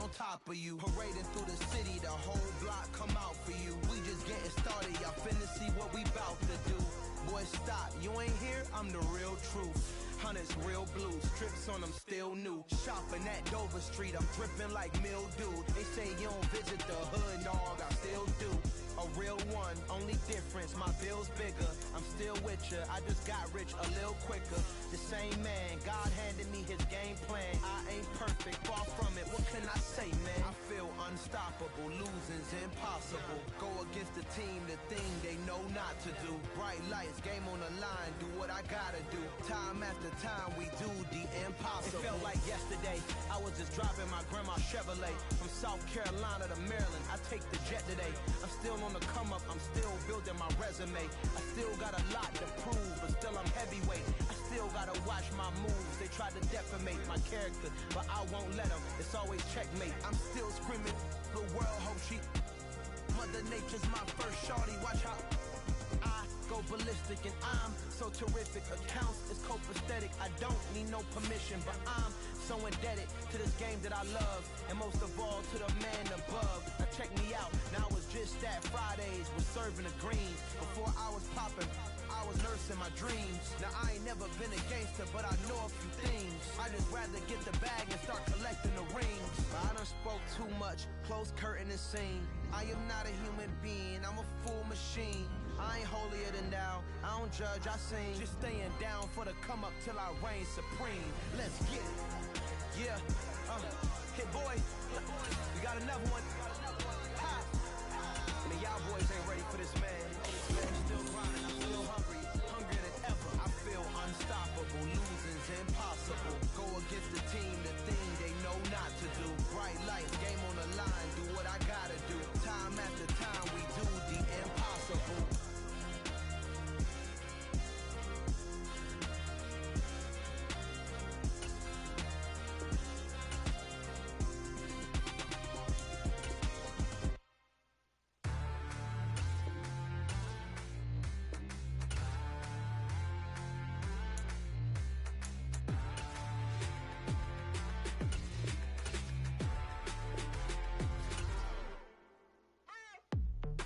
on top of you. Parading through the city, the whole block come out for you. We just getting started. Y'all finna see what we bout to do. Boy, stop. You ain't here? I'm the real truth. Hunters real blue, strips on them still new. Shopping at Dover Street, I'm dripping like mildew. They say you don't visit the hood, dog, I still do. A real one, only difference, my bill's bigger. I'm still with ya, I just got rich a little quicker. The same man, God handed me his game plan. I ain't perfect, far from it, what can I say, man? I feel unstoppable, losing's impossible. Go against the team, the thing they know not to do. Bright lights, game on the line, do what I gotta do. Time after time, we do the impossible. It felt like yesterday, I was just driving my grandma's Chevrolet. From South Carolina to Maryland, I take the jet today. I'm still on the come up, I'm still building my resume. I still got a lot to prove, but still I'm heavyweight. I still gotta watch my moves. They try to defamate my character, but I won't let them. It's always checkmate. I'm still screaming, the world hope she. Mother Nature's my first shorty. Watch how I go ballistic, and I'm so terrific. Accounts is copacetic. I don't need no permission, but I'm so indebted to this game that I love, and most of all to the man above. Now check me out. Now it's just that Fridays was serving the greens. Before I was popping, I was nursing my dreams. Now I ain't never been a gangster, but I know a few things. I just rather get the bag and start collecting the rings. But I done One spoke too much, close curtain and scene. I am not a human being, I'm a full machine. I ain't holier than thou, I don't judge, I sing. Just staying down for the come up till I reign supreme. Let's get it. Yeah, hit boy, we got another one. Ha! I mean, y'all boys ain't ready for this, man. Still grinding, I'm still hungry, hungrier than ever. I feel unstoppable, losing's impossible. Go against the team, the thing they know not to do. Bright light, game on the line, do what I gotta do. Time after time, we do the impossible.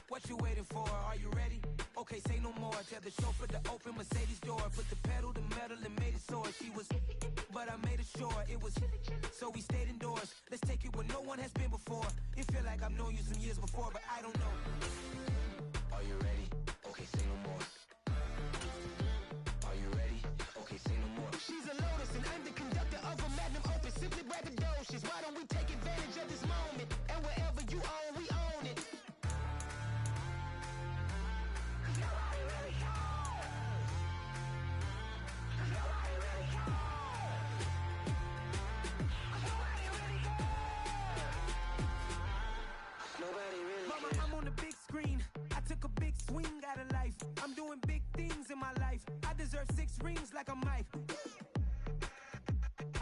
What you waiting for? Are you ready? Okay, say no more. Tell the chauffeur to open Mercedes door. Put the pedal to metal and made it soar. She was, but I made it sure it was. So we stayed indoors. Let's take it where no one has been before. It feel like I've known you some years before, but I don't know. Are you ready? Okay, say no more. Are you ready? Okay, say no more. She's a Lotus and I'm the conductor of a Madden Open. Simply braggadocious. Why don't we take advantage of this moment? And wherever you own, we own it. Mama, I'm on the big screen. I took a big swing out of life. I'm doing big things in my life. I deserve 6 rings like I'm Mike.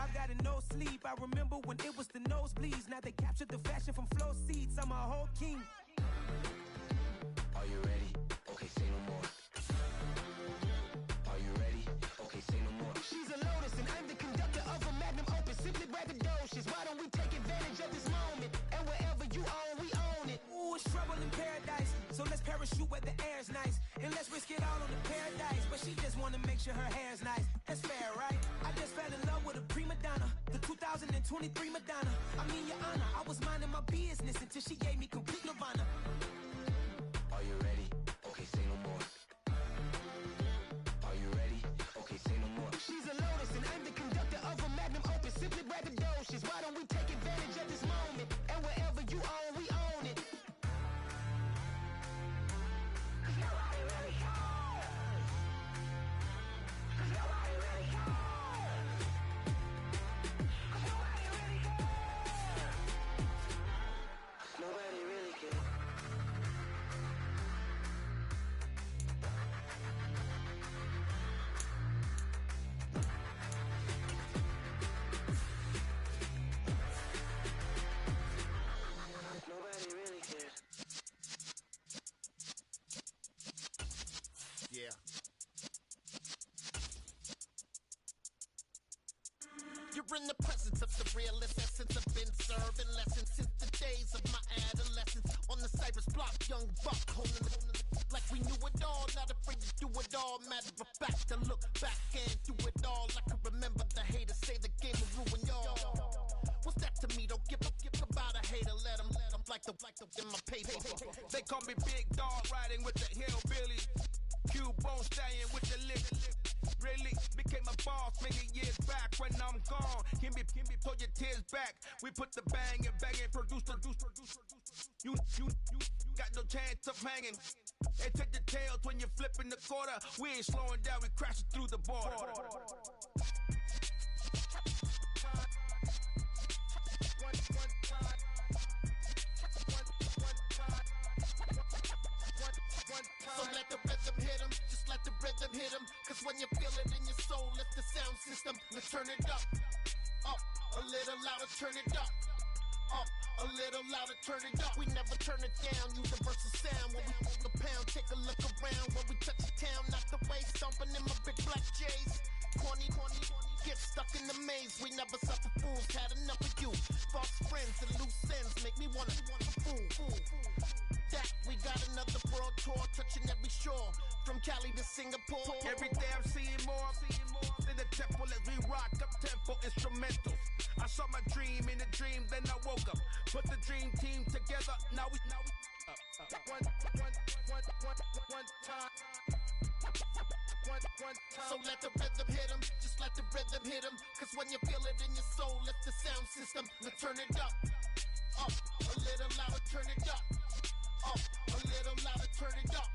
I've got no sleep. I remember when it was the nosebleeds. Now they captured the fashion from flow seats. I'm a whole king. Are you ready? Okay, say no more. Are you ready? Okay, say no more. She's a Lotus and I'm the conductor of a Magnum Open. Simply braggadocious. Why don't we take advantage of this moment? And wherever you own, we own it. Ooh, it's trouble in paradise. So let's parachute where the air's nice. And let's risk it all on the paradise. But she just wanna make sure her hair's nice. That's fair, right? I just fell in love with a prima donna. The 2023 Madonna. I mean, your honor, I was minding my business until she gave me complete nirvana. Are you ready? Okay, say no more. Are you ready? Okay, say no more. She's a Lotus and I'm the conductor of a Magnum Open. Simply braggadocious. Why don't we take advantage of this moment? And wherever you own, we own it. Nobody really cares. Nobody really cares. Nobody really cares. Nobody really cares. Nobody really cares. Yeah. You're in the presence of the realest essence. I've been serving lessons since the days of my adolescence. On the Cypress block, young buck holding it like we knew it all. Not afraid to do it all. Matter of fact, to look back and do it all. I can remember the haters say the game will ruin y'all. What's that to me? Don't give about a hater. Let them like the in my paper. They call me Big Dog, riding with the hillbilly. Q-Bone stallion with the lick. Really became a boss many years back. When I'm gone, can be pull your tears back. We put the bang and produce. You got no chance of hanging. They take the tails when you're flipping the quarter. We ain't slowing down, we crashing through the border. So let the rhythm hit him, just let the rhythm hit him. Cause when you feel it in your soul, lift the sound system. Let's turn it up, a little louder, turn it up, a little louder, turn it up. We never turn it down, universal sound. When we hold the pound, take a look around. When we touch the town, not the way, stomping in my big black J's. Corny, get stuck in the maze. We never suffer fools, had enough of you. False friends and loose ends make me wanna fool. That we got another world tour, touching every shore. from Cali to Singapore. Every day I'm seeing more in the temple as we rock up tempo instrumentals. I saw my dream in a dream, then I woke up. Put the dream team together. Now we one time. So let the rhythm hit him, just let the rhythm hit him. Cause when you feel it in your soul, lift the sound system. Now turn it up, a little louder, turn it up, a little louder, turn it up.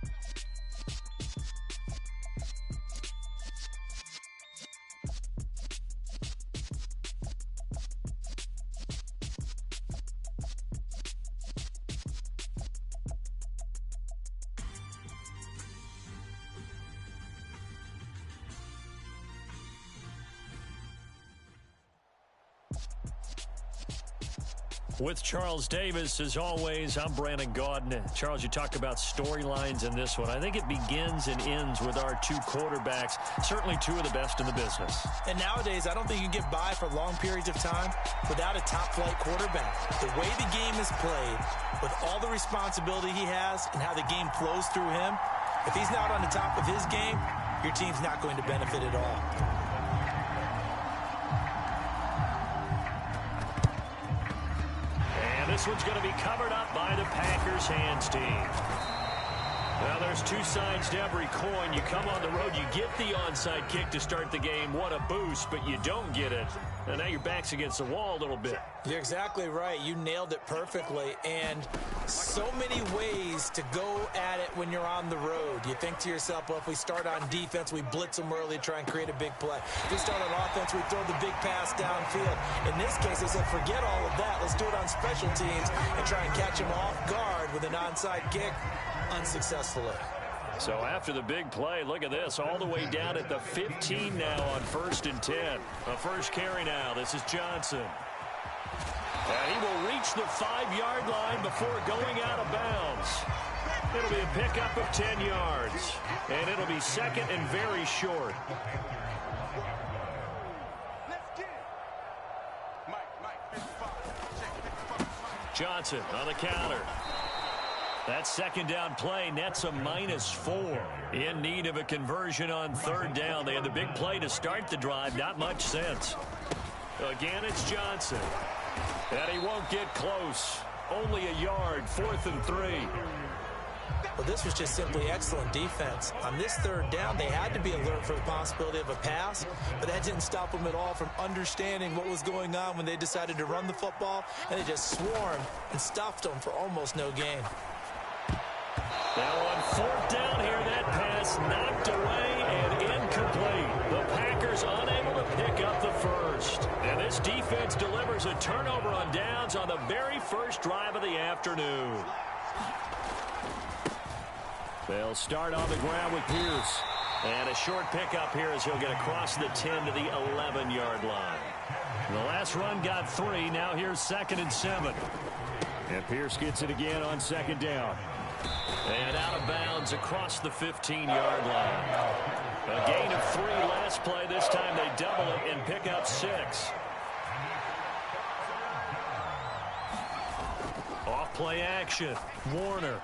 With Charles Davis, as always, I'm Brandon Gaudin. Charles, you talk about storylines in this one. I think it begins and ends with our two quarterbacks, certainly two of the best in the business. And nowadays, I don't think you can get by for long periods of time without a top-flight quarterback. The way the game is played, with all the responsibility he has and how the game flows through him, if he's not on the top of his game, your team's not going to benefit at all. This one's going to be covered up by the Packers hands team. Well, there's two sides to every coin. You come on the road, you get the onside kick to start the game. What a boost, but you don't get it. And now your back's against the wall a little bit. You're exactly right. You nailed it perfectly. And so many ways to go at it when you're on the road. You think to yourself, well, if we start on defense, we blitz them early, try and create a big play. If we start on offense, we throw the big pass downfield. In this case, they said, forget all of that. Let's do it on special teams and try and catch them off guard with an onside kick unsuccessfully. So after the big play, look at this, all the way down at the 15 now on 1st and 10. A first carry now. This is Johnson. And he will reach the 5-yard line before going out of bounds. It'll be a pickup of 10 yards. And it'll be second and very short. Johnson on the counter. That second down play nets a -4. In need of a conversion on 3rd down. They had the big play to start the drive. Not much sense. Again, it's Johnson. And he won't get close. Only a yard. 4th and 3. Well, this was just simply excellent defense. On this 3rd down, they had to be alert for the possibility of a pass, but that didn't stop them at all from understanding what was going on when they decided to run the football, and they just swarmed and stuffed them for almost no gain. Now on 4th down here, that pass knocked away and incomplete. The Packers unable to pick up the first. And this defense delivers a turnover on downs on the very first drive of the afternoon. They'll start on the ground with Pierce. And a short pickup here as he'll get across the 10 to the 11-yard line. The last run got 3. Now here's 2nd and 7. And Pierce gets it again on 2nd down. And out of bounds across the 15-yard line. A gain of 3 last play. This time they double it and pick up 6. Off play action. Warner.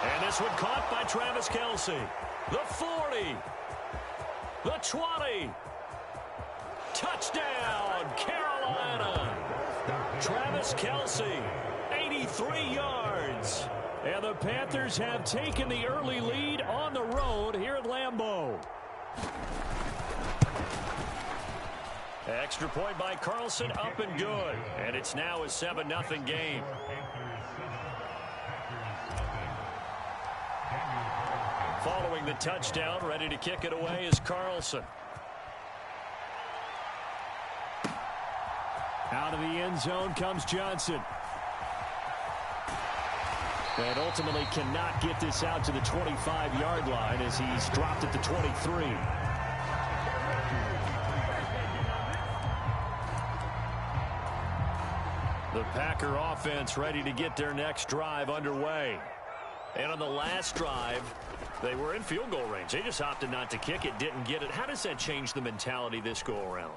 And this one caught by Travis Kelce. The 40. The 20. Touchdown, Carolina. Travis Kelce, 83 yards. And the Panthers have taken the early lead on the road here at Lambeau. Extra point by Carlson, up and good. And it's now a 7-0 game. Following the touchdown, ready to kick it away is Carlson. Out of the end zone comes Johnson. And ultimately cannot get this out to the 25-yard line as he's dropped at the 23. The Packer offense ready to get their next drive underway. And on the last drive, they were in field goal range. They just opted not to kick it, didn't get it. How does that change the mentality this go around?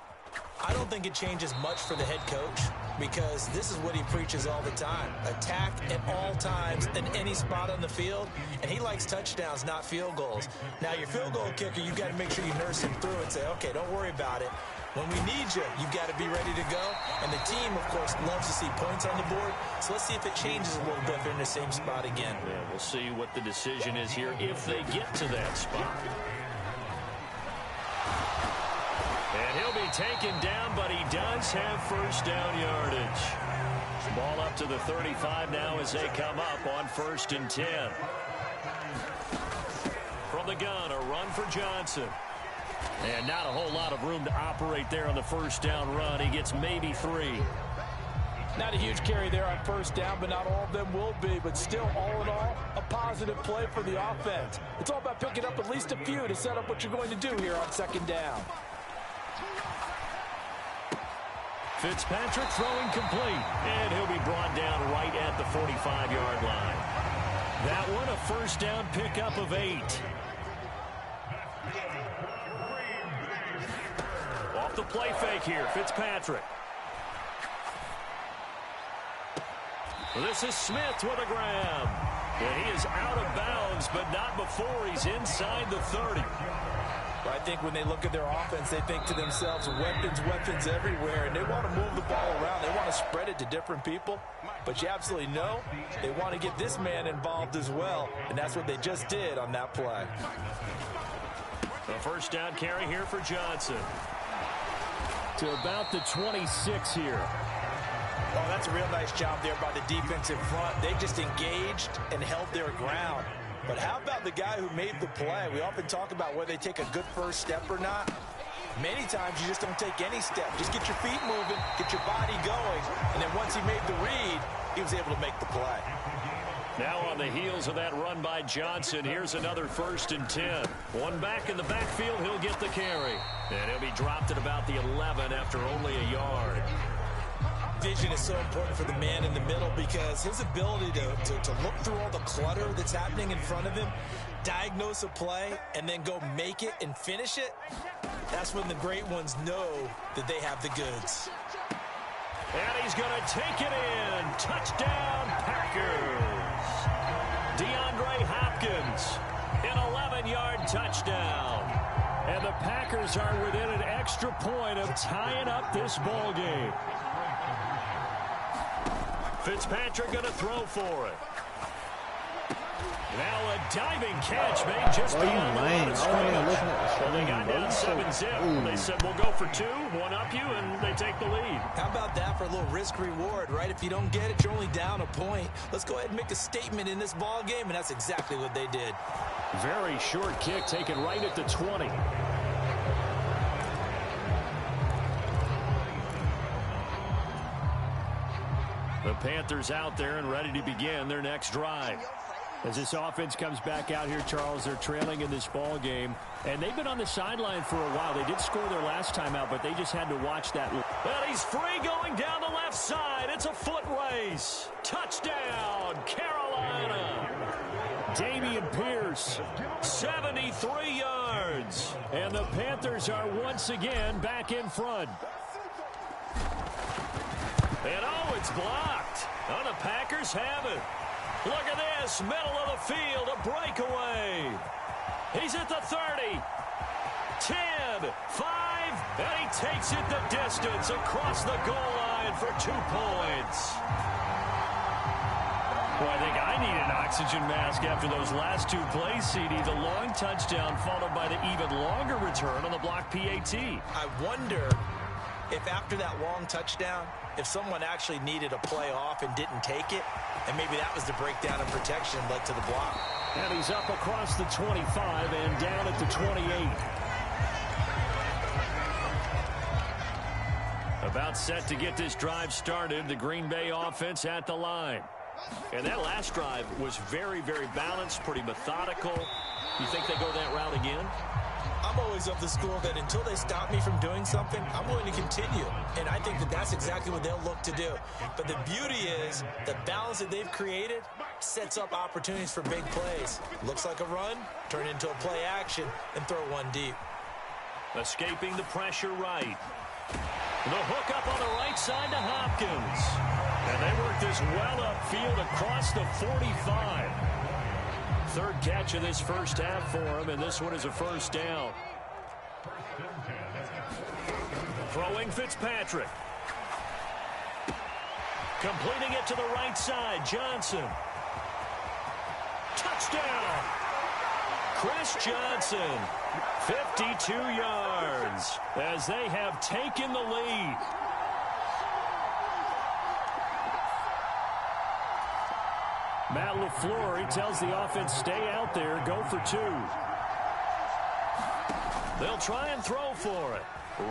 I don't think it changes much for the head coach because this is what he preaches all the time. Attack at all times in any spot on the field, and he likes touchdowns, not field goals. Now, your field goal kicker, you've got to make sure you nurse him through and say, okay, don't worry about it. When we need you, you've got to be ready to go. And the team, of course, loves to see points on the board. So let's see if it changes a little bit if they're in the same spot again. Yeah, we'll see what the decision is here if they get to that spot. And he'll be taken down, but he does have first down yardage. Ball up to the 35 now as they come up on 1st and 10. From the gun, a run for Johnson. And not a whole lot of room to operate there on the first down run. He gets maybe 3. Not a huge carry there on first down, but not all of them will be. But still, all in all, a positive play for the offense. It's all about picking up at least a few to set up what you're going to do here on 2nd down. Fitzpatrick throwing complete, and he'll be brought down right at the 45-yard line. That one, a first down pickup of 8. Off the play fake here, Fitzpatrick. This is Smith with a grab. And he is out of bounds, but not before he's inside the 30. I think when they look at their offense, they think to themselves, weapons everywhere, and they want to move the ball around. They want to spread it to different people, but you absolutely know they want to get this man involved as well, and that's what they just did on that play. A first down carry here for Johnson. To about the 26 here. Oh, that's a real nice job there by the defensive front. They just engaged and held their ground. But how about the guy who made the play? We often talk about whether they take a good first step or not. Many times you just don't take any step. Just get your feet moving, get your body going, and then once he made the read, he was able to make the play. Now on the heels of that run by Johnson, here's another 1st and 10. One back in the backfield, he'll get the carry. And he'll be dropped at about the 11 after only a yard. Vision is so important for the man in the middle because his ability to look through all the clutter that's happening in front of him, diagnose a play, and then go make it and finish it, that's when the great ones know that they have the goods. And he's going to take it in. Touchdown, Packers. DeAndre Hopkins, an 11-yard touchdown. And the Packers are within an extra point of tying up this ball game. Fitzpatrick going to throw for it. Now a diving catch made just beyond the line of scrimmage. Well, they got down 7-zip. They said, we'll go for 2, one up you, and they take the lead. How about that for a little risk-reward, right? If you don't get it, you're only down a point. Let's go ahead and make a statement in this ball game, and that's exactly what they did. Very short kick taken right at the 20. The Panthers out there and ready to begin their next drive. As this offense comes back out here, Charles, they're trailing in this ball game, and they've been on the sideline for a while. They did score their last time out, but they just had to watch that. Well, he's free going down the left side. It's a foot race. Touchdown, Carolina. Dameon Pierce, 73 yards. And the Panthers are once again back in front. And oh, it's blocked. Oh, the Packers have it. Look at this, middle of the field, a breakaway. He's at the 30, 10, 5, and he takes it the distance across the goal line for 2 points. Well, I think I need an oxygen mask after those last 2 plays, CD. The long touchdown followed by the even longer return on the block PAT. I wonder if after that long touchdown, if someone actually needed a play off and didn't take it, and maybe that was the breakdown in protection led to the block. And he's up across the 25 and down at the 28. About set to get this drive started, the Green Bay offense at the line. And that last drive was very, very balanced, pretty methodical. You think they go that route again? I'm always of the school that until they stop me from doing something, I'm going to continue. And I think that that's exactly what they'll look to do. But the beauty is the balance that they've created sets up opportunities for big plays. Looks like a run, turn into a play action, and throw one deep. Escaping the pressure right. The hook up on the right side to Hopkins. And they work this well upfield across the 45. Third catch of this first half for him, and this one is a first down. Throwing Fitzpatrick. Completing it to the right side, Johnson. Touchdown! Chris Johnson, 52 yards, as they have taken the lead. Matt LaFleur, he tells the offense, stay out there, go for two. They'll try and throw for it.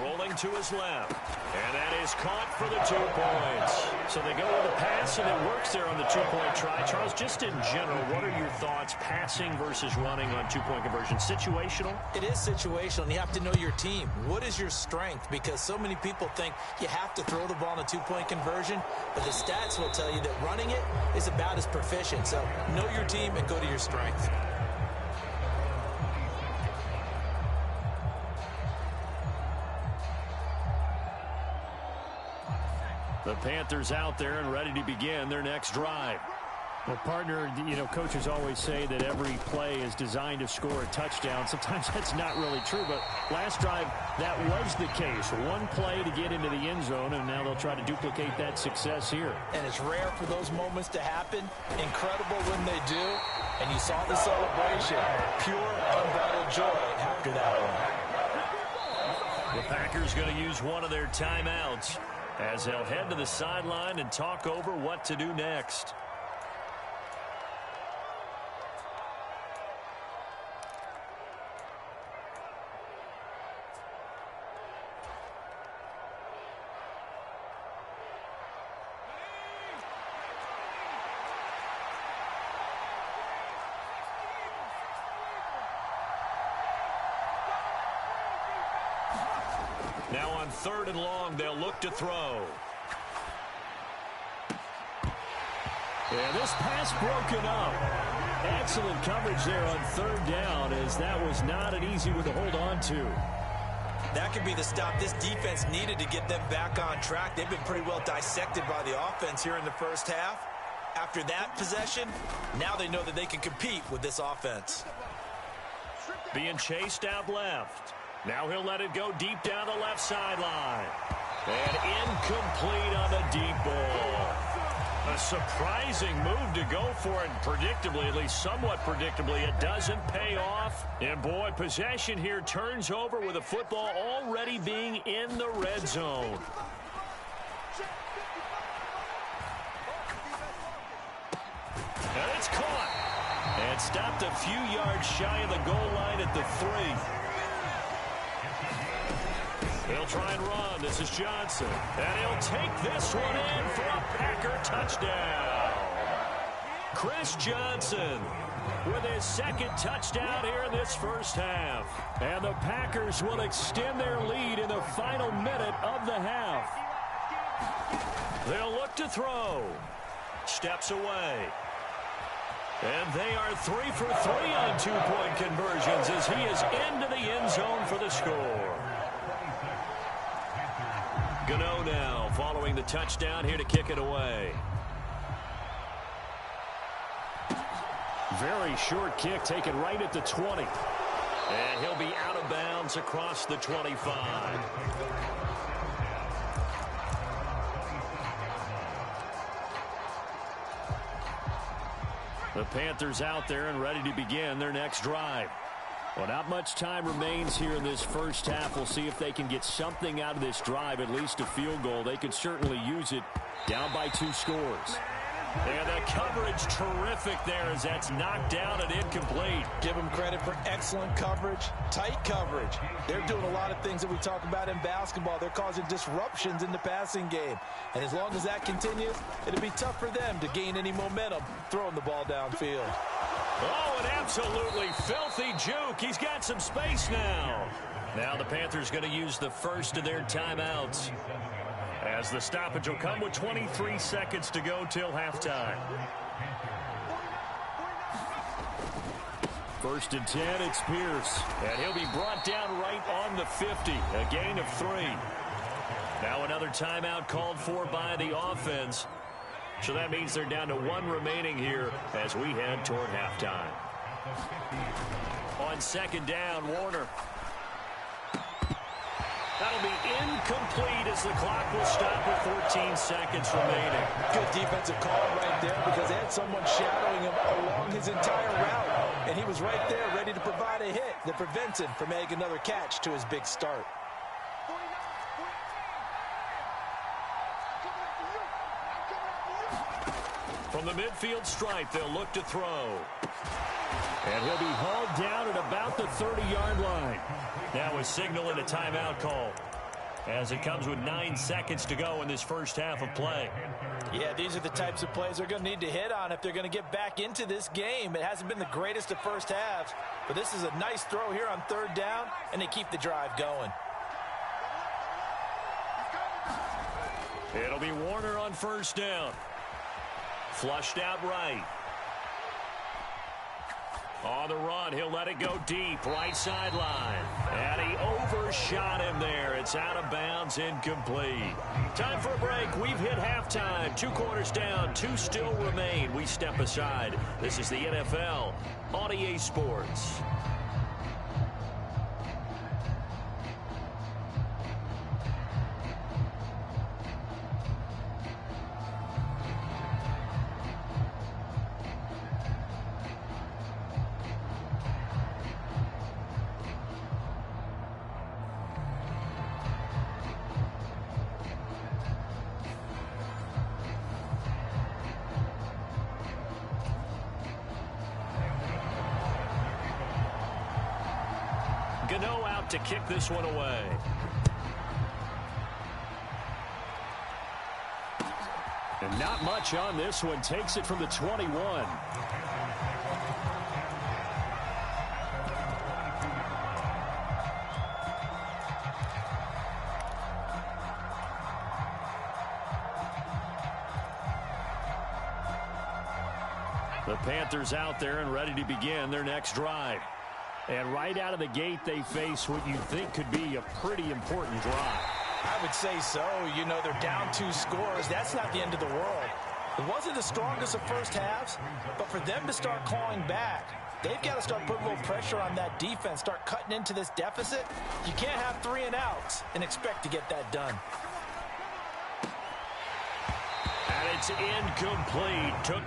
Rolling to his left. And that is caught for the 2 points. So they go with a pass, and it works there on the 2-point try. Charles, just in general, what are your thoughts passing versus running on 2-point conversion? Situational? It is situational, and you have to know your team. What is your strength? Because so many people think you have to throw the ball in a 2-point conversion, but the stats will tell you that running it is about as proficient. So know your team and go to your strength. The Panthers out there and ready to begin their next drive. Well, partner, coaches always say that every play is designed to score a touchdown. Sometimes that's not really true, but last drive, that was the case. One play to get into the end zone, and now they'll try to duplicate that success here. And it's rare for those moments to happen. Incredible when they do. And you saw the celebration. Pure, unbridled joy after that one. The Packers going to use one of their timeouts as they'll head to the sideline and talk over what to do next. Now on 3rd and long, they'll look to throw. Yeah, this pass broken up. Excellent coverage there on 3rd down, as that was not an easy one to hold on to. That could be the stop this defense needed to get them back on track. They've been pretty well dissected by the offense here in the first half. After that possession, now they know that they can compete with this offense. Being chased out left. Now he'll let it go deep down the left sideline. And incomplete on the deep ball. A surprising move to go for it. Predictably, at least somewhat predictably, it doesn't pay off. And boy, possession here turns over with the football already being in the red zone. And it's caught. And stopped a few yards shy of the goal line at the 3. They'll try and run. This is Johnson. And he'll take this one in for a Packer touchdown. Chris Johnson with his 2nd touchdown here in this first half. And the Packers will extend their lead in the final minute of the half. They'll look to throw. Steps away. And they are 3 for 3 on 2-point conversions as he is into the end zone for the score. Gano now following the touchdown here to kick it away. Very short kick taken right at the 20. And he'll be out of bounds across the 25. The Panthers out there and ready to begin their next drive. Well, not much time remains here in this first half. We'll see if they can get something out of this drive, at least a field goal. They can certainly use it down by 2 scores. And the coverage terrific there as that's knocked down and incomplete. Give them credit for excellent coverage, tight coverage. They're doing a lot of things that we talk about in basketball. They're causing disruptions in the passing game. And as long as that continues, it'll be tough for them to gain any momentum throwing the ball downfield. Oh, an absolutely filthy juke. He's got some space now. Now the Panthers going to use the first of their timeouts, as the stoppage will come with 23 seconds to go till halftime. 1st and 10, it's Pierce. And he'll be brought down right on the 50. A gain of 3. Now another timeout called for by the offense. So that means they're down to 1 remaining here as we head toward halftime. On second down, Warner. That'll be incomplete as the clock will stop with 14 seconds remaining. Good defensive call right there because they had someone shadowing him along his entire route. And he was right there ready to provide a hit that prevents him from making another catch to his big start. From the midfield stripe, they'll look to throw. And he'll be hauled down at about the 30-yard line. Now a signal and a timeout call as it comes with 9 seconds to go in this first half of play. Yeah, these are the types of plays they're going to need to hit on if they're going to get back into this game. It hasn't been the greatest of first halves, but this is a nice throw here on third down, and they keep the drive going. It'll be Warner on first down. Flushed out right. On the run, he'll let it go deep, right sideline. And he overshot him there. It's out of bounds, incomplete. Time for a break. We've hit halftime. 2 quarters down, 2 still remain. We step aside. This is the NFL on EA Sports. Gano out to kick this one away. And not much on this one. Takes it from the 21. The Panthers out there and ready to begin their next drive. And right out of the gate, they face what you think could be a pretty important drive. I would say so. You know, they're down 2 scores. That's not the end of the world. It wasn't the strongest of first halves, but for them to start clawing back, they've got to start putting a little pressure on that defense, start cutting into this deficit. You can't have 3 and outs and expect to get that done. And it's incomplete. Took